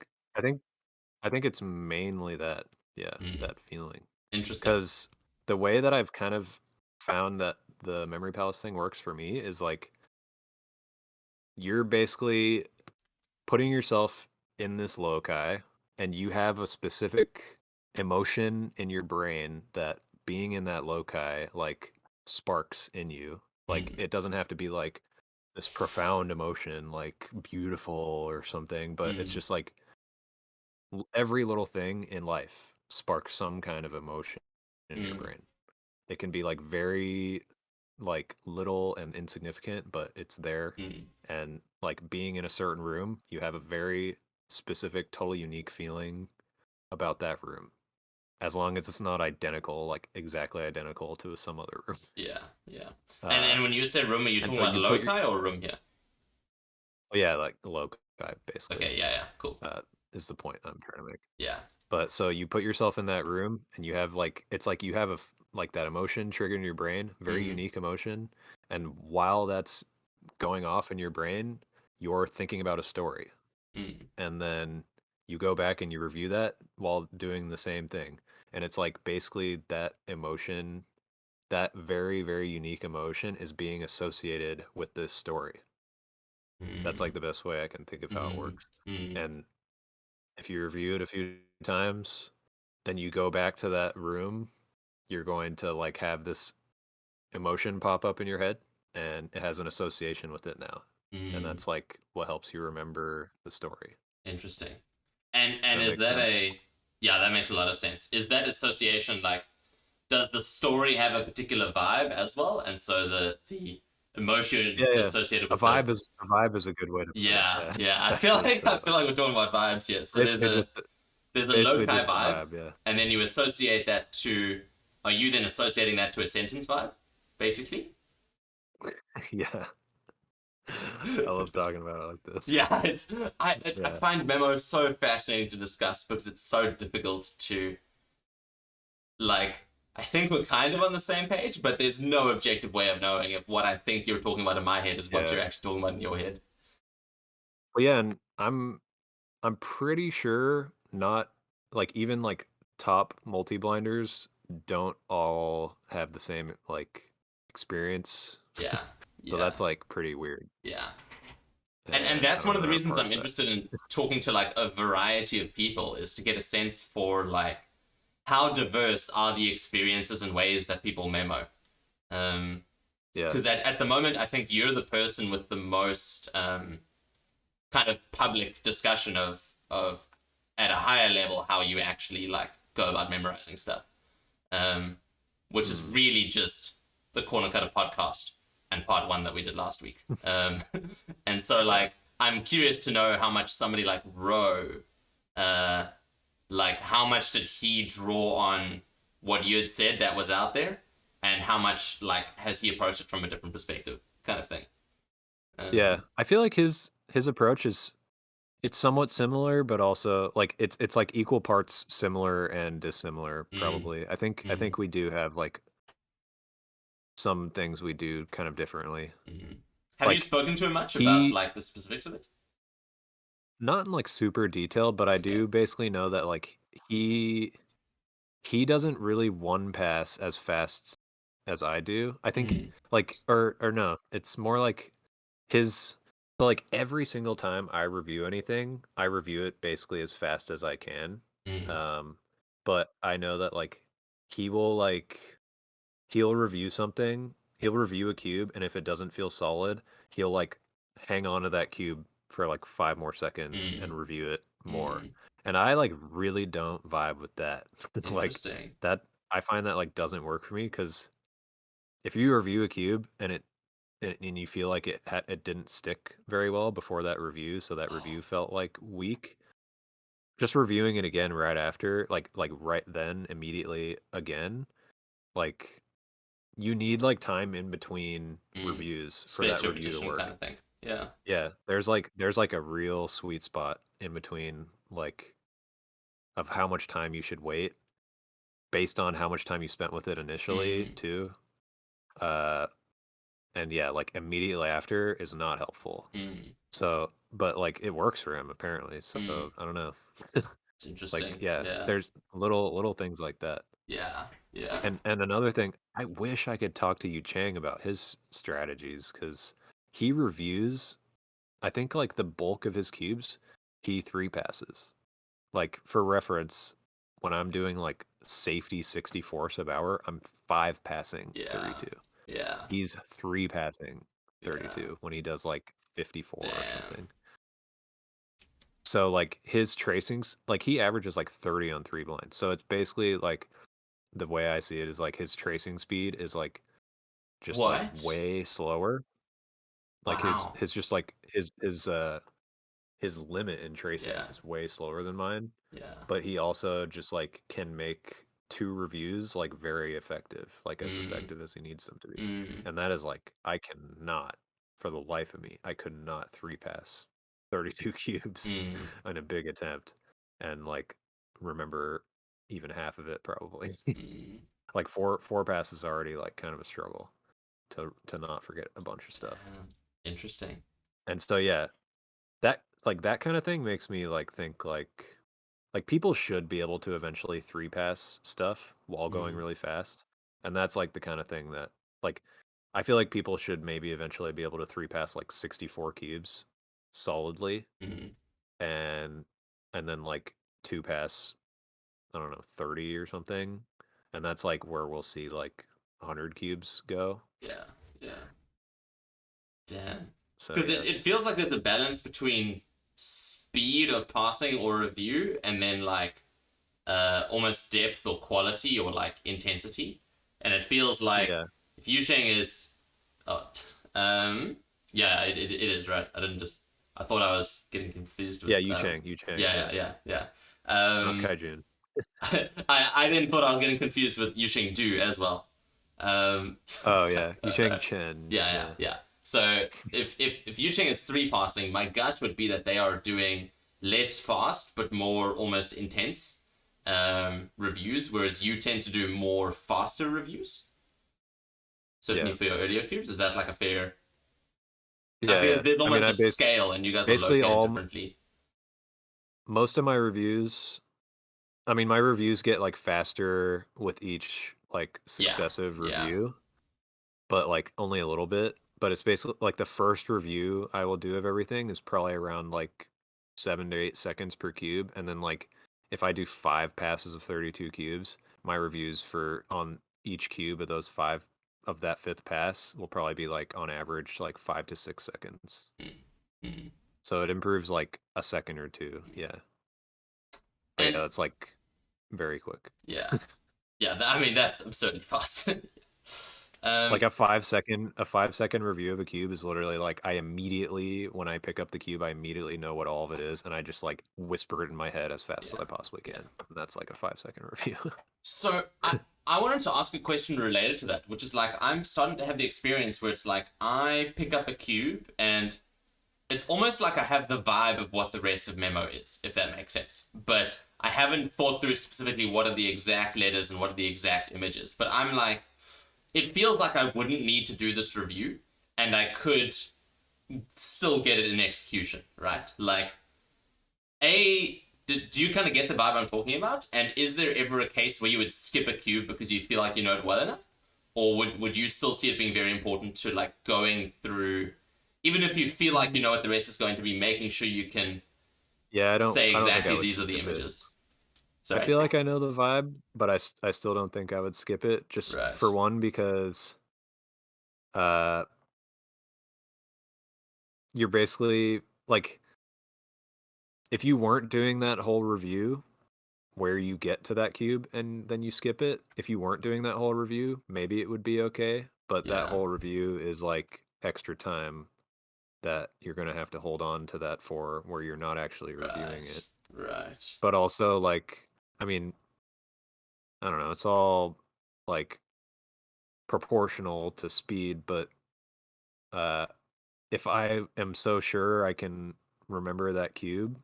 I think it's mainly that, yeah, Mm, that feeling. interesting. Because the way that I've kind of found that the memory palace thing works for me is like you're basically putting yourself in this loci and you have a specific emotion in your brain that being in that loci like sparks in you. Like Mm, it doesn't have to be like this profound emotion like beautiful or something, but it's mm, just like every little thing in life sparks some kind of emotion in your mm, brain. It can be like very like little and insignificant, but it's there. mm, And like being in a certain room, you have a very specific, totally unique feeling about that room. As long as it's not identical, like exactly identical to some other room. yeah, yeah. Uh, And when you say room, are you and talking so about you put your, loci or room here? oh yeah, like the low guy basically, Okay, yeah, yeah, cool. uh, is the point I'm trying to make. Yeah. But so you put yourself in that room and you have like it's like you have like that emotion triggered in your brain, very Mm, unique emotion, and while that's going off in your brain, you're thinking about a story. mm, And then you go back and you review that while doing the same thing. And it's like basically that emotion, that very, very unique emotion is being associated with this story. That's like mm, the best way I can think of how it mm, works. mm, And if you review it a few times, then you go back to that room, you're going to like have this emotion pop up in your head and it has an association with it now. And mm. that's like what helps you remember the story. Interesting. Does And that is make that sense? a yeah, that makes a lot of sense. Is that association like, does the story have a particular vibe as well? And so the emotion Yeah, yeah. associated with the A vibe is a good way to put it. yeah, Yeah, yeah. I feel actually. like So I feel like we're talking about vibes here. So basically there's a basically loci just a vibe, vibe. Yeah, and then you associate that to, are you then associating that to a sentence vibe, basically? yeah. I love talking about it like this. Yeah, it's I Yeah, find memos so fascinating to discuss because it's so difficult to like. I think we're kind of on the same page, but there's no objective way of knowing if what I think you're talking about in my head is what yeah. you're actually talking about in your head. Well, yeah, and I'm pretty sure not like even like top multi-blinders don't all have the same like experience. Yeah, So yeah, that's like pretty weird. yeah. And And I that's don't one know of the how to reasons I'm parse that. interested in talking to like a variety of people is to get a sense for like how diverse are the experiences and ways that people memo. Yeah. Because at the moment, I think you're the person with the most kind of public discussion of at a higher level how you actually like go about memorizing stuff, um, which is Mm. really just the Corner Cutter podcast and part one that we did last week. And so Yeah. like I'm curious to know how much somebody like Roe, uh, like how much did he draw on what you had said that was out there, and how much like has he approached it from a different perspective, kind of thing. Yeah. Um, I feel like his approach is it's somewhat similar, but also like it's like equal parts similar and dissimilar, mm, probably. I mm, think we do have like some things we do kind of differently. mm. Have you Like spoken to him much about he like the specifics of it? not in like super detail, but I Okay. do basically know that like he he doesn't really one pass as fast as I do. I think Mm, like or no, it's more like his so like every single time I review anything, I review it basically as fast as I can. mm, Um, but I know that like he will like he'll review something, he'll review a cube, and if it doesn't feel solid, he'll like hang on to that cube for like 5 more seconds and mm, review it more. mm. And I like really don't vibe with that. Like Interesting. that I find that like doesn't work for me because if you review a cube and and you feel like it didn't stick very well before that review, so that review felt like weak. Just reviewing it again right after, like right then, immediately again, like you need like time in between Mm. reviews for that Space review to repetition kind work. of thing. Yeah. Yeah, there's like a real sweet spot in between like of how much time you should wait based on how much time you spent with it initially Mm, too. Uh, and yeah, like immediately after is not helpful. mm, So, but like it works for him apparently. mm. So I don't know. It's Like, interesting. yeah, Yeah. there's little things like that. Yeah. Yeah. And another thing, I wish I could talk to Yu Chang about his strategies because he reviews, I think like the bulk of his cubes, he three passes. Like for reference, when I'm doing like safety 64 sub hour, I'm five passing Yeah. 32. Yeah. He's three passing Yeah. 32 when he does like 54 or Damn. something. So like his tracings, like he averages like 30 on three blinds. So it's basically like the way I see it is like his tracing speed is like just like What? way slower. Like Wow. his just like his limit in tracing Yeah. is way slower than mine, Yeah. but he also just like can make two reviews like very effective, like as Mm, effective as he needs them to be. mm, And that is like I cannot for the life of me, I could not three pass 32 cubes mm, in a big attempt and like remember even half of it probably. mm. Like four passes already like kind of a struggle to not forget a bunch of stuff. Damn. Interesting. And so yeah, that like that kind of thing makes me like think like people should be able to eventually three pass stuff while going Mm, really fast. And that's like the kind of thing that like I feel like people should maybe eventually be able to three pass like 64 cubes solidly mm. and and then like two pass I don't know 30 or something. And that's like where we'll see like 100 cubes go. Yeah. Yeah. Damn. So Because yeah. it feels like there's a balance between speed of passing or review and then like almost depth or quality or like intensity. And it feels like Yeah. if Yusheng is, oh, yeah, it is right. I didn't just, I thought I was getting confused Yeah, with, Yu Chang, yeah, yeah. yeah, yeah, yeah. Not Kaijun. I then thought I was getting confused with Yusheng Du as well. Oh yeah, Yu Chang Chen, Yeah, yeah, yeah. yeah. So if Yucheng is three passing, my gut would be that they are doing less fast but more almost intense reviews, whereas you tend to do more faster reviews. Certainly Yeah. for your earlier cubes, is that like a fair? I Yeah, think yeah. there's I mean, almost a scale, and you guys are basically located all differently. most of my reviews, I mean, my reviews get like faster with each like Yeah, successive yeah, review, but like only a little bit. But it's basically like the first review I will do of everything is probably around like 7 to 8 seconds per cube, and then like if I do five passes of 32 cubes, my reviews for on each cube of those five of that fifth pass will probably be like on average like 5 to 6 seconds. mm, mm, So it improves like a second or two. mm. Yeah. But And yeah, that's like very quick. yeah, yeah. I mean, that's absurdly fast. Like um, a 5 second review of a cube is literally like I immediately when I pick up the cube, I immediately know what all of it is, and I just like whisper it in my head as fast as yeah, I possibly yeah. can. And that's like a 5 second review. So I wanted to ask a question related to that, which is like I'm starting to have the experience where it's like I pick up a cube and it's almost like I have the vibe of what the rest of Memo is, if that makes sense. But I haven't thought through specifically what are the exact letters and what are the exact images. But I'm like, it feels like I wouldn't need to do this review and I could still get it in execution, right? Like do you kind of get the vibe I'm talking about? And is there ever a case where you would skip a cube because you feel like you know it well enough? Or would you still see it being very important to like going through, even if you feel like you Mm. know what the rest is going to be, making sure you can Yeah, say I don't think I exactly would these are the skip it. images? I Sorry? feel like I know the vibe, but I still don't think I would skip it. Just for Right. one, because uh, you're basically like if you weren't doing that whole review, where you get to that cube and then you skip it. If you weren't doing that whole review, maybe it would be okay. But that Yeah. whole review is like extra time that you're going to have to hold on to that for where you're not actually reviewing Right. it. Right. But also, like, I mean, I don't know, it's all like proportional to speed. But uh, if I am so sure I can remember that cube,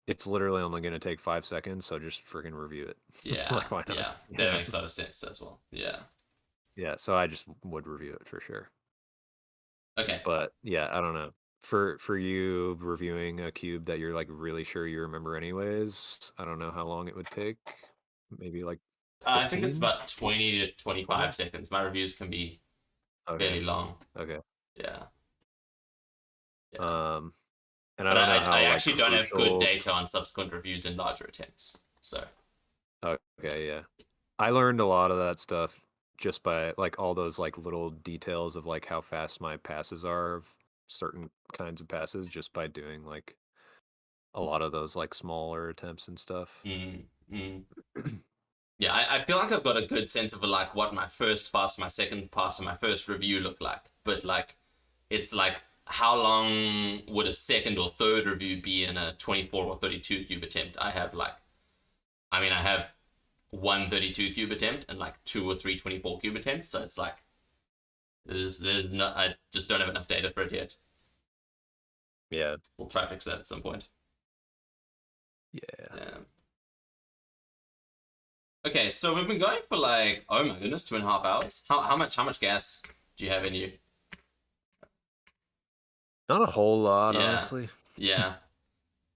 it's literally only going to take 5 seconds, so just freaking review it. Yeah, Like, why not? yeah, You that know? makes a lot of sense as well. Yeah. Yeah, so I just would review it for sure. Okay. But yeah, I don't know. For you reviewing a cube that you're like really sure you remember anyways, I don't know how long it would take. Maybe like I think it's 15, about 20 to 25 20? seconds. My reviews can be Okay. fairly long. Okay. Yeah. Yeah. Um, and I But don't know I how like actually don't have good crucial. data on subsequent reviews in larger attempts. So, Okay, yeah. I learned a lot of that stuff just by like all those like little details of like how fast my passes are of certain kinds of passes just by doing like a lot of those like smaller attempts and stuff. mm, mm. Yeah, I feel like I've got a good sense of like what my first pass, my second pass, and my first review look like. But like, it's like how long would a second or third review be in a 24 or 32 cube attempt? I have one 32 cube attempt and like two or three 24 cube attempts. So it's like there's no, I just don't have enough data for it yet. Yeah. We'll try to fix that at some point. Yeah. Yeah. Okay, so we've been going for like, oh my goodness, 2.5 hours. How much gas do you have in you? Not a whole lot, Yeah, honestly. yeah.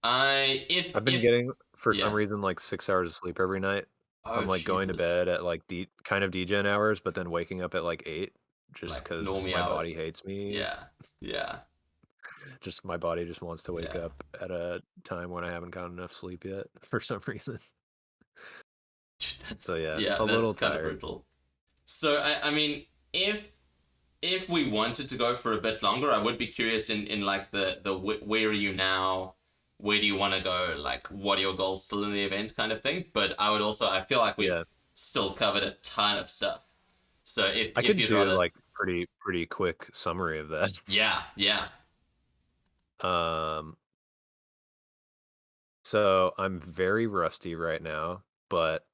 I I've been if getting, for some Yeah. reason, like 6 hours of sleep every night. Oh I'm like going to jeepers, bed at like kind of degen hours, but then waking up at like 8 just like because normie my body hours. hates me. Yeah, yeah, Just my body just wants to wake yeah. up at a time when I haven't gotten enough sleep yet for some reason. So yeah, a That's little kind of tired. brutal. So I mean, if we wanted to go for a bit longer, I would be curious in like where are you now? Where do you want to go? Like, what are your goals still in the event, kind of thing. But I feel like we've Yeah, still covered a ton of stuff. So I if could you'd do rather, like pretty quick summary of that. yeah, yeah, Um, so I'm very rusty right now, but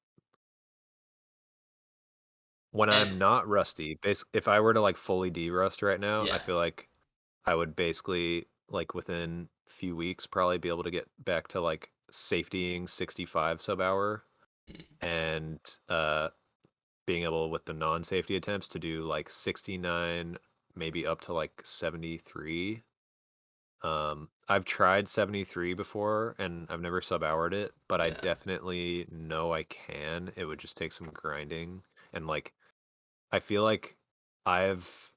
when and I'm not rusty, if I were to like fully de-rust right now, I yeah, feel like I would basically like within a few weeks probably be able to get back to like safetying 65 sub hour and being able with the non-safety attempts to do like 69, maybe up to like 73. I've tried 73 before and I've never sub-houred it, but I yeah, definitely know I can. It would just take some grinding and like I feel like I've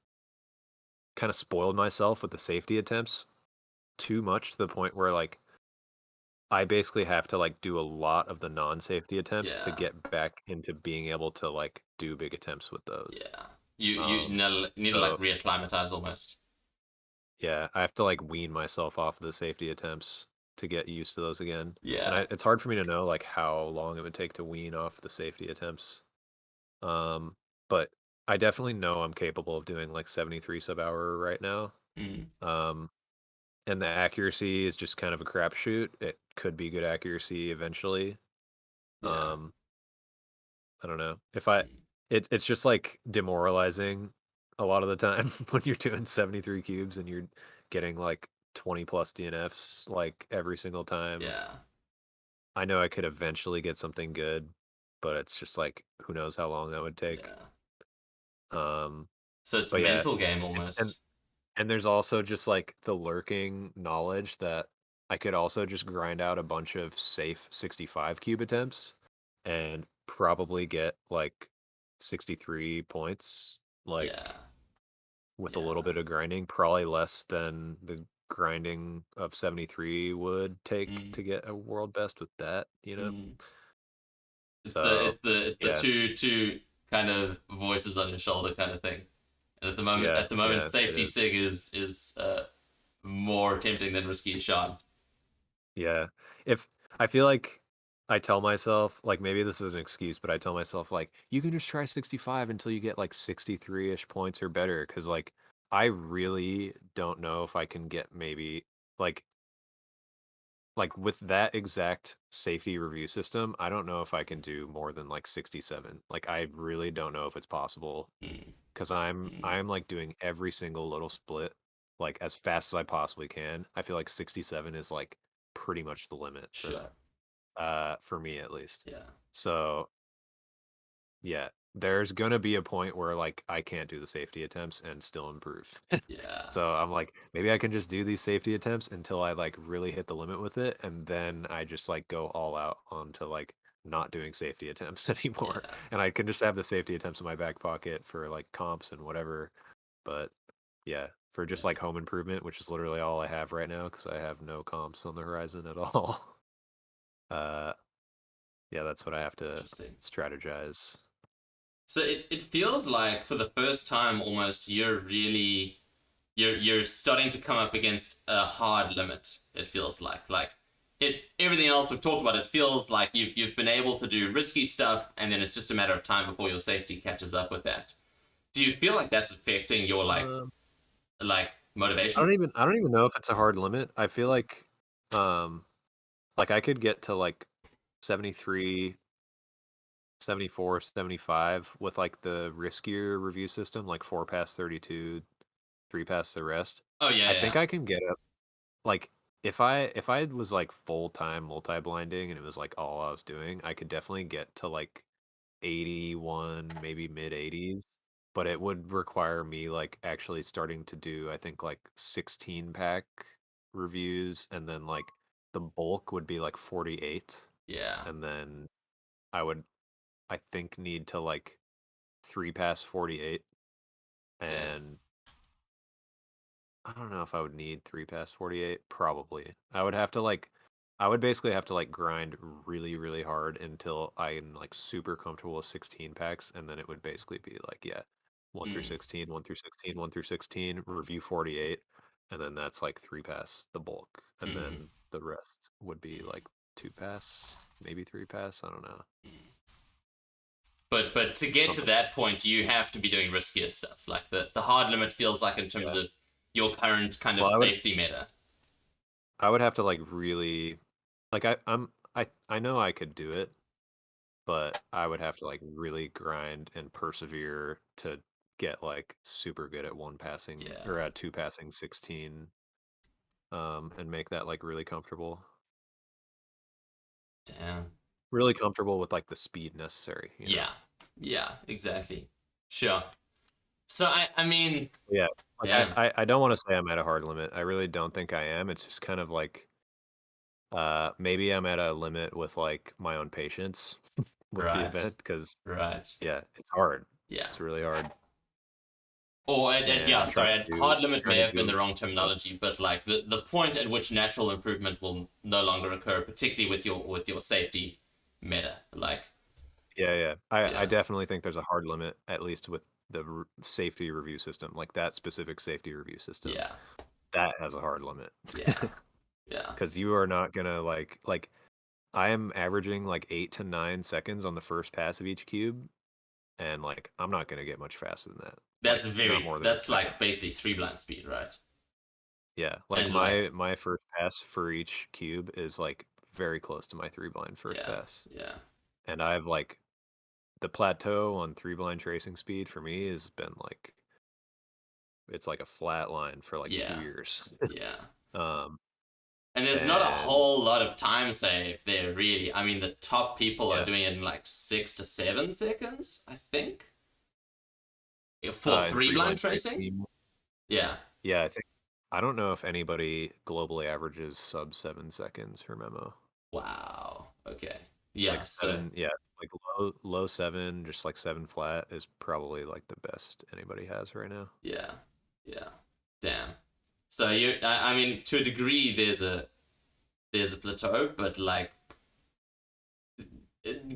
kind of spoiled myself with the safety attempts too much to the point where like I basically have to like do a lot of the non-safety attempts to yeah, get back into being able to like do big attempts with those. yeah. You Um, need to like so reacclimatize almost. yeah, I have to like wean myself off of the safety attempts to get used to those again. And Yeah. it's hard for me to know like how long it would take to wean off the safety attempts. Um, but I definitely know I'm capable of doing like 73 sub hour right now. Mm, Um, and the accuracy is just kind of a crapshoot. It could be good accuracy eventually. yeah. Um, I don't know. If I Mm, it's just like demoralizing a lot of the time when you're doing 73 cubes and you're getting like 20 plus DNFs like every single time. yeah. I know I could eventually get something good, but it's just like who knows how long that would take. Yeah. Um, So it's but yeah, mental game it's almost. and there's also just like the lurking knowledge that I could also just grind out a bunch of safe 65 cube attempts and probably get like 63 points, Yeah. like with a little Yeah. bit of grinding, probably less than the grinding of 73 would take Mm, to get a world best with that, you know? mm. So, It's the yeah, two kind of voices on your shoulder kind of thing. And yeah, at the moment, yeah, it safety is. sig is more tempting than risky Sean. Yeah. If I feel like I tell myself, like maybe this is an excuse, but I tell myself like you can just try 65 until you get like 63-ish points or better cuz like I really don't know if I can get maybe like with that exact safety review system, I don't know if I can do more than like 67. Like I really don't know if it's possible Mm, cuz mm, I'm like doing every single little split like as fast as I possibly can. I feel like 67 is like pretty much the limit for Sure. that. For me at least. Yeah. So yeah, there's gonna be a point where like I can't do the safety attempts and still improve. Yeah. So I'm like, maybe I can just do these safety attempts until I like really hit the limit with it, and then I just like go all out onto like not doing safety attempts anymore. Yeah. And I can just have the safety attempts in my back pocket for like comps and whatever. But yeah, for just Yeah. like home improvement, which is literally all I have right now because I have no comps on the horizon at all. Uh, yeah, that's what I have to Interesting. strategize. So it feels like for the first time almost you're starting to come up against a hard limit. It feels like it everything else we've talked about. It feels like you've been able to do risky stuff, and then it's just a matter of time before your safety catches up with that. Do you feel like that's affecting your Um, motivation? I don't even know if it's a hard limit. I feel um like I could get to like 73, 74, 75 with like the riskier review system, like 4 past 32, 3 past the rest. Oh I yeah, think yeah, I can get up like if I was like full-time multi-blinding and it was like all I was doing, I could definitely get to like 81, maybe mid 80s, but it would require me like actually starting to do I think like 16 pack reviews and then like the bulk would be like 48 yeah. and then I would I think need to like 3 pass 48 Damn. and I don't know if I would need 3 past 48. Probably. I would have to like I would basically have to like grind really, really hard until I'm like super comfortable with 16 packs, and then it would basically be like, yeah, 1 through Mm, 16, 1 through 16, 1 through 16, review 48, and then that's like 3 pass the bulk. And mm, then the rest would be like 2 pass, maybe 3 pass, I don't know. mm. But to get to Something. that point, you have to be doing riskier stuff. Like the hard limit feels like in terms Yeah. of your current kind of Well, safety meta. I would have to like really like I know I could do it, but I would have to like really grind and persevere to get like super good at one passing Yeah. or at two passing 16 and make that like really comfortable. Damn. Really comfortable with like the speed necessary, you know. Yeah. Yeah. Exactly. Sure. So I mean, Yeah. Like damn. I don't want to say I'm at a hard limit. I really don't think I am. It's just kind of like maybe I'm at a limit with like my own patience with the Right. event because Right. yeah, it's hard. Yeah. It's really hard. Or And yeah, sorry, hard limit may trying to have been do the wrong stuff. terminology, but like the point at which natural improvement will no longer occur, particularly with your safety meta. Like, Yeah, yeah. I yeah, definitely think there's a hard limit, at least with the safety review system, like that specific safety review system. yeah, That has a hard limit yeah, yeah, because you are not gonna like I am averaging like 8 to 9 seconds on the first pass of each cube, and like I'm not gonna get much faster than that. Like not more than a that's second. like basically three blind speed, right? Yeah, like And like, my first pass for each cube is like very close to my three blind first yeah, pass, yeah, and I've like the plateau on three blind tracing speed for me has been like it's like a flat line for like yeah, 2 years. yeah. um, And there's not a and whole lot of time save there, really. I mean, the top people are yeah, doing it in like 6 to 7 seconds, I think, for in three three blind blind tracing. tracing, Yeah. yeah, I think I don't know if anybody globally averages sub 7 seconds for memo. Wow. Okay. Yeah. Like So seven, yeah, like low seven, just like seven flat is probably like the best anybody has right now. yeah. Yeah. Damn. So I mean, to a degree, there's a plateau, but like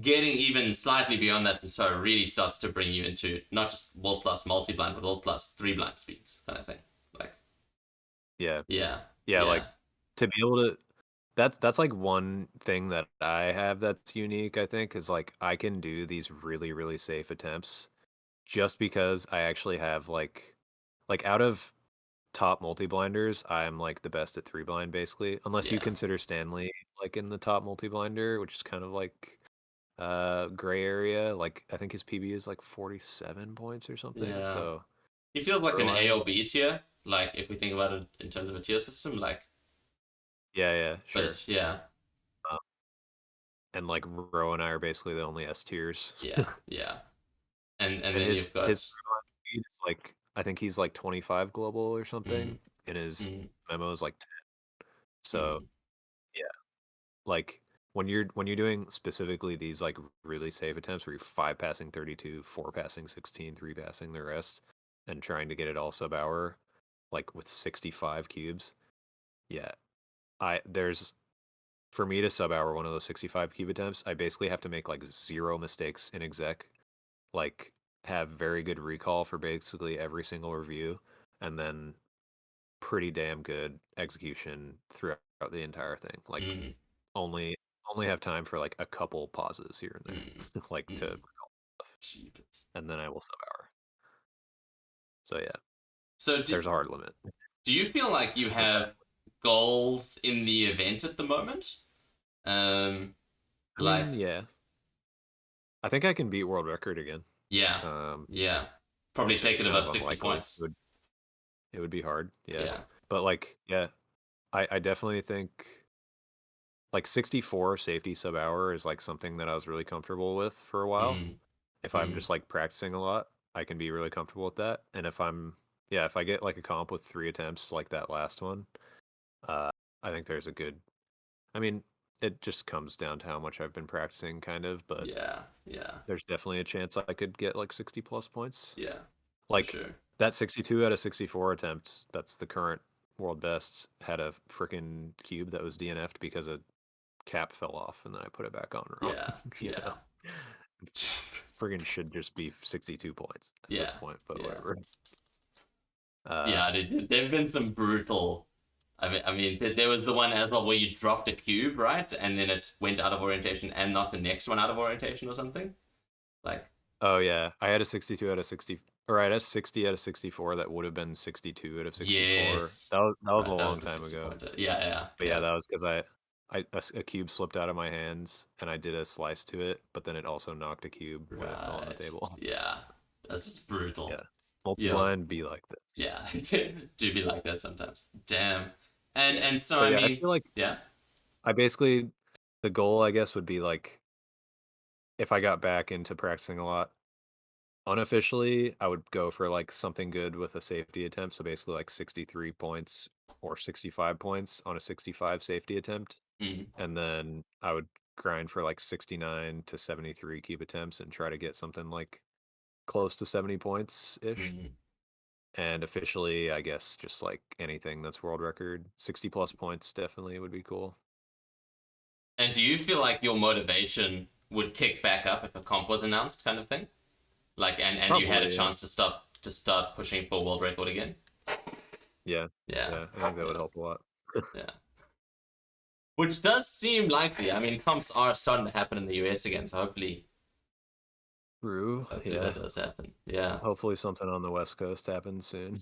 getting even slightly beyond that plateau really starts to bring you into not just world class multi blind, but world class three blind speeds kind of thing. Like, Yeah, yeah, yeah, yeah, like to be able to that's like one thing that I have that's unique, I think, is like I can do these really, really safe attempts just because I actually have like out of top multi-blinders, I'm like the best at three blind basically. Unless you yeah, consider Stanley like in the top multi-blinder, which is kind of like gray area. Like I think his PB is like 47 points or something. yeah. So He feels like an A borderline. or B tier. Like if we think about it in terms of a tier system, like Yeah, yeah, sure. But yeah, Um, and like Ro and I are basically the only S tiers. yeah, yeah. And And then his you've got his speed is like I think he's like 25 global or mm, something, and his mm, memo is like 10. So mm, yeah, like when you're doing specifically these like really safe attempts where you're five passing 32, four passing 16, three passing the rest, and trying to get it all sub hour, like with 65 cubes. Yeah, I there's for me to sub hour one of those 65 cube attempts, I basically have to make like zero mistakes in exec, like have very good recall for basically every single review, and then pretty damn good execution throughout the entire thing. Like mm, only only have time for like a couple pauses here and mm, there, like to mm. recall stuff, Jeepers. and then I will sub hour. So yeah, So there's a hard limit. do you feel like you But have goals in the event at the moment? Um, I like mean, yeah, I think I can beat world record again. yeah, Um, yeah. Probably which is take it kind above of 60 unlikely. points. It would be hard, yeah. Yeah. But like, yeah, I definitely think like 64 safety sub hour is like something that I was really comfortable with for a while. Mm, If I'm mm, just like practicing a lot, I can be really comfortable with that. And if I get like a comp with three attempts like that last one, uh, I think there's a good, I mean, it just comes down to how much I've been practicing kind of, but yeah, yeah, there's definitely a chance I could get like 60 plus points. yeah, for Like sure. that 62 out of 64 attempts, that's the current world best, had a freaking cube that was DNF'd because a cap fell off and then I put it back on wrong. Yeah, You know, yeah. friggin' should just be 62 points at Yeah, this point, but yeah. whatever. Uh, Yeah, there've been some brutal. I mean, there was the one as well where you dropped a cube, right, and then it went out of orientation and not the next one out of orientation or something. Like, oh yeah, I had a 62 out of 60, or I had a 60 out of 64 that would have been 62 out of 64. yes, That was a right, that was long the time 60 ago. pointer. Yeah, yeah, But yeah, yeah. that was because a cube slipped out of my hands and I did a slice to it, but then it also knocked a cube when it fell on the Right. table. Yeah, that's just Yeah, brutal. Yeah, multi-line be like this. yeah. Do be like that sometimes. Damn. And Yeah, and so but I yeah, I mean, feel like yeah. I basically the goal I guess would be like if I got back into practicing a lot unofficially, I would go for like something good with a safety attempt. So basically like 63 points or 65 points on a 65 safety attempt. Mm, And then I would grind for like 69 to 73 cube attempts and try to get something like close to 70 points ish. mm. And officially, I guess just like anything that's world record, 60 plus points definitely would be cool. And do you feel like your motivation would kick back up if a comp was announced, kind of thing? Like, and you had a Probably, yeah. chance to start pushing for world record again? Yeah. Yeah, Yeah. I think that would yeah, help a lot. yeah. Which does seem likely. I mean, comps are starting to happen in the US again, so True. hopefully Yeah. that does happen. Yeah, Hopefully something on the West Coast happens soon.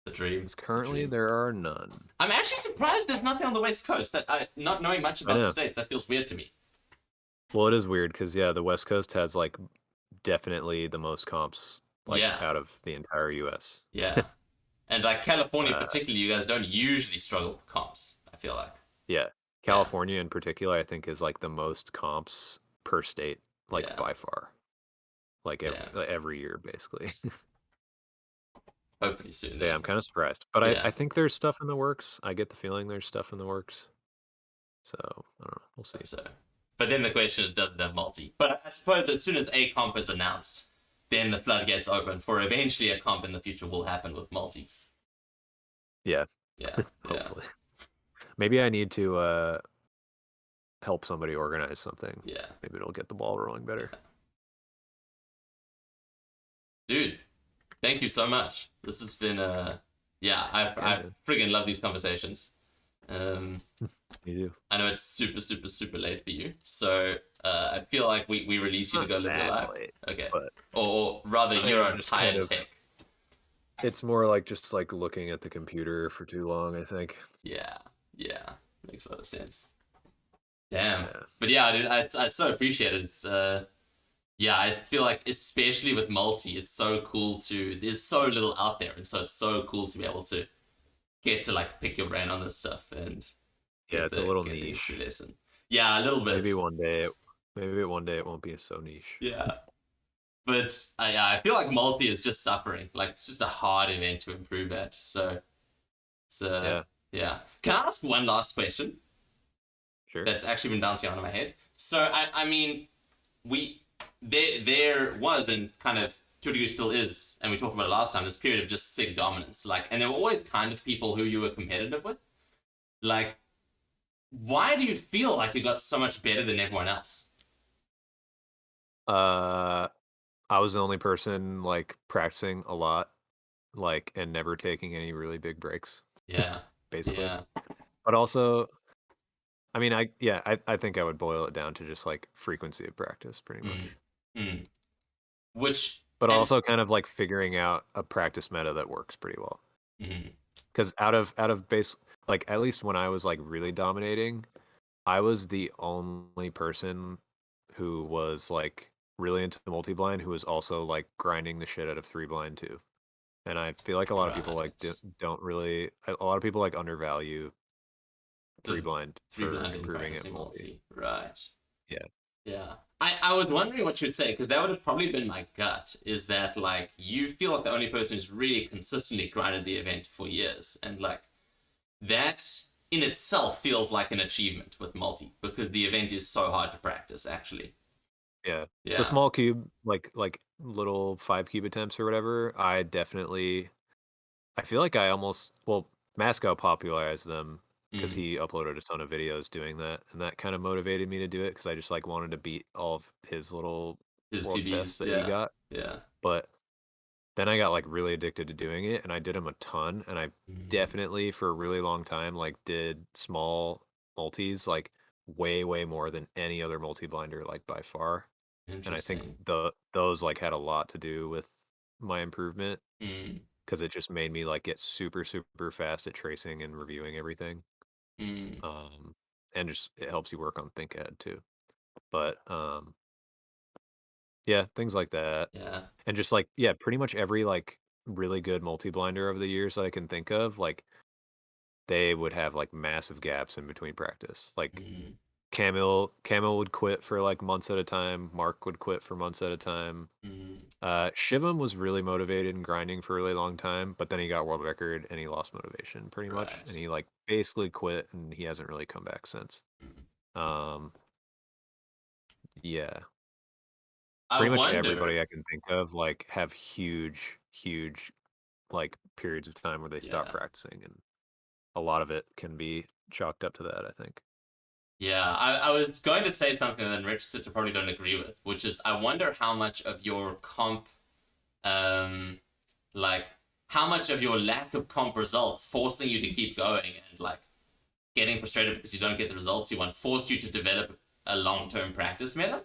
the dream, Because the currently dream. there are none. I'm actually surprised there's nothing on the West Coast. That I not knowing much I about the know. states, that feels weird to me. Well, it is weird because yeah, the West Coast has like definitely the most comps like Yeah, out of the entire US. yeah. And like California, Uh, particularly, you guys don't usually struggle for comps. I feel like. yeah, Yeah, California in particular, I think is like the most comps per state, like yeah. by far, like Damn. every year basically. Hopefully soon So yeah, then. I'm kind of surprised, but Yeah, I think there's stuff in the works. I get the feeling there's stuff in the works. So I don't know. We'll see. hope so. But then the question is, does it have multi? But I suppose as soon as a comp is announced, then the floodgates open for eventually a comp in the future will happen with multi. Yeah, Yeah, yeah, hopefully. Maybe I need to help somebody organize something. yeah, Maybe it'll get the ball rolling better. yeah. Dude, thank you so much. This has been yeah, Yeah, I man. friggin' love these conversations. Um, You do. I know it's super super super late for you, so I feel like we release you to Not go live your that life. late, Okay, but or rather, I you're am on just tire kind of. tech. It's more like just like looking at the computer for too long, I think. Yeah, yeah, makes a lot of sense. Damn. Yeah. But yeah, dude, I so appreciate it. It's yeah, I feel like especially with multi, it's so cool to there's so little out there, and so it's so cool to be able to get to like pick your brain on this stuff. And Yeah, it's a little get the history niche. lesson. Yeah, a little bit. Maybe one day, maybe one day it won't be so niche. Yeah. But yeah, I feel like multi is just suffering. Like it's just a hard event to improve at. So it's Yeah, yeah. Can I ask one last question sure. that's actually been bouncing around in my head? So I mean we there was and kind of to a degree still is, and we talked about it last time, this period of just Sig dominance. Like and there were always kind of people who you were competitive with. Like why do you feel like you got so much better than everyone else? Uh, I was the only person like practicing a lot, like, and never taking any really big breaks, Yeah. basically. Yeah. But also, I mean, I think I would boil it down to just like frequency of practice, pretty Mm. much. Mm. Which But and also kind of like figuring out a practice meta that works pretty well. mm, Because out of base, like at least when I was like really dominating, I was the only person who was like really into the multi-blind who was also like grinding the shit out of three blind too. And I feel like a lot of people like right. don't really a lot of people like undervalue three The blind three for blind and improving at practicing multi. multi. Right. Yeah. Yeah. I was wondering what you'd say, because that would have probably been my gut, is that like you feel like the only person who's really consistently grinded the event for years. And like that in itself feels like an achievement with multi, because the event is so hard to practice actually. Yeah. The Yeah. small cube, like little 5 cube attempts or whatever, I feel like I almost well, Masco popularized them because Mm. he uploaded a ton of videos doing that, and that kind of motivated me to do it because I just like wanted to beat all of his little His world bests PBs, that he yeah. got. Yeah. But then I got like really addicted to doing it, and I did them a ton, and I Mm. definitely for a really long time like did small multis like way more than any other multi blinder like by far. And I think Interesting. those like had a lot to do with my improvement Mm. because it just made me like get super fast at tracing and reviewing everything. Mm. Um, and just it helps you work on think ahead too. But yeah, things like that. Yeah. And just like yeah, pretty much every like really good multi-blinder over the years that I can think of, like they would have like massive gaps in between practice. Like Mm. Camille would quit for like months at a time. Mark would quit for months at a time. Mm. Shivam was really motivated and grinding for a really long time, but then he got world record and he lost motivation pretty much, and Right. he like basically quit and he hasn't really come back since. Mm. Um, yeah, I pretty much wonder. everybody I can think of like have huge like periods of time where they stop Yeah. practicing, and a lot of it can be chalked up to that, I think. Yeah, I was going to say something that Rich that I probably don't agree with, which is I wonder how much of your comp, um, like how much of your lack of comp results forcing you to keep going and like getting frustrated because you don't get the results you want forced you to develop a long-term practice meta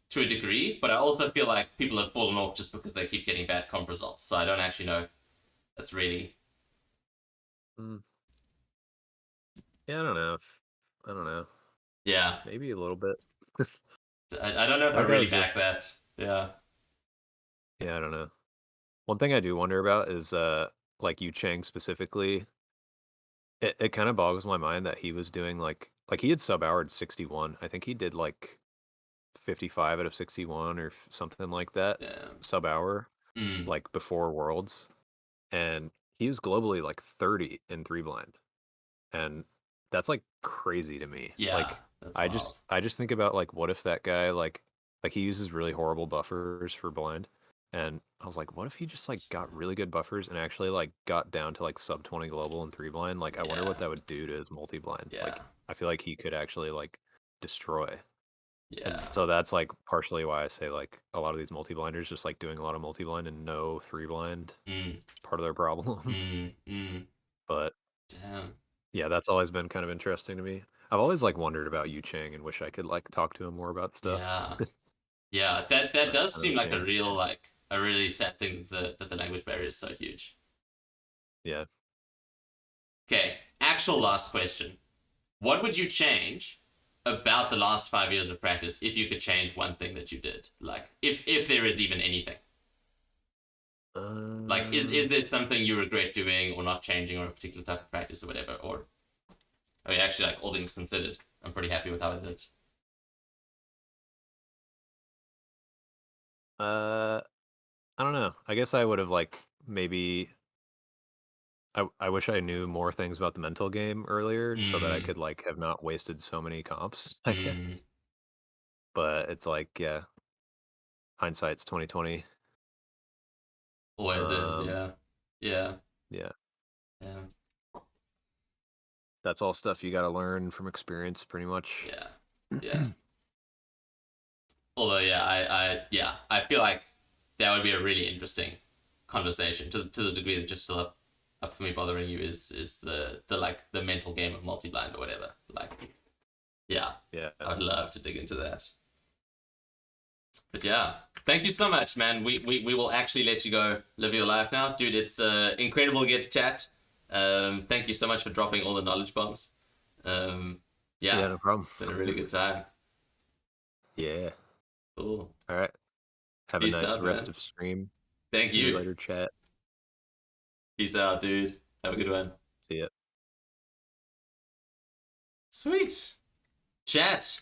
to a degree. But I also feel like people have fallen off just because they keep getting bad comp results. So I don't actually know if that's really. Mm, yeah, I don't know, Yeah, maybe a little bit. I don't know if I That really guy's just back that. Yeah. yeah, I don't know. One thing I do wonder about is like Yu Chang specifically. It kind of boggles my mind that he was doing like he had sub-houred 61. I think he did like 55 out of 61 or something like that Yeah. sub-hour Mm, like before Worlds, and he was globally like 30 in three blind, and that's like crazy to me. yeah, Like that's I wild. just I just think about like what if that guy like he uses really horrible buffers for blind, and I was like, what if he just like got really good buffers and actually like got down to like sub 20 global and three blind? Like I wonder Yeah, what that would do to his multi blind. yeah, Like I feel like he could actually like destroy. And yeah. so that's like partially why I say like a lot of these multi blinders just like doing a lot of multi blind and no three blind Mm, is part of their problem. mm. But Damn. yeah, that's always been kind of interesting to me. I've always like wondered about Yu Chang and wish I could like talk to him more about stuff. Yeah, yeah. That That's does kind of seem a like shame. a really sad thing that the language barrier is so huge. Yeah. Okay, actual last question. What would you change about the last 5 years of practice if you could change one thing that you did? Like, if there is even anything. Like, is Um, there something you regret doing or not changing or a particular type of practice or whatever? Or I mean, actually, like all things considered, I'm pretty happy with how I did it. Uh, I don't know. I guess I would have like maybe. I wish I knew more things about the mental game earlier, so that I Mm, could like have not wasted so many comps. I mm. guess, but it's like yeah, hindsight's 2020. Always is, Um, yeah. Yeah. yeah, Yeah. that's all stuff you got to learn from experience, pretty much. Yeah. Yeah. Although, yeah, I feel like that would be a really interesting conversation to the degree that just still up for me bothering you is the like the mental game of multi-blind or whatever. Like, yeah, Yeah, I'd love to dig into that. But yeah, thank you so much, man. We will actually let you go live your life now, dude. It's incredible to get to chat. Thank you so much for dropping all the knowledge bombs. Um, yeah, yeah, no problem. it's been a really good time. Yeah. Cool. All right. Have a Peace nice out, rest man. of stream. Thank See you you. later, chat. Peace out, dude. Have a good one. See ya. Sweet. Chat.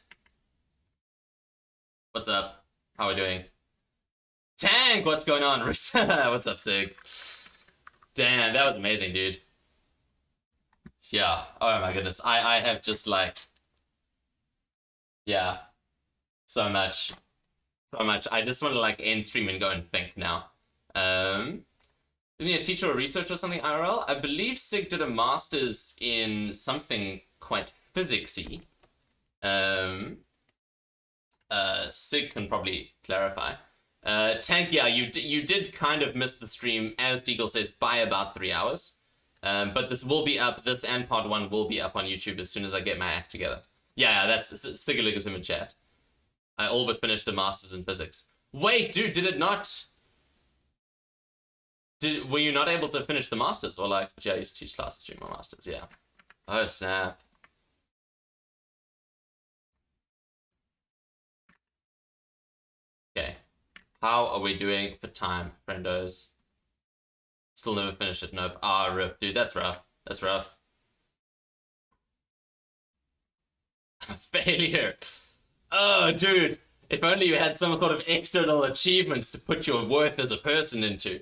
What's up? How we doing? Tank, what's going on? What's up, Sig? Damn, that was amazing, dude. Yeah. Oh my goodness. I have just like, yeah, so much. So much. I just want to like end stream and go and think now. Isn't he a teacher or researcher or something, IRL? I believe Sig did a master's in something quite physicsy. Sig can probably clarify. Tank, yeah, you did kind of miss the stream, as Deagle says, by about 3 hours. But this will be up, this and part 1 will be up on YouTube as soon as I get my act together. Yeah, that's Sigiligism in chat. I all but finished a master's in physics. Wait, dude, did it not... Were you not able to finish the masters? Or like, yeah, I used to teach classes during my masters, yeah. Oh, snap. Okay. How are we doing for time, friendos? Still never finished it, nope. Ah, rip, dude, that's rough. That's rough. Failure. Oh, dude. If only you had some sort of external achievements to put your worth as a person into.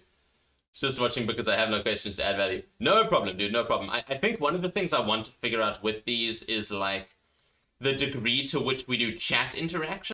It's just watching because I have no questions to add value. No problem, dude, no problem. I think one of the things I want to figure out with these is like the degree to which we do chat interaction.